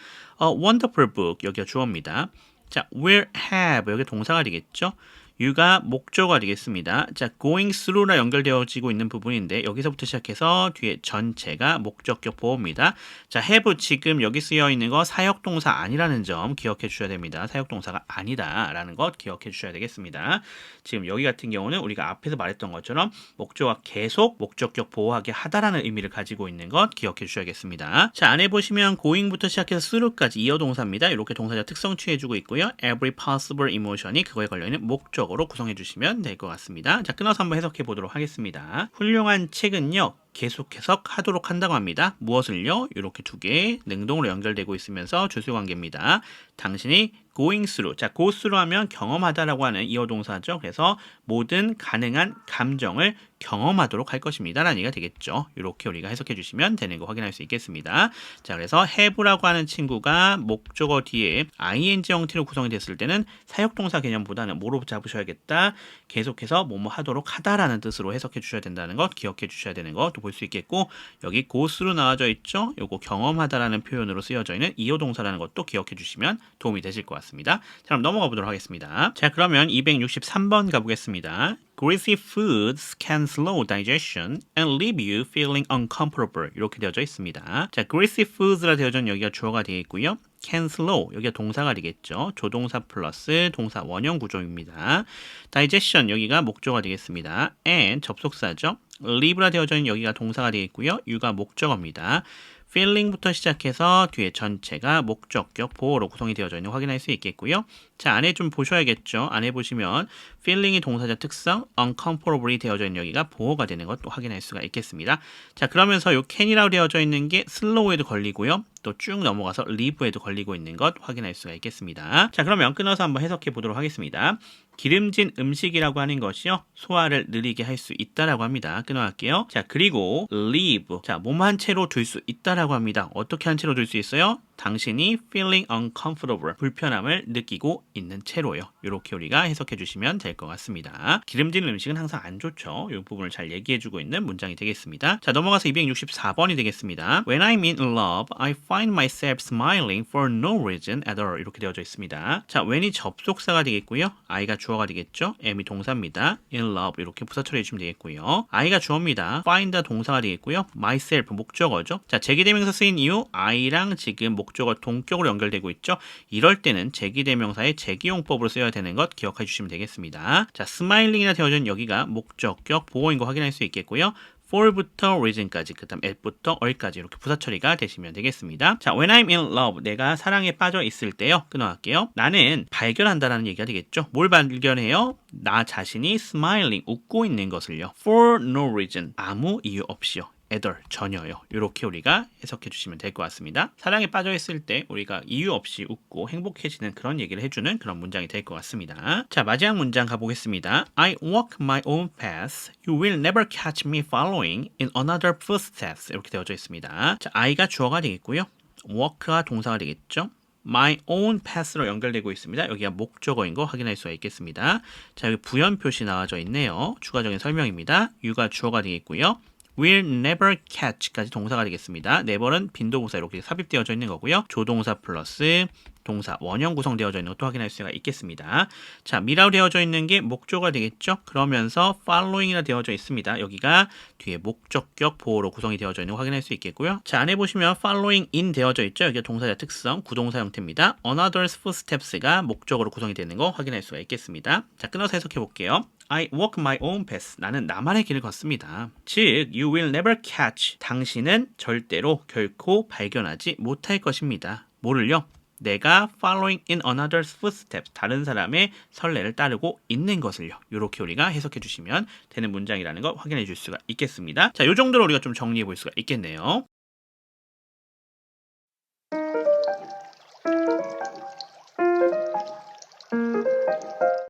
A wonderful book, 여기가 주어입니다. 자, will have, 여기 동사가 되겠죠? you가 목적어가 되겠습니다. 자, going through라 연결되어지고 있는 부분인데 여기서부터 시작해서 뒤에 전체가 목적격 보호입니다. 자, have 지금 여기 쓰여 있는 거 사역동사 아니라는 점 기억해 주셔야 됩니다. 사역동사가 아니다라는 것 기억해 주셔야 되겠습니다. 지금 여기 같은 경우는 우리가 앞에서 말했던 것처럼 목적어가 계속 목적격 보호하게 하다라는 의미를 가지고 있는 것 기억해 주셔야겠습니다. 자, 안에 보시면 going부터 시작해서 through까지 이어 동사입니다. 이렇게 동사적 특성 취해주고 있고요. every possible emotion이 그거에 걸려있는 목적 으로 구성해 주시면 될 것 같습니다. 자, 끊어서 한번 해석해 보도록 하겠습니다. 훌륭한 책은요. 계속 해석하도록 한다고 합니다. 무엇을요? 이렇게 두 개 능동으로 연결되고 있으면서 주술관계입니다. 당신이 going through, 자, go through 하면 경험하다라고 하는 이어 동사죠. 그래서 모든 가능한 감정을 경험하도록 할 것입니다. 라는 얘기가 되겠죠. 이렇게 우리가 해석해 주시면 되는 거 확인할 수 있겠습니다. 자, 그래서 have라고 하는 친구가 목적어 뒤에 ing 형태로 구성이 됐을 때는 사역동사 개념보다는 뭐로 잡으셔야겠다? 계속해서 뭐뭐 하도록 하다라는 뜻으로 해석해 주셔야 된다는 것 기억해 주셔야 되는 것도 볼 수 있겠고, 여기 go through 나와져 있죠? 요거 경험하다라는 표현으로 쓰여져 있는 이어 동사라는 것도 기억해 주시면 도움이 되실 것 같습니다. 자, 그럼 넘어가 보도록 하겠습니다. 자, 그러면 263번 가보겠습니다. Greasy foods can slow digestion and leave you feeling uncomfortable. 이렇게 되어져 있습니다. 자, greasy foods라 되어져 있는 여기가 주어가 되겠고요. can slow, 여기가 동사가 되겠죠. 조동사 플러스 동사 원형 구조입니다. digestion, 여기가 목적어가 되겠습니다. and 접속사죠. leave라 되어져 있는 여기가 동사가 되겠고요. you가 목적어입니다. feeling부터 시작해서 뒤에 전체가 목적격 보호로 구성이 되어져 있는 거 확인할 수 있겠고요. 자, 안에 좀 보셔야겠죠. 안에 보시면 feeling이 동사적 특성, uncomfortably 되어져 있는 여기가 보호가 되는 것도 확인할 수가 있겠습니다. 자, 그러면서 요 can이라고 되어져 있는 게 slow에도 걸리고요. 또 쭉 넘어가서 live에도 걸리고 있는 것 확인할 수가 있겠습니다. 자, 그러면 끊어서 한번 해석해 보도록 하겠습니다. 기름진 음식이라고 하는 것이요, 소화를 느리게 할 수 있다라고 합니다. 끊어갈게요. 자, 그리고 leave, 자, 몸 한 채로 둘 수 있다라고 합니다. 어떻게 한 채로 둘 수 있어요? 당신이 feeling uncomfortable, 불편함을 느끼고 있는 채로요. 이렇게 우리가 해석해 주시면 될 것 같습니다. 기름진 음식은 항상 안 좋죠. 이 부분을 잘 얘기해 주고 있는 문장이 되겠습니다. 자, 넘어가서 264번이 되겠습니다. When I'm in love, I find myself smiling for no reason at all. 이렇게 되어져 있습니다. 자, when이 접속사가 되겠고요. I가 주어가 되겠죠. M이 동사입니다. in love 이렇게 부사 처리해 주시면 되겠고요. I가 주어입니다. find 동사가 되겠고요. myself 목적어죠. 자, 제기대명사 쓰인 이유 I랑 지금 목적어 동격으로 연결되고 있죠. 이럴 때는 제기대명사의 제기용법으로 써야 되는 것 기억해 주시면 되겠습니다. 자, 스마일링이나 되어진 여기가 목적격 보어인 거 확인할 수 있겠고요. for부터 reason까지, 그 다음 at부터 or까지 이렇게 부사 처리가 되시면 되겠습니다. 자, when I'm in love, 내가 사랑에 빠져 있을 때요. 끊어갈게요. 나는 발견한다라는 얘기가 되겠죠. 뭘 발견해요? 나 자신이 smiling, 웃고 있는 것을요. for no reason, 아무 이유 없이요. at all, 전혀요. 이렇게 우리가 해석해 주시면 될 것 같습니다. 사랑에 빠져 있을 때 우리가 이유 없이 웃고 행복해지는 그런 얘기를 해주는 그런 문장이 될 것 같습니다. 자, 마지막 문장 가보겠습니다. I walk my own path. You will never catch me following in another footsteps. 이렇게 되어져 있습니다. 자, I가 주어가 되겠고요. walk가 동사가 되겠죠. my own path로 연결되고 있습니다. 여기가 목적어인 거 확인할 수가 있겠습니다. 자, 여기 부연 표시 나와져 있네요. 추가적인 설명입니다. you가 주어가 되겠고요. will never catch까지 동사가 되겠습니다. never는 빈도부사 이렇게 삽입되어져 있는 거고요. 조동사 플러스 동사 원형 구성되어져 있는 것도 확인할 수가 있겠습니다. 자, 미라로 되어져 있는 게 목조가 되겠죠. 그러면서 following이라 되어져 있습니다. 여기가 뒤에 목적격 보호로 구성이 되어져 있는 거 확인할 수 있겠고요. 자, 안에 보시면 following in 되어져 있죠. 여기가 동사의 특성, 구동사 형태입니다. another's footsteps가 목적으로 구성이 되는 거 확인할 수가 있겠습니다. 자, 끊어서 해석해 볼게요. I walk my own path. 나는 나만의 길을 걷습니다. 즉, you will never catch. 당신은 절대로 결코 발견하지 못할 것입니다. 뭐를요? 내가 following in another's footsteps, 다른 사람의 선례를 따르고 있는 것을요. 이렇게 우리가 해석해 주시면 되는 문장이라는 거 확인해 줄 수가 있겠습니다. 자, 이 정도로 우리가 좀 정리해 볼 수가 있겠네요.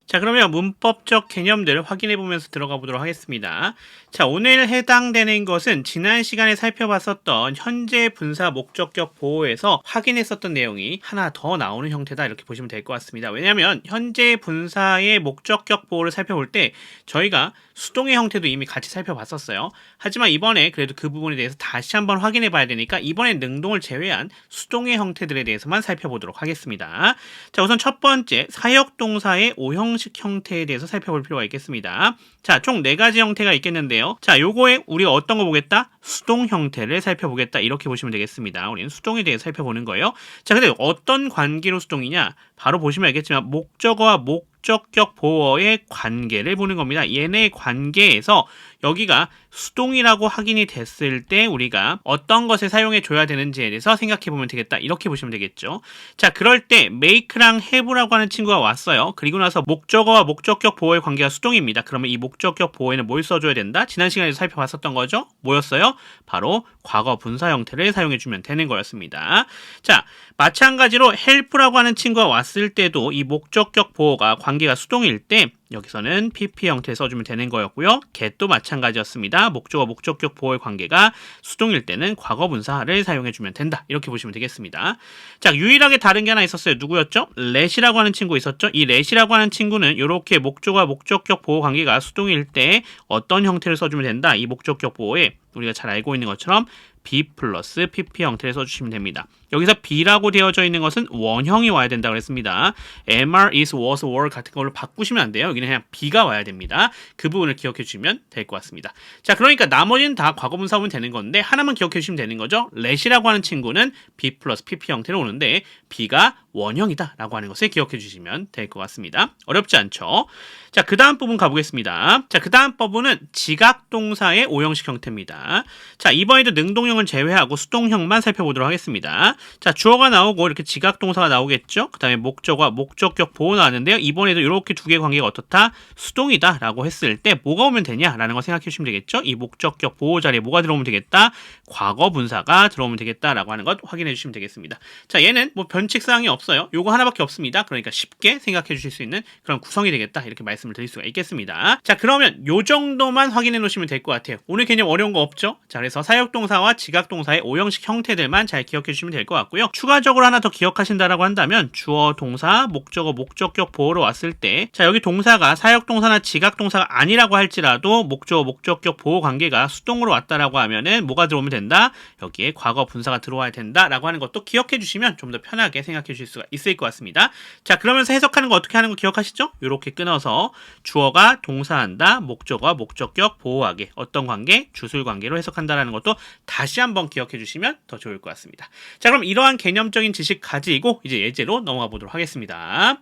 자, 그러면 문법적 개념들을 확인해 보면서 들어가 보도록 하겠습니다. 자, 오늘 해당되는 것은 지난 시간에 살펴봤었던 현재 분사 목적격 보호에서 확인했었던 내용이 하나 더 나오는 형태다, 이렇게 보시면 될 것 같습니다. 왜냐하면 현재 분사의 목적격 보호를 살펴볼 때 저희가 수동의 형태도 이미 같이 살펴봤었어요. 하지만 이번에 그래도 그 부분에 대해서 다시 한번 확인해 봐야 되니까 이번에 능동을 제외한 수동의 형태들에 대해서만 살펴보도록 하겠습니다. 자, 우선 첫 번째 사역동사의 오형식 형태에 대해서 살펴볼 필요가 있겠습니다. 자, 총 4가지 형태가 있겠는데요. 자, 요거에 우리가 어떤 거 보겠다? 수동 형태를 살펴보겠다, 이렇게 보시면 되겠습니다. 우리는 수동에 대해서 살펴보는 거예요. 자, 근데 어떤 관계로 수동이냐? 바로 보시면 알겠지만 목적어와 목적격 보어의 관계를 보는 겁니다. 얘네 관계에서 여기가 수동이라고 확인이 됐을 때 우리가 어떤 것을 사용해 줘야 되는지에 대해서 생각해 보면 되겠다, 이렇게 보시면 되겠죠. 자, 그럴 때 make랑 have라고 하는 친구가 왔어요. 그리고 나서 목적어와 목적격 보어의 관계가 수동입니다. 그러면 이 목적격 보어에는 뭘 써줘야 된다? 지난 시간에도 살펴봤었던 거죠. 뭐였어요? 바로 과거 분사 형태를 사용해 주면 되는 거였습니다. 자, 마찬가지로 help라고 하는 친구가 왔을 때도 이 목적격 보어가 관계가 수동일 때 여기서는 pp 형태 써주면 되는 거였고요. get도 마찬가지였습니다. 목적어 목적격 보어의 관계가 수동일 때는 과거 분사를 사용해주면 된다, 이렇게 보시면 되겠습니다. 자, 유일하게 다른 게 하나 있었어요. 누구였죠? let이라고 하는 친구 있었죠? 이 let이라고 하는 친구는 이렇게 목적어와 목적격 보호 관계가 수동일 때 어떤 형태를 써주면 된다? 이 목적격 보호에 우리가 잘 알고 있는 것처럼 be 플러스 pp 형태를 써주시면 됩니다. 여기서 be라고 되어져 있는 것은 원형이 와야 된다고 그랬습니다. mr, is, was, were 같은 걸로 바꾸시면 안 돼요. 여기는 그냥 be가 와야 됩니다. 그 부분을 기억해 주시면 될 것 같습니다. 자, 그러니까 나머지는 다 과거분사 오면 되는 건데 하나만 기억해 주시면 되는 거죠. let이라고 하는 친구는 be 플러스 pp 형태로 오는데 be가 원형이다 라고 하는 것을 기억해 주시면 될 것 같습니다. 어렵지 않죠? 자, 그 다음 부분 가보겠습니다. 자, 그 다음 부분은 지각동사의 오형식 형태입니다. 자, 이번에도 능동형을 제외하고 수동형만 살펴보도록 하겠습니다. 자, 주어가 나오고 이렇게 지각동사가 나오겠죠. 그 다음에 목적어와 목적격 보호 나왔는데요. 이번에도 이렇게 두 개의 관계가 어떻다? 수동이다 라고 했을 때 뭐가 오면 되냐라는 거 생각해 주시면 되겠죠. 이 목적격 보호 자리에 뭐가 들어오면 되겠다? 과거 분사가 들어오면 되겠다라고 하는 것 확인해 주시면 되겠습니다. 자, 얘는 뭐 변칙사항이 없어요. 요거 하나밖에 없습니다. 그러니까 쉽게 생각해 주실 수 있는 그런 구성이 되겠다 이렇게 말씀을 드릴 수가 있겠습니다. 자, 그러면 요 정도만 확인해 놓으시면 될 것 같아요. 오늘 개념 어려운 거 없죠? 자, 그래서 사역동사와 지각동사의 오형식 형태들만 잘 기억해 주시면 될 것 같고요. 추가적으로 하나 더 기억하신다라고 한다면 주어, 동사, 목적어, 목적격 보호로 왔을 때 자, 여기 동사가 사역동사나 지각동사가 아니라고 할지라도 목적어, 목적격 보호 관계가 수동으로 왔다라고 하면은 뭐가 들어오면 된다? 여기에 과거 분사가 들어와야 된다라고 하는 것도 기억해 주시면 좀 더 편하게 생각해 주실 수가 있을 것 같습니다. 자, 그러면서 해석하는 거 어떻게 하는 거 기억하시죠? 이렇게 끊어서 주어가 동사한다, 목적어와 목적격 보호하게 어떤 관계? 주술 관계로 해석한다라는 것도 다시 한번 기억해 주시면 더 좋을 것 같습니다. 자, 그럼 이러한 개념적인 지식 가지고 이제 예제로 넘어가 보도록 하겠습니다.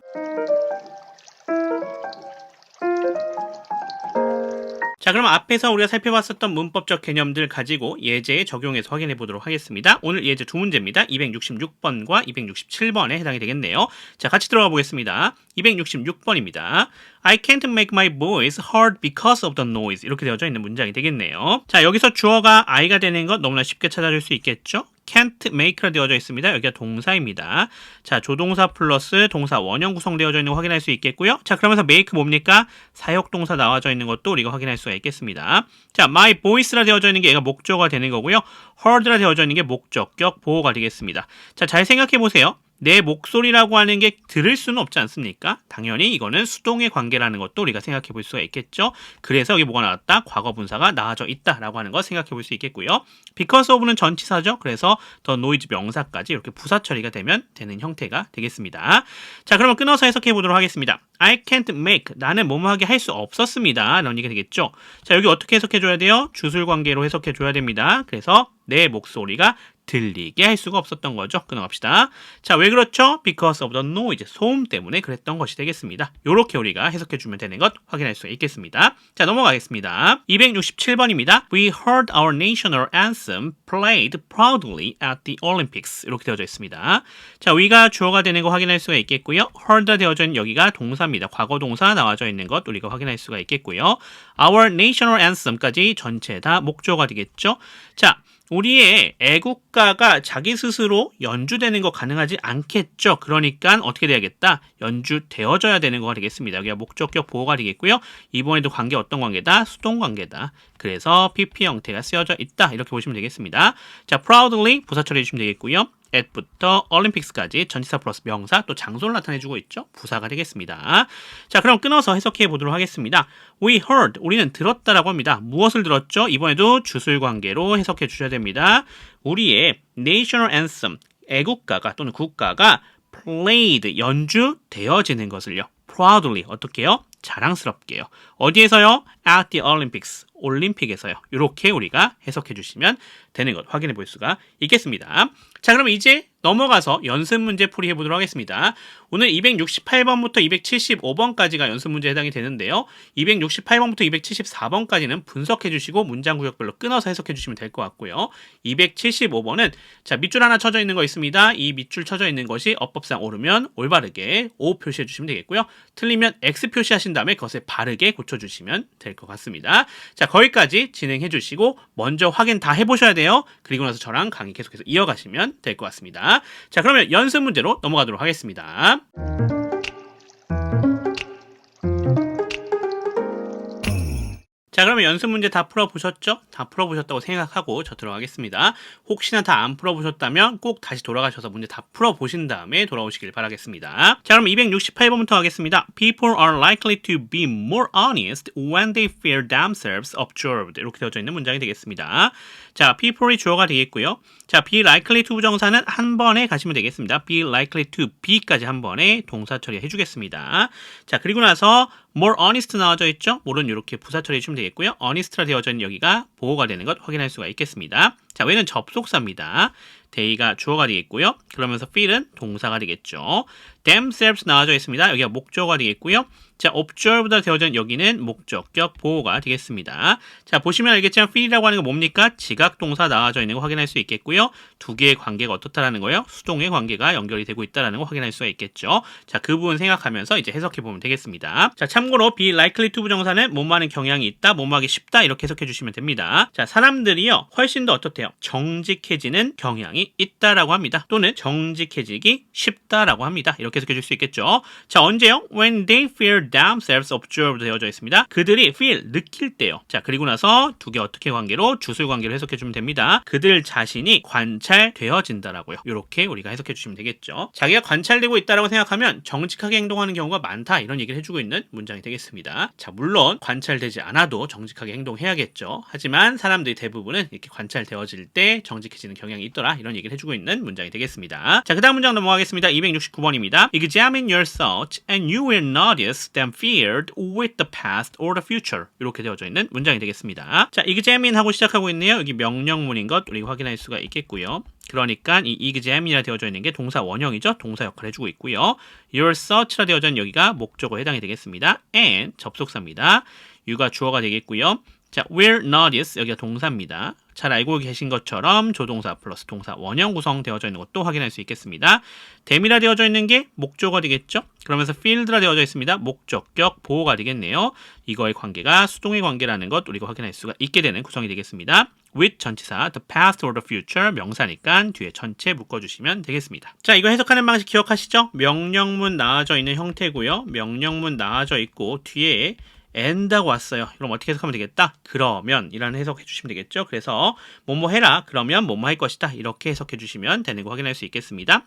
자, 그럼 앞에서 우리가 살펴봤었던 문법적 개념들 가지고 예제에 적용해서 확인해 보도록 하겠습니다. 오늘 예제 두 문제입니다. 266번과 267번에 해당이 되겠네요. 자, 같이 들어가 보겠습니다. 266번입니다. I can't make my voice heard because of the noise. 이렇게 되어져 있는 문장이 되겠네요. 자, 여기서 주어가 I가 되는 것 너무나 쉽게 찾아줄 수 있겠죠? can't make라 되어져 있습니다. 여기가 동사입니다. 자, 조동사 플러스 동사 원형 구성되어져 있는 거 확인할 수 있겠고요. 자, 그러면서 make 뭡니까? 사역동사 나와져 있는 것도 우리가 확인할 수가 있겠습니다. 자, my voice라 되어져 있는 게 얘가 목적어가 되는 거고요. heard라 되어져 있는 게 목적격 보호가 되겠습니다. 자, 잘 생각해 보세요. 내 목소리라고 하는 게 들을 수는 없지 않습니까? 당연히 이거는 수동의 관계라는 것도 우리가 생각해 볼 수가 있겠죠. 그래서 여기 뭐가 나왔다? 과거 분사가 나와져 있다라고 하는 거 생각해 볼 수 있겠고요. because of는 전치사죠. 그래서 the noise 명사까지 이렇게 부사 처리가 되면 되는 형태가 되겠습니다. 자, 그러면 끊어서 해석해 보도록 하겠습니다. I can't make, 나는 뭐뭐하게 할 수 없었습니다. 라는 얘기가 되겠죠. 자, 여기 어떻게 해석해 줘야 돼요? 주술 관계로 해석해 줘야 됩니다. 그래서 내 목소리가 들리게 할 수가 없었던 거죠. 끊어갑시다. 자, 왜 그렇죠? Because of the noise. 소음 때문에 그랬던 것이 되겠습니다. 요렇게 우리가 해석해주면 되는 것 확인할 수 있겠습니다. 자, 넘어가겠습니다. 267번입니다. We heard our national anthem played proudly at the Olympics. 이렇게 되어져 있습니다. 자, we가 주어가 되는 거 확인할 수가 있겠고요. heard가 되어져 있는 여기가 동사입니다. 과거 동사 나와져 있는 것 우리가 확인할 수가 있겠고요. Our national anthem까지 전체 다 목조가 되겠죠. 자, 우리의 애국가가 자기 스스로 연주되는 거 가능하지 않겠죠. 그러니까 어떻게 돼야겠다? 연주되어져야 되는 거가 되겠습니다. 여기가 목적격 보호가 되겠고요. 이번에도 관계 어떤 관계다? 수동 관계다. 그래서 PP 형태가 쓰여져 있다. 이렇게 보시면 되겠습니다. 자, proudly 부사 처리해 주시면 되겠고요. at부터 olympics까지 전치사 플러스 명사 또 장소를 나타내주고 있죠. 부사가 되겠습니다. 자, 그럼 끊어서 해석해 보도록 하겠습니다. We heard, 우리는 들었다라고 합니다. 무엇을 들었죠? 이번에도 주술 관계로 해석해 주셔야 됩니다. 우리의 national anthem, 애국가가 또는 국가가 played, 연주되어지는 것을요. proudly, 어떻게요? 자랑스럽게요. 어디에서요? at the Olympics, 올림픽에서요. 이렇게 우리가 해석해 주시면 되는 것 확인해 볼 수가 있겠습니다. 자, 그럼 이제 넘어가서 연습 문제 풀이해 보도록 하겠습니다. 오늘 268번부터 275번까지가 연습 문제에 해당이 되는데요. 268번부터 274번까지는 분석해 주시고 문장 구역별로 끊어서 해석해 주시면 될 것 같고요. 275번은 자, 밑줄 하나 쳐져 있는 거 있습니다. 이 밑줄 쳐져 있는 것이 어법상 옳으면 올바르게 O 표시해 주시면 되겠고요. 틀리면 X 표시하신 다음에 그것을 바르게 고쳐주시면 될 것 같습니다. 자, 거기까지 진행해 주시고 먼저 확인 다 해보셔야 돼요. 그리고 나서 저랑 강의 계속해서 이어가시면 될 것 같습니다. 자, 그러면 연습 문제로 넘어가도록 하겠습니다. 자, 그러면 연습 문제 다 풀어보셨죠? 다 풀어보셨다고 생각하고 저 들어가겠습니다. 혹시나 다 안 풀어보셨다면 꼭 다시 돌아가셔서 문제 다 풀어보신 다음에 돌아오시길 바라겠습니다. 자, 그럼 268번부터 하겠습니다. People are likely to be more honest when they feel themselves observed. 이렇게 되어져 있는 문장이 되겠습니다. 자, people이 주어가 되겠고요. 자, be likely to 부정사는 한 번에 가시면 되겠습니다. be likely to be까지 한 번에 동사 처리해 주겠습니다. 자, 그리고 나서 more honest 나와져 있죠? more는 이렇게 부사 처리해 주시면 되겠고요. honest라 되어져 있는 여기가 보호가 되는 것 확인할 수가 있겠습니다. 자, when은 접속사입니다. day가 주어가 되겠고요. 그러면서 feel은 동사가 되겠죠. themselves 나와져 있습니다. 여기가 목적어가 되겠고요. 자, observe가 되어진 여기는 목적격 보호가 되겠습니다. 자, 보시면 알겠지만 feel이라고 하는 건 뭡니까? 지각 동사 나와져 있는 거 확인할 수 있겠고요. 두 개의 관계가 어떻다라는 거예요? 수동의 관계가 연결이 되고 있다라는 거 확인할 수가 있겠죠. 자, 그 부분 생각하면서 이제 해석해 보면 되겠습니다. 자, 참고로 be likely to 부정사는 뭐뭐하는 경향이 있다, 뭐뭐하기 쉽다 이렇게 해석해 주시면 됩니다. 자, 사람들이요 훨씬 더 어떻대요? 정직해지는 경향이 있다라고 합니다. 또는 정직해지기 쉽다라고 합니다. 이렇게 해석해 줄 수 있겠죠. 자, 언제요? When they feel themselves observed 되어져 있습니다. 그들이 feel 느낄 때요. 자, 그리고 나서 두 개 어떻게 관계로 주술 관계로 해석해 주면 됩니다. 그들 자신이 관찰되어진다라고요. 이렇게 우리가 해석해 주시면 되겠죠. 자기가 관찰되고 있다라고 생각하면 정직하게 행동하는 경우가 많다 이런 얘기를 해주고 있는 문장이 되겠습니다. 자, 물론 관찰되지 않아도 정직하게 행동해야겠죠. 하지만 사람들이 대부분은 이렇게 관찰되어질 때 정직해지는 경향이 있더라 이런 얘기를 해주고 있는 문장이 되겠습니다. 자, 그 다음 문장 넘어가겠습니다. 269번입니다. Examine your thoughts and you will notice them feared with the past or the future. 이렇게 되어져 있는 문장이 되겠습니다. 자, examine 하고 시작하고 있네요. 여기 명령문인 것 우리가 확인할 수가 있겠고요. 그러니까 이 examine이라 되어져 있는 게 동사 원형이죠. 동사 역할을 해주고 있고요. Your thought라 되어져 있는 여기가 목적어에 해당이 되겠습니다. And 접속사입니다. you가 주어가 되겠고요. 자, will notice 여기가 동사입니다. 잘 알고 계신 것처럼 조동사 플러스 동사 원형 구성되어져 있는 것도 확인할 수 있겠습니다. them이라 되어져 있는 게 목적어가 되겠죠. 그러면서 feeled라 되어져 있습니다. 목적격 보호가 되겠네요. 이거의 관계가 수동의 관계라는 것 우리가 확인할 수가 있게 되는 구성이 되겠습니다. with 전치사 the past or the future 명사니까 뒤에 전체 묶어주시면 되겠습니다. 자, 이거 해석하는 방식 기억하시죠? 명령문 나와져 있는 형태고요. 명령문 나와져 있고 뒤에 and하고 왔어요. 그럼 어떻게 해석하면 되겠다? 그러면 이라는 해석해 주시면 되겠죠. 그래서 뭐뭐 해라 그러면 뭐뭐 할 것이다 이렇게 해석해 주시면 되는 거 확인할 수 있겠습니다.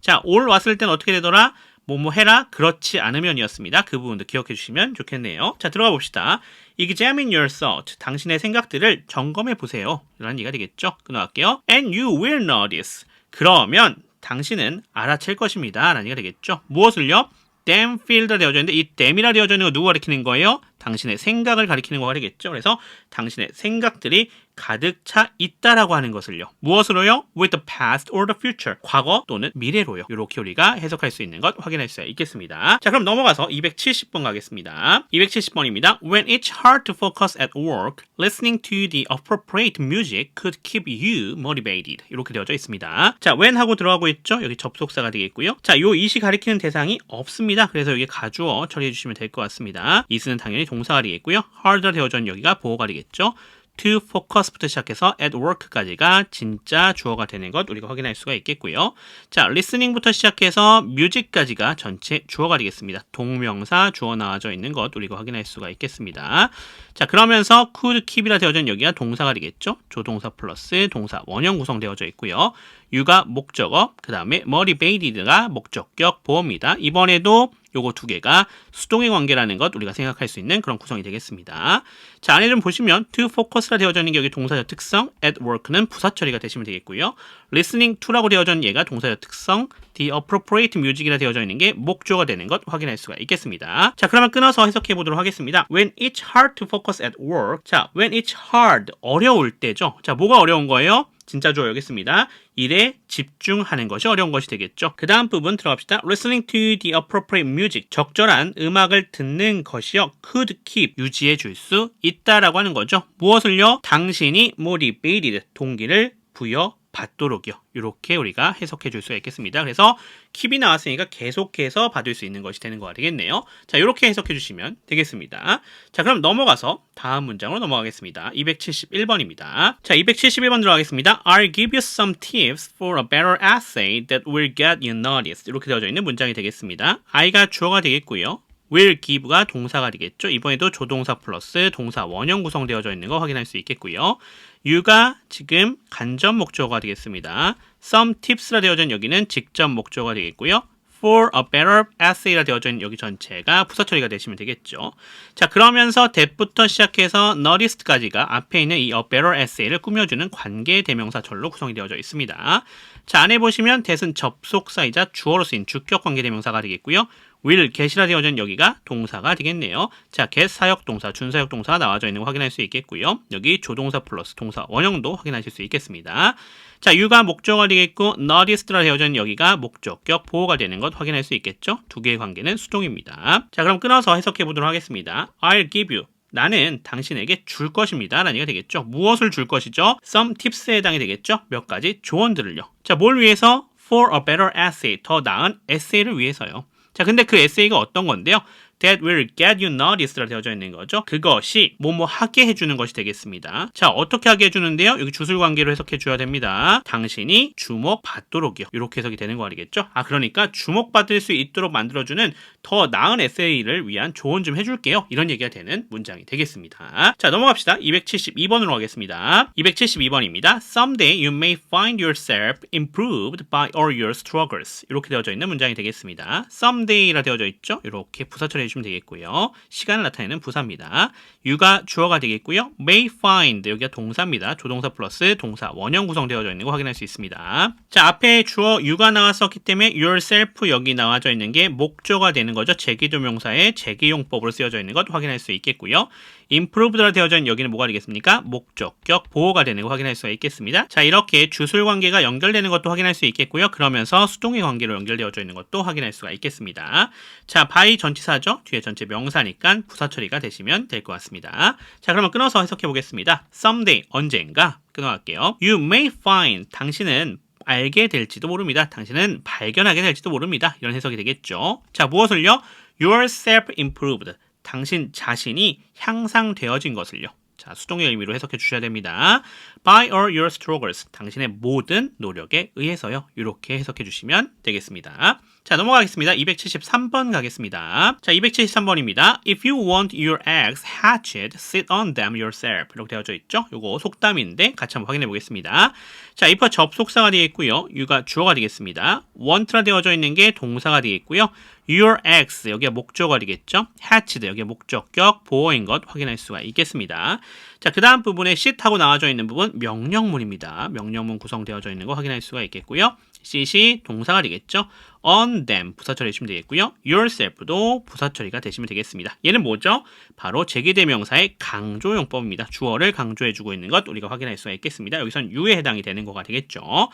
자, all 왔을 때는 어떻게 되더라? 뭐뭐 해라 그렇지 않으면이었습니다. 그 부분도 기억해 주시면 좋겠네요. 자, 들어가 봅시다. Examine your thought. 당신의 생각들을 점검해 보세요. 이라는 얘기가 되겠죠. 끊어갈게요. And you will notice. 그러면 당신은 알아챌 것입니다. 라는 얘기가 되겠죠. 무엇을요? them feeled 되어져 있는데 이 them이라 되어져 있는 거 누구 가리키는 거예요? 당신의 생각을 가리키는 거가 되겠죠. 그래서 당신의 생각들이 가득 차 있다라고 하는 것을요. 무엇으로요? with the past or the future. 과거 또는 미래로요. 이렇게 우리가 해석할 수 있는 것 확인할 수 있겠습니다. 자, 그럼 넘어가서 270번 가겠습니다. 270번입니다. When it's hard to focus at work, listening to the appropriate music could keep you motivated. 이렇게 되어져 있습니다. 자, when 하고 들어가고 있죠? 여기 접속사가 되겠고요. 자, 요 it이 가리키는 대상이 없습니다. 그래서 여기 가주어 처리해 주시면 될 것 같습니다. it은 당연히 동사가 되겠고요. hard가 되어져 있는 여기가 보호가 되겠죠. to focus부터 시작해서 at work까지가 진짜 주어가 되는 것 우리가 확인할 수가 있겠고요. 자, listening부터 시작해서 music까지가 전체 주어가 되겠습니다. 동명사 주어 나와져 있는 것 우리가 확인할 수가 있겠습니다. 자, 그러면서 could keep이라 되어져 있는 여기가 동사가 되겠죠. 조동사 플러스 동사 원형 구성되어져 있고요. you가 목적어, 그 다음에 motivated가 목적격 보호입니다. 이번에도 요거 두 개가 수동의 관계라는 것 우리가 생각할 수 있는 그런 구성이 되겠습니다. 자, 안에 좀 보시면 to focus라 되어져 있는 게 여기 동사적 특성, at work는 부사 처리가 되시면 되겠고요. listening to라고 되어져 있는 얘가 동사적 특성, the appropriate music이라 되어져 있는 게 목조가 되는 것 확인할 수가 있겠습니다. 자, 그러면 끊어서 해석해 보도록 하겠습니다. When it's hard to focus at work. 자, when it's hard, 어려울 때죠. 자, 뭐가 어려운 거예요? 진짜 주어 여기 있습니다. 일에 집중하는 것이 어려운 것이 되겠죠. 그 다음 부분 들어갑시다. Listening to the appropriate music. 적절한 음악을 듣는 것이요. Could keep. 유지해 줄 수 있다라고 하는 거죠. 무엇을요? 당신이 motivated. 동기를 부여받도록이요. 이렇게 우리가 해석해 줄 수가 있겠습니다. 그래서 keep이 나왔으니까 계속해서 받을 수 있는 것이 되는 거가 되겠네요. 자, 이렇게 해석해 주시면 되겠습니다. 자, 그럼 넘어가서 다음 문장으로 넘어가겠습니다. 271번입니다. 자, 271번 들어가겠습니다. I'll give you some tips for a better essay that will get you noticed. 이렇게 되어져 있는 문장이 되겠습니다. I가 주어가 되겠고요. will give가 동사가 되겠죠. 이번에도 조동사 플러스 동사 원형 구성되어져 있는 거 확인할 수 있겠고요. you가 지금 간접 목적어가 되겠습니다. some tips라 되어져 있는 여기는 직접 목적어가 되겠고요. for a better essay라 되어져 있는 여기 전체가 부사 처리가 되시면 되겠죠. 자, 그러면서 that부터 시작해서 noticed까지가 앞에 있는 이 a better essay를 꾸며주는 관계 대명사절로 구성이 되어져 있습니다. 자, 안에 보시면 that은 접속사이자 주어로 쓰인 주격 관계 대명사가 되겠고요. will get이라 되어져 있는 여기가 동사가 되겠네요. 자, get 사역동사, 준사역동사가 나와져 있는 거 확인할 수 있겠고요. 여기 조동사 플러스 동사 원형도 확인하실 수 있겠습니다. 자, you가 목적어가 되겠고 noticed라 되어져 있는 여기가 목적격 보호가 되는 것 확인할 수 있겠죠. 두 개의 관계는 수동입니다. 자, 그럼 끊어서 해석해 보도록 하겠습니다. I'll give you. 나는 당신에게 줄 것입니다. 라는 얘기가 되겠죠. 무엇을 줄 것이죠? Some tips에 해당이 되겠죠. 몇 가지 조언들을요. 자, 뭘 위해서? For a better essay. 더 나은 에세이를 위해서요. 자, 근데 그 에세이가 어떤 건데요? That will get you noticed라 되어져 있는 거죠. 그것이 뭐뭐 하게 해주는 것이 되겠습니다. 자, 어떻게 하게 해주는데요? 여기 주술 관계로 해석해 줘야 됩니다. 당신이 주목받도록이요. 이렇게 해석이 되는 거 아니겠죠? 아, 그러니까 주목받을 수 있도록 만들어주는 더 나은 에세이를 위한 조언 좀 해줄게요. 이런 얘기가 되는 문장이 되겠습니다. 자, 넘어갑시다. 272번으로 가겠습니다. 272번입니다. Someday you may find yourself improved by all your struggles. 이렇게 되어져 있는 문장이 되겠습니다. Someday라 되어져 있죠? 이렇게 부사처리 해주시면 되겠고요. 시간을 나타내는 부사입니다. you가 주어가 되겠고요. may find 여기가 동사입니다. 조동사 플러스 동사 원형 구성되어져 있는 거 확인할 수 있습니다. 자, 앞에 주어 you가 나왔었기 때문에 yourself 여기 나와져 있는 게 목조가 되는 거죠. 제기조명사의 제기용법으로 쓰여져 있는 것 확인할 수 있겠고요. improved라 되어져 있는 여기는 뭐가 되겠습니까? 목적격 보호가 되는 거 확인할 수가 있겠습니다. 자, 이렇게 주술 관계가 연결되는 것도 확인할 수 있겠고요. 그러면서 수동의 관계로 연결되어져 있는 것도 확인할 수가 있겠습니다. 자, by 전치사죠. 뒤에 전체 명사니까 부사 처리가 되시면 될 것 같습니다. 자, 그러면 끊어서 해석해 보겠습니다. Someday, 언젠가 끊어갈게요. You may find, 당신은 알게 될지도 모릅니다. 당신은 발견하게 될지도 모릅니다. 이런 해석이 되겠죠. 자, 무엇을요? Yourself improved. 당신 자신이 향상되어진 것을요. 자, 수동의 의미로 해석해 주셔야 됩니다. By all your struggles. 당신의 모든 노력에 의해서요. 이렇게 해석해 주시면 되겠습니다. 자, 넘어가겠습니다. 273번 가겠습니다. 자, 273번입니다. If you want your eggs hatched, sit on them yourself. 이렇게 되어져 있죠. 요거 속담인데 같이 한번 확인해 보겠습니다. 자, if가 접속사가 되겠고요. you가 주어가 되겠습니다. want라 되어져 있는 게 동사가 되겠고요. your eggs 여기가 목적어가 되겠죠. hatched 여기가 목적격 보어인 것 확인할 수가 있겠습니다. 자, 그 다음 부분에 sit하고 나와져 있는 부분 명령문입니다. 명령문 구성되어져 있는 거 확인할 수가 있겠고요. sit이 동사가 되겠죠. on them 부사 처리 해주시면 되겠고요. yourself도 부사 처리가 되시면 되겠습니다. 얘는 뭐죠? 바로 제기대명사의 강조용법입니다. 주어를 강조해주고 있는 것 우리가 확인할 수가 있겠습니다. 여기선 you에 해당이 되는 거가 되겠죠.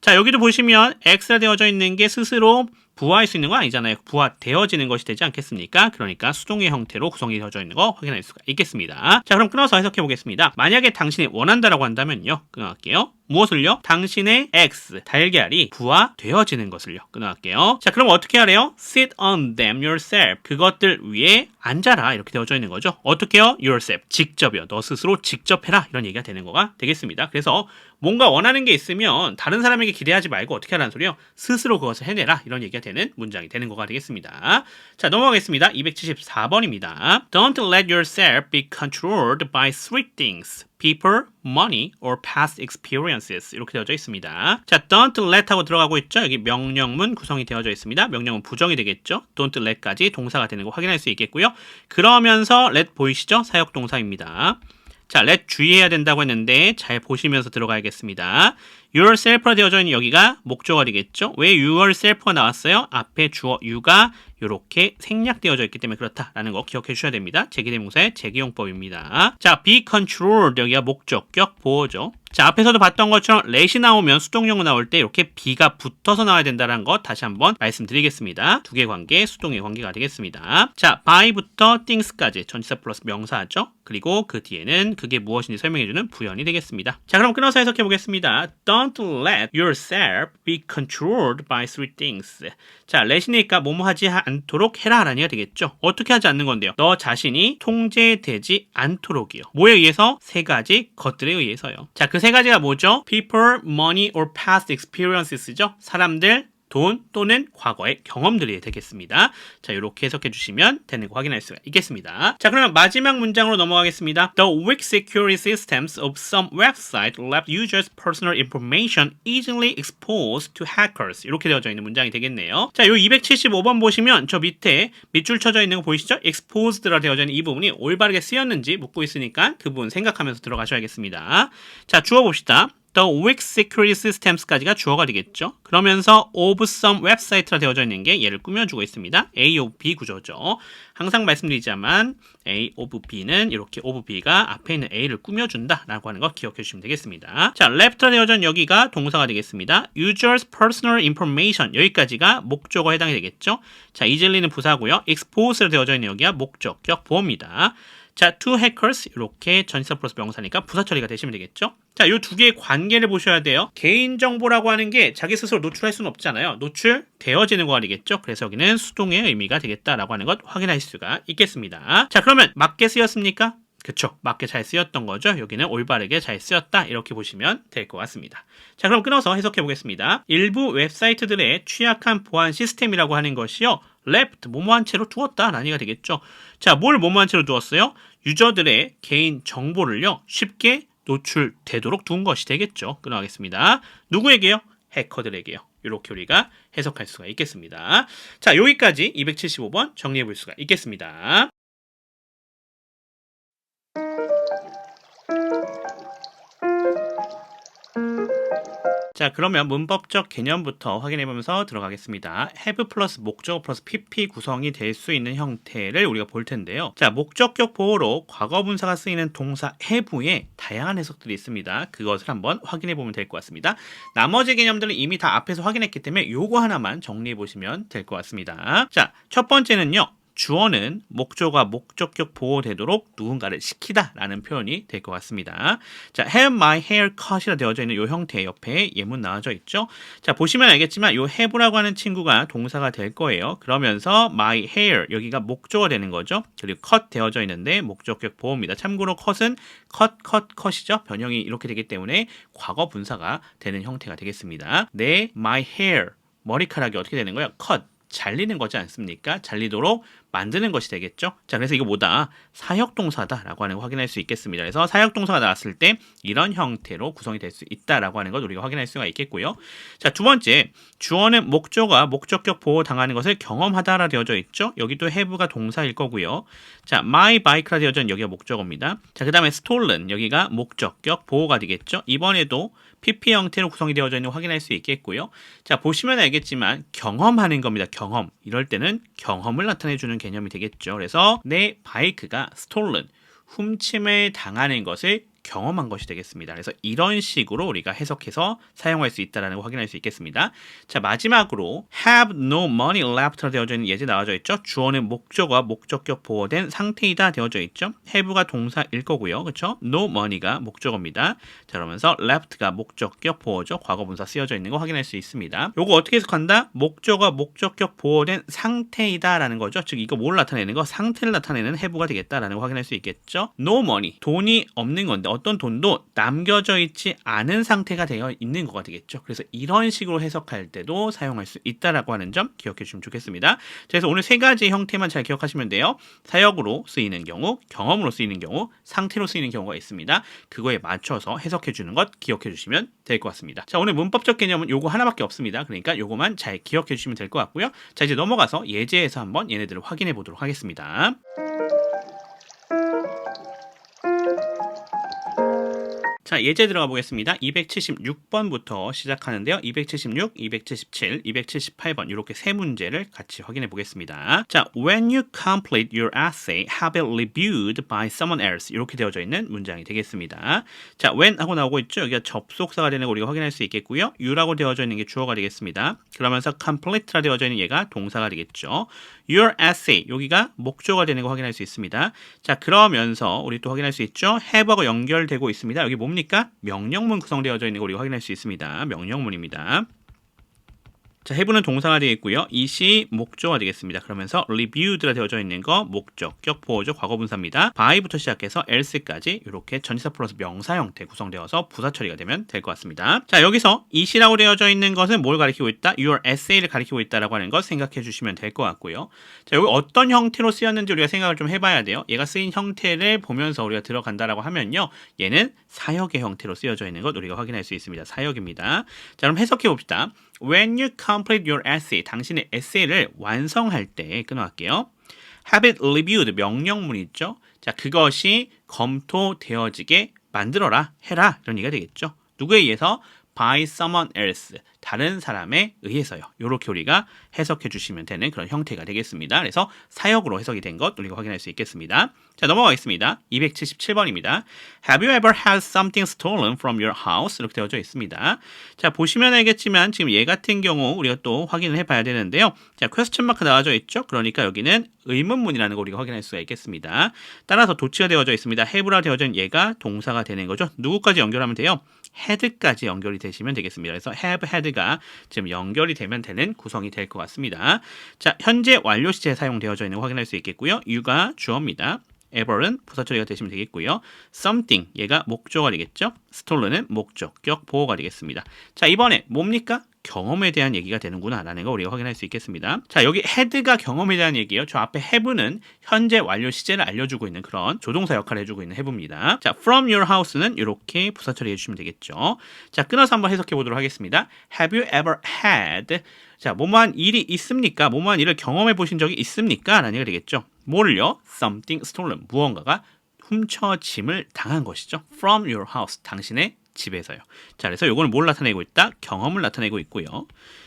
자, 여기도 보시면 x가 되어져 있는 게 스스로 부화할 수 있는 거 아니잖아요. 부화되어지는 것이 되지 않겠습니까? 그러니까 수동의 형태로 구성이 되어져 있는 거 확인할 수가 있겠습니다. 자, 그럼 끊어서 해석해 보겠습니다. 만약에 당신이 원한다라고 한다면요. 끊어갈게요. 무엇을요? 당신의 X, 달걀이 부화되어지는 것을요. 끊어갈게요. 자, 그럼 어떻게 하래요? Sit on them yourself. 그것들 위에 앉아라. 이렇게 되어져 있는 거죠. 어떻게요? Yourself. 직접이요. 너 스스로 직접 해라. 이런 얘기가 되는 거가 되겠습니다. 그래서 뭔가 원하는 게 있으면 다른 사람에게 기대하지 말고 어떻게 하라는 소리요? 스스로 그것을 해내라. 이런 얘기가 되는 문장이 되는 거가 되겠습니다. 자, 넘어가겠습니다. 274번입니다. Don't let yourself be controlled by three things. people, money, or past experiences 이렇게 되어져 있습니다. 자, don't let 하고 들어가고 있죠. 여기 명령문 구성이 되어져 있습니다. 명령문 부정이 되겠죠. don't let까지 동사가 되는 거 확인할 수 있겠고요. 그러면서 let 보이시죠? 사역동사입니다. 자, let 주의해야 된다고 했는데 잘 보시면서 들어가야겠습니다. yourself라 되어져 있는 여기가 목적어가 되겠죠. 왜 yourself가 나왔어요? 앞에 주어 you가 이렇게 생략되어져 있기 때문에 그렇다라는 거 기억해 주셔야 됩니다. 제기대명사의 제기용법입니다. 자, be controlled 여기가 목적격 보어죠. 자, 앞에서도 봤던 것처럼 let이 나오면 수동용어 나올 때 이렇게 be가 붙어서 나와야 된다는 거 다시 한번 말씀드리겠습니다. 두 개 관계, 수동의 관계가 되겠습니다. 자, by부터 things까지 전치사 플러스 명사죠. 그리고 그 뒤에는 그게 무엇인지 설명해주는 부연이 되겠습니다. 자, 그럼 끊어서 해석해 보겠습니다. Don't let yourself be controlled by three things. 자, let이니까 뭐뭐 하지 않도록 해라 라는 얘기가 되겠죠. 어떻게 하지 않는 건데요? 너 자신이 통제되지 않도록이요. 뭐에 의해서? 세 가지 것들에 의해서요. 자, 그 세 가지가 뭐죠? People, money, or past experiences죠. 사람들, 돈 또는 과거의 경험들이 되겠습니다. 자, 이렇게 해석해 주시면 되는 거 확인할 수가 있겠습니다. 자, 그러면 마지막 문장으로 넘어가겠습니다. The weak security systems of some website left users' personal information easily exposed to hackers. 이렇게 되어져 있는 문장이 되겠네요. 자, 요 275번 보시면 저 밑에 밑줄 쳐져 있는 거 보이시죠? exposed라 되어져 있는 이 부분이 올바르게 쓰였는지 묻고 있으니까 그 부분 생각하면서 들어가셔야겠습니다. 자, 주어 봅시다. the weak security systems까지가 주어가 되겠죠. 그러면서 of some website라 되어져 있는 게 얘를 꾸며주고 있습니다. A of B 구조죠. 항상 말씀드리자만 A of B는 이렇게 of B가 앞에 있는 A를 꾸며준다라고 하는 거 기억해 주시면 되겠습니다. 자, left라 되어져 있는 여기가 동사가 되겠습니다. User's personal information 여기까지가 목적어에 해당이 되겠죠. 자, easily 부사고요. expose라 되어져 있는 여기가 목적격 보어입니다. 자, two hackers 이렇게 전치사 플러스 명사니까 부사 처리가 되시면 되겠죠. 자, 요 두 개의 관계를 보셔야 돼요. 개인정보라고 하는 게 자기 스스로 노출할 수는 없잖아요. 노출되어지는 거가 되겠죠. 그래서 여기는 수동의 의미가 되겠다라고 하는 것 확인할 수가 있겠습니다. 자, 그러면 맞게 쓰였습니까? 그쵸, 맞게 잘 쓰였던 거죠. 여기는 올바르게 잘 쓰였다 이렇게 보시면 될 것 같습니다. 자, 그럼 끊어서 해석해 보겠습니다. 일부 웹사이트들의 취약한 보안 시스템이라고 하는 것이요, left 뭐뭐한 채로 두었다 라니가 되겠죠. 자, 뭘 뭐뭐한 채로 두었어요? 유저들의 개인 정보를요 쉽게 노출되도록 둔 것이 되겠죠. 끊어가겠습니다. 누구에게요? 해커들에게요. 이렇게 우리가 해석할 수가 있겠습니다. 자, 여기까지 275번 정리해 볼 수가 있겠습니다. 자, 그러면 문법적 개념부터 확인해보면서 들어가겠습니다. have 플러스 목적어 플러스 pp 구성이 될 수 있는 형태를 우리가 볼 텐데요. 자, 목적격 보호로 과거분사가 쓰이는 동사 have에 다양한 해석들이 있습니다. 그것을 한번 확인해보면 될 것 같습니다. 나머지 개념들은 이미 다 앞에서 확인했기 때문에 요거 하나만 정리해보시면 될 것 같습니다. 자, 첫 번째는요. 주어는 목적어가 목적격 보호되도록 누군가를 시키다 라는 표현이 될 것 같습니다. 자, have my hair cut이라 되어져 있는 이 형태 옆에 예문 나와져 있죠. 자, 보시면 알겠지만 이 have라고 하는 친구가 동사가 될 거예요. 그러면서 my hair 여기가 목적어 되는 거죠. 그리고 cut 되어져 있는데 목적격 보호입니다. 참고로 cut은 cut이죠. 변형이 이렇게 되기 때문에 과거 분사가 되는 형태가 되겠습니다. 내 my hair 머리카락이 어떻게 되는 거예요? cut 잘리는 거지 않습니까? 잘리도록 만드는 것이 되겠죠. 자, 그래서 이거 뭐다? 사역동사다라고 하는 거 확인할 수 있겠습니다. 그래서 사역동사가 나왔을 때 이런 형태로 구성이 될 수 있다라고 하는 것 우리가 확인할 수가 있겠고요. 자, 두 번째, 주어는 목적어가 목적격 보호 당하는 것을 경험하다라 되어져 있죠. 여기도 have가 동사일 거고요. 자, my bike라 되어져 있는 여기가 목적어입니다. 자, 그 다음에 stolen 여기가 목적격 보호가 되겠죠. 이번에도 PP 형태로 구성이 되어져 있는 거 확인할 수 있겠고요. 자, 보시면 알겠지만 경험하는 겁니다. 경험. 이럴 때는 경험을 나타내주는 개념이 되겠죠. 그래서 내 바이크가 stolen, 훔침을 당하는 것을 경험한 것이 되겠습니다. 그래서 이런 식으로 우리가 해석해서 사용할 수 있다는 거 확인할 수 있겠습니다. 자, 마지막으로 have no money left라 되어져 있는 예제 나와져 있죠. 주어는 목적어와 목적격 보호된 상태이다 되어져 있죠. have가 동사일 거고요. 그렇죠? no money가 목적어입니다. 자, 그러면서 left가 목적격 보호죠. 과거분사 쓰여져 있는 거 확인할 수 있습니다. 요거 어떻게 해석한다? 목적어 목적격 보호된 상태이다라는 거죠. 즉 이거 뭘 나타내는 거? 상태를 나타내는 have가 되겠다라는 거 확인할 수 있겠죠. no money 돈이 없는 건데 어떤 돈도 남겨져 있지 않은 상태가 되어 있는 거가 되겠죠. 그래서 이런 식으로 해석할 때도 사용할 수 있다라고 하는 점 기억해 주시면 좋겠습니다. 그래서 오늘 세 가지 형태만 잘 기억하시면 돼요. 사역으로 쓰이는 경우, 경험으로 쓰이는 경우, 상태로 쓰이는 경우가 있습니다. 그거에 맞춰서 해석해 주는 것 기억해 주시면 될 것 같습니다. 자, 오늘 문법적 개념은 요거 하나밖에 없습니다. 그러니까 요거만 잘 기억해 주시면 될 것 같고요. 자, 이제 넘어가서 예제에서 한번 얘네들을 확인해 보도록 하겠습니다. 자, 예제 들어가 보겠습니다. 276번부터 시작하는데요. 276, 277, 278번 이렇게 세 문제를 같이 확인해 보겠습니다. 자, when you complete your essay, have it reviewed by someone else 이렇게 되어져 있는 문장이 되겠습니다. 자, when 하고 나오고 있죠. 여기가 접속사가 되는 거 우리가 확인할 수 있겠고요. you라고 되어져 있는 게 주어가 되겠습니다. 그러면서 complete라 되어져 있는 얘가 동사가 되겠죠. your essay 여기가 목적어가 되는 거 확인할 수 있습니다. 자, 그러면서 우리 또 확인할 수 있죠. have하고 연결되고 있습니다. 여기 뭡니까? 명령문 구성되어져 있는 거 우리가 확인할 수 있습니다. 명령문입니다. 자, have는 동사가 되겠고요. it이 목적어가 되겠습니다. 그러면서 reviewed라 되어져 있는 거 목적격 보호죠. 과거분사입니다. by부터 시작해서 else까지 이렇게 전치사 플러스 명사 형태 구성되어서 부사 처리가 되면 될 것 같습니다. 자, 여기서 it이라고 되어져 있는 것은 뭘 가리키고 있다? your essay를 가리키고 있다라고 하는 것 생각해 주시면 될 것 같고요. 자, 여기 어떤 형태로 쓰였는지 우리가 생각을 좀 해봐야 돼요. 얘가 쓰인 형태를 보면서 우리가 들어간다라고 하면요. 얘는 사역의 형태로 쓰여져 있는 것 우리가 확인할 수 있습니다. 사역입니다. 자, 그럼 해석해 봅시다. When you complete your essay, 당신의 에세이를 완성할 때 끊어갈게요. Have it reviewed, 명령문이 있죠. 자, 그것이 검토되어지게 만들어라, 해라 이런 얘기가 되겠죠. 누구에 의해서? by someone else. 다른 사람에 의해서요. 이렇게 우리가 해석해 주시면 되는 그런 형태가 되겠습니다. 그래서 사역으로 해석이 된 것 우리가 확인할 수 있겠습니다. 자, 넘어가겠습니다. 277번입니다. Have you ever had something stolen from your house? 이렇게 되어져 있습니다. 자, 보시면 알겠지만 지금 얘 같은 경우 우리가 또 확인을 해봐야 되는데요. 자, 퀘스천 마크 나와져 있죠? 그러니까 여기는 의문문이라는 거 우리가 확인할 수가 있겠습니다. 따라서 도치가 되어져 있습니다. have라 되어진 얘가 동사가 되는 거죠. 누구까지 연결하면 돼요? had까지 연결이 되시면 되겠습니다. 그래서 have had가 지금 연결이 되면 되는 구성이 될 것 같습니다. 자, 현재 완료 시제 사용되어져 있는 거 확인할 수 있겠고요. you가 주어입니다. ever은 부사 처리가 되시면 되겠고요. something 얘가 목조가 되겠죠. stolen은 목적격 보호가 되겠습니다. 자, 이번에 뭡니까? 경험에 대한 얘기가 되는구나 라는 거 우리가 확인할 수 있겠습니다. 자, 여기 had가 경험에 대한 얘기예요. 저 앞에 have는 현재 완료 시제를 알려주고 있는 그런 조동사 역할을 해주고 있는 have입니다. 자, from your house는 이렇게 부사 처리해 주시면 되겠죠. 자, 끊어서 한번 해석해 보도록 하겠습니다. Have you ever had 자, 뭐뭐한 일이 있습니까? 뭐뭐한 일을 경험해 보신 적이 있습니까? 라는 얘기가 되겠죠. 뭐를요? Something stolen 무언가가 훔쳐짐을 당한 것이죠. From your house 당신의 집에서요. 자, 그래서 요거는 뭘 나타내고 있다? 경험을 나타내고 있고요.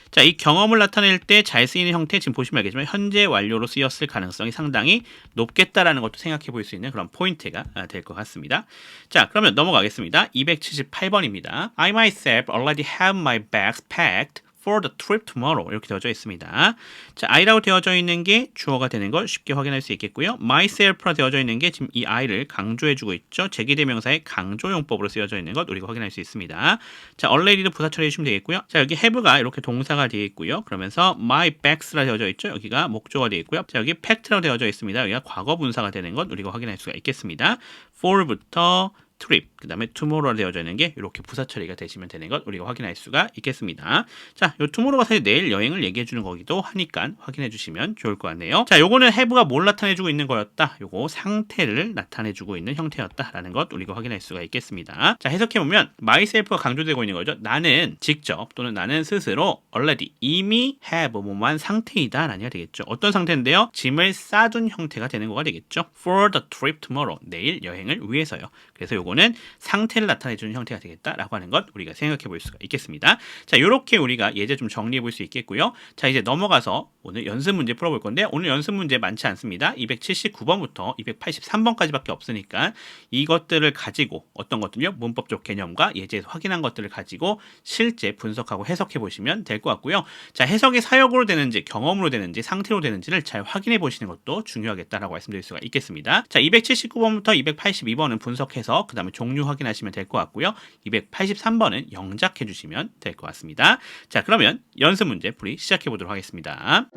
자, 이 경험을 나타낼 때 잘 쓰이는 형태 지금 보시면 알겠지만 현재 완료로 쓰였을 가능성이 상당히 높겠다라는 것도 생각해 볼 수 있는 그런 포인트가 될 것 같습니다. 자, 그러면 넘어가겠습니다. 278번입니다. I myself already have my bags packed for the trip tomorrow 이렇게 되어져 있습니다. 자, I라고 되어져 있는 게 주어가 되는 걸 쉽게 확인할 수 있겠고요. myself라 되어져 있는 게 지금 이 I를 강조해주고 있죠. 제기대명사의 강조용법으로 쓰여져 있는 것 우리가 확인할 수 있습니다. 자, already도 부사 처리해 주시면 되겠고요. 자, 여기 have가 이렇게 동사가 되어 있고요. 그러면서 my bags라 되어져 있죠. 여기가 목조가 되어 있고요. 자, 여기 packed라고 되어져 있습니다. 여기가 과거 분사가 되는 것 우리가 확인할 수가 있겠습니다. for부터 trip, 그 다음에 tomorrow로 되어져 있는 게 이렇게 부사 처리가 되시면 되는 것 우리가 확인할 수가 있겠습니다. 자, 요 tomorrow가 사실 내일 여행을 얘기해 주는 거기도 하니까 확인해 주시면 좋을 것 같네요. 자, 요거는 have가 뭘 나타내 주고 있는 거였다? 요거 상태를 나타내 주고 있는 형태였다라는 것 우리가 확인할 수가 있겠습니다. 자, 해석해 보면 myself가 강조되고 있는 거죠. 나는 직접 또는 나는 스스로 already 이미 have 뭐뭐한 상태이다 라는 얘기가 되겠죠. 어떤 상태인데요? 짐을 싸둔 형태가 되는 거가 되겠죠. For the trip tomorrow 내일 여행을 위해서요. 그래서 요거는 상태를 나타내주는 형태가 되겠다라고 하는 것 우리가 생각해 볼 수가 있겠습니다. 자, 이렇게 우리가 예제 좀 정리해 볼 수 있겠고요. 자, 이제 넘어가서 오늘 연습 문제 풀어볼 건데 오늘 연습 문제 많지 않습니다. 279번부터 283번까지밖에 없으니까 이것들을 가지고 어떤 것들요? 문법적 개념과 예제에서 확인한 것들을 가지고 실제 분석하고 해석해 보시면 될 것 같고요. 자, 해석이 사역으로 되는지 경험으로 되는지 상태로 되는지를 잘 확인해 보시는 것도 중요하겠다라고 말씀드릴 수가 있겠습니다. 자, 279번부터 282번은 분석해서 그 다음에 종류 확인하시면 될 것 같고요. 283번은 영작해 주시면 될 것 같습니다. 자, 그러면 연습 문제 풀이 시작해 보도록 하겠습니다.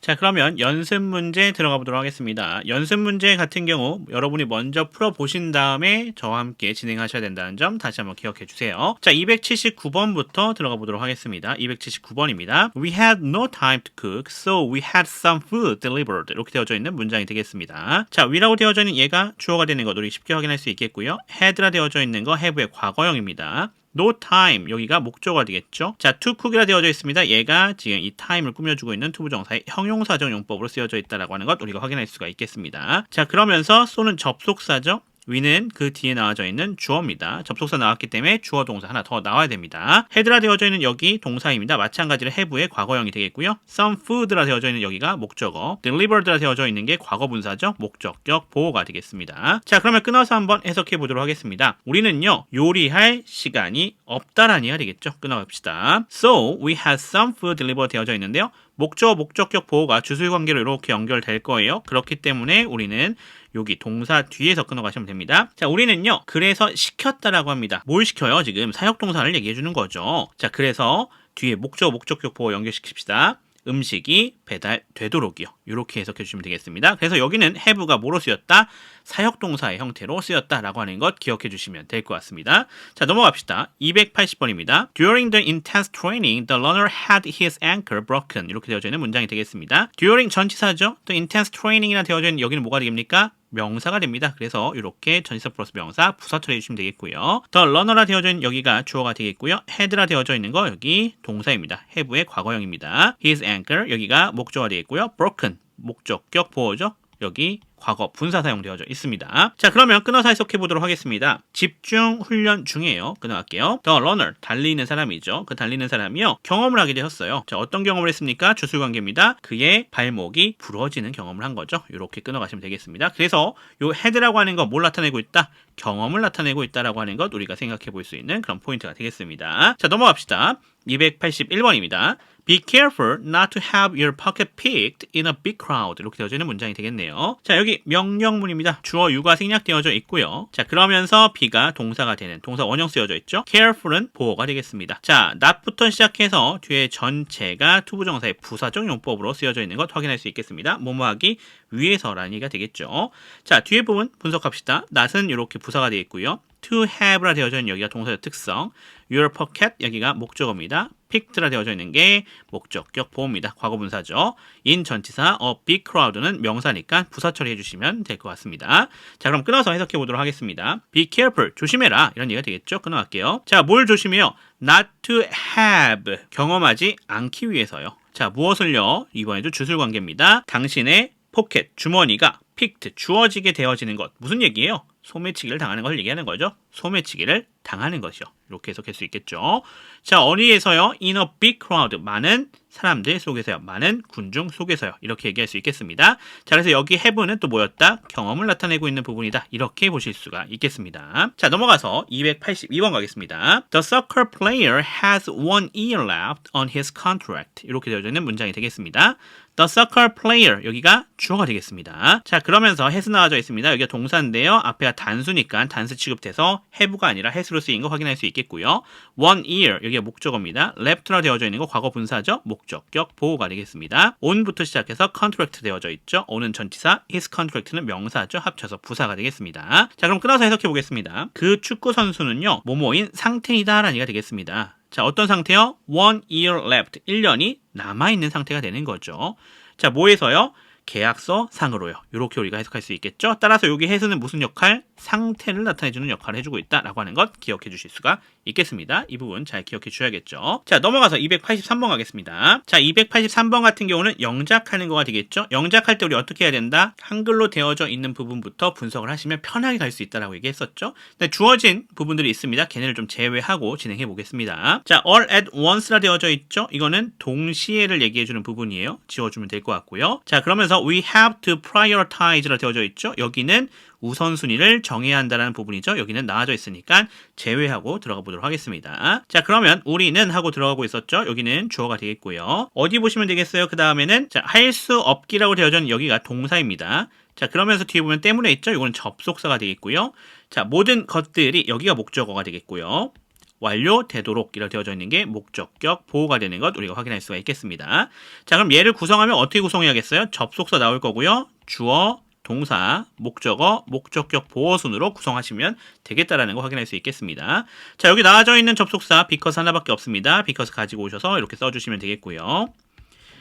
자, 그러면 연습 문제 들어가 보도록 하겠습니다. 연습 문제 같은 경우 여러분이 먼저 풀어보신 다음에 저와 함께 진행하셔야 된다는 점 다시 한번 기억해 주세요. 자, 279번부터 들어가 보도록 하겠습니다. 279번입니다. We had no time to cook, so we had some food delivered. 이렇게 되어져 있는 문장이 되겠습니다. 자, we라고 되어져 있는 얘가 주어가 되는 것 우리 쉽게 확인할 수 있겠고요. had라 되어져 있는 거 have의 과거형입니다. No time 여기가 목조가 되겠죠. 자, to cook이라 되어져 있습니다. 얘가 지금 이 time을 꾸며주고 있는 투부정사의 형용사적 용법으로 쓰여져 있다라고 하는 것 우리가 확인할 수가 있겠습니다. 자, 그러면서 so는 접속사죠. 위는 그 뒤에 나와져 있는 주어입니다. 접속사 나왔기 때문에 주어 동사 하나 더 나와야 됩니다. had라 되어져 있는 여기 동사입니다. 마찬가지로 have의 과거형이 되겠고요. some food라 되어져 있는 여기가 목적어, delivered라 되어져 있는 게 과거 분사죠. 목적격 보호가 되겠습니다. 자, 그러면 끊어서 한번 해석해 보도록 하겠습니다. 우리는요 요리할 시간이 없다라는 얘기가 되겠죠. 끊어갑시다. So we had some food delivered 되어져 있는데요. 목적어, 목적격 보호가 주술 관계로 이렇게 연결될 거예요. 그렇기 때문에 우리는 여기 동사 뒤에서 끊어가시면 됩니다. 자, 우리는요 그래서 시켰다라고 합니다. 뭘 시켜요? 지금 사역동사를 얘기해 주는 거죠. 자, 그래서 뒤에 목적어, 목적격 보호 연결시킵시다. 음식이 배달되도록이요. 이렇게 해석해 주시면 되겠습니다. 그래서 여기는 have가 뭐로 쓰였다? 사역동사의 형태로 쓰였다라고 하는 것 기억해 주시면 될 것 같습니다. 자, 넘어갑시다. 280번입니다. During the intense training, the learner had his ankle broken. 이렇게 되어져 있는 문장이 되겠습니다. During 전치사죠. The intense training이라 되어져 있는 여기는 뭐가 되겠습니까? 명사가 됩니다. 그래서 이렇게 전치사 플러스 명사 부사 처리해 주시면 되겠고요. The learner라 되어져 있는 여기가 주어가 되겠고요. had라 되어져 있는 거 여기 동사입니다. have의 과거형입니다. His ankle 여기가 목조가 되겠고요. broken 목적격 보호죠. 여기 과거 분사 사용되어져 있습니다. 자, 그러면 끊어서 해석해 보도록 하겠습니다. 집중 훈련 중이에요. 끊어갈게요. The runner, 달리는 사람이죠. 그 달리는 사람이요, 경험을 하게 되었어요. 자, 어떤 경험을 했습니까? 주술관계입니다. 그의 발목이 부러지는 경험을 한 거죠. 이렇게 끊어가시면 되겠습니다. 그래서 요 head라고 하는 거 뭘 나타내고 있다? 경험을 나타내고 있다라고 하는 것 우리가 생각해 볼 수 있는 그런 포인트가 되겠습니다. 자, 넘어갑시다. 281번입니다. Be careful not to have your pocket picked in a big crowd. 이렇게 되어져 있는 문장이 되겠네요. 자, 여기 명령문입니다. 주어 유가 생략되어져 있고요. 자, 그러면서 be가 동사가 되는 동사 원형 쓰여져 있죠. careful은 보어가 되겠습니다. 자, not부터 시작해서 뒤에 전체가 투부정사의 부사적 용법으로 쓰여져 있는 것 확인할 수 있겠습니다. 뭐뭐하기 위해서라는 얘기가 되겠죠. 자, 뒤에 부분 분석합시다. not은 이렇게 부사가 되어 있고요. to have라 되어져 있는 여기가 동사의 특성, your pocket 여기가 목적어입니다. picked라 되어져 있는 게 목적격 보호입니다. 과거분사죠. in 전치사 a big crowd는 명사니까 부사 처리해 주시면 될 것 같습니다. 자, 그럼 끊어서 해석해 보도록 하겠습니다. be careful, 조심해라 이런 얘기가 되겠죠. 끊어갈게요. 자, 뭘 조심해요? not to have, 경험하지 않기 위해서요. 자, 무엇을요? 이번에도 주술관계입니다. 당신의 포켓, 주머니가 picked, 주어지게 되어지는 것. 무슨 얘기예요? 소매치기를 당하는 걸 얘기하는 거죠. 소매치기를 당하는 것이요. 이렇게 해석할 수 있겠죠. 자, 어디에서요? In a big crowd, 많은 사람들 속에서요. 많은 군중 속에서요. 이렇게 얘기할 수 있겠습니다. 자, 그래서 여기 have는 또 뭐였다? 경험을 나타내고 있는 부분이다. 이렇게 보실 수가 있겠습니다. 자, 넘어가서 282번 가겠습니다. The soccer player has 1 year left on his contract. 이렇게 되어져 있는 문장이 되겠습니다. The soccer player, 여기가 주어가 되겠습니다. 자, 그러면서 has 나와져 있습니다. 여기가 동사인데요. 앞에가 단수니까 단수 취급돼서 have가 아니라 has로 쓰인 거 확인할 수 있겠고요. 1 year, 여기가 목적어입니다. left라 되어져 있는 거 과거 분사죠. 목적격 보호가 되겠습니다. on부터 시작해서 contract 되어져 있죠. on은 전치사, his contract는 명사죠. 합쳐서 부사가 되겠습니다. 자, 그럼 끊어서 해석해 보겠습니다. 그 축구 선수는요, 뭐뭐인 상태이다 라는 얘기가 되겠습니다. 자, 어떤 상태요? 1 year left, 1년이 남아있는 상태가 되는 거죠. 자, 뭐에서요? 계약서 상으로요. 이렇게 우리가 해석할 수 있겠죠. 따라서 여기 해수는 무슨 역할? 상태를 나타내주는 역할을 해주고 있다라고 하는 것 기억해 주실 수가 있겠습니다. 이 부분 잘 기억해 주셔야겠죠. 자, 넘어가서 283번 가겠습니다. 자, 283번 같은 경우는 영작하는 거가 되겠죠. 영작할 때 우리 어떻게 해야 된다? 한글로 되어져 있는 부분부터 분석을 하시면 편하게 갈 수 있다라고 얘기했었죠. 근데 주어진 부분들이 있습니다. 걔네를 좀 제외하고 진행해 보겠습니다. 자, all at once라 되어져 있죠. 이거는 동시에를 얘기해 주는 부분이에요. 지워주면 될 것 같고요. 자, 그러면서 we have to prioritize라 되어져 있죠. 여기는 우선순위를 정해야 한다는 부분이죠. 여기는 나와져 있으니까 제외하고 들어가 보도록 하겠습니다. 자, 그러면 우리는 하고 들어가고 있었죠. 여기는 주어가 되겠고요. 어디 보시면 되겠어요? 그 다음에는 자, 할 수 없기라고 되어져 있는 여기가 동사입니다. 자, 그러면서 뒤에 보면 때문에 있죠. 이거는 접속사가 되겠고요. 자, 모든 것들이 여기가 목적어가 되겠고요. 완료되도록 이렇게 되어져 있는 게 목적격 보호가 되는 것 우리가 확인할 수가 있겠습니다. 자, 그럼 얘를 구성하면 어떻게 구성해야겠어요? 접속사 나올 거고요. 주어, 동사, 목적어, 목적격 보호 순으로 구성하시면 되겠다라는 거 확인할 수 있겠습니다. 자, 여기 나와져 있는 접속사 because 하나밖에 없습니다. because 가지고 오셔서 이렇게 써주시면 되겠고요.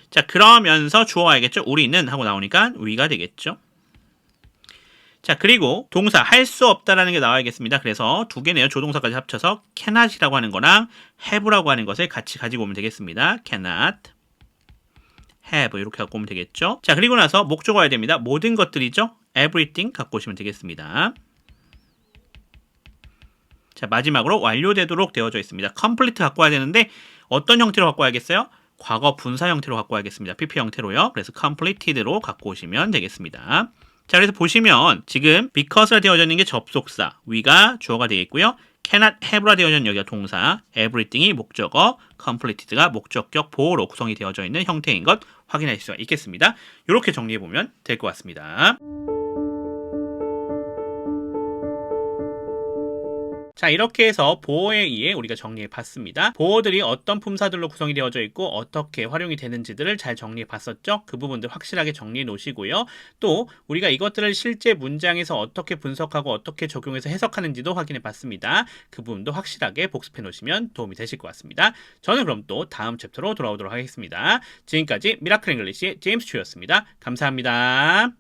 자, 그러면서 주어 와야겠죠. 우리는 하고 나오니까 we가 되겠죠. 자, 그리고 동사 할 수 없다라는 게 나와야겠습니다. 그래서 두 개네요. 조동사까지 합쳐서 cannot이라고 하는 거랑 have라고 하는 것을 같이 가지고 오면 되겠습니다. cannot, have 이렇게 갖고 오면 되겠죠. 자, 그리고 나서 목적어 와야 됩니다. 모든 것들이죠. everything 갖고 오시면 되겠습니다. 자, 마지막으로 완료되도록 되어져 있습니다. complete 갖고 와야 되는데 어떤 형태로 갖고 와야겠어요? 과거 분사 형태로 갖고 와야겠습니다. pp 형태로요. 그래서 completed로 갖고 오시면 되겠습니다. 자, 그래서 보시면 지금 because라 되어져 있는 게 접속사, we가 주어가 되겠고요. cannot have라 되어져 있는 여기가 동사, everything이 목적어, completed가 목적격 보호로 구성이 되어져 있는 형태인 것 확인할 수가 있겠습니다. 이렇게 정리해보면 될 것 같습니다. 자, 이렇게 해서 보어에 의해 우리가 정리해 봤습니다. 보어들이 어떤 품사들로 구성이 되어져 있고 어떻게 활용이 되는지들을 잘 정리해 봤었죠. 그 부분들 확실하게 정리해 놓으시고요. 또 우리가 이것들을 실제 문장에서 어떻게 분석하고 어떻게 적용해서 해석하는지도 확인해 봤습니다. 그 부분도 확실하게 복습해 놓으시면 도움이 되실 것 같습니다. 저는 그럼 또 다음 챕터로 돌아오도록 하겠습니다. 지금까지 미라클 잉글리시의 제임스 추였습니다. 감사합니다.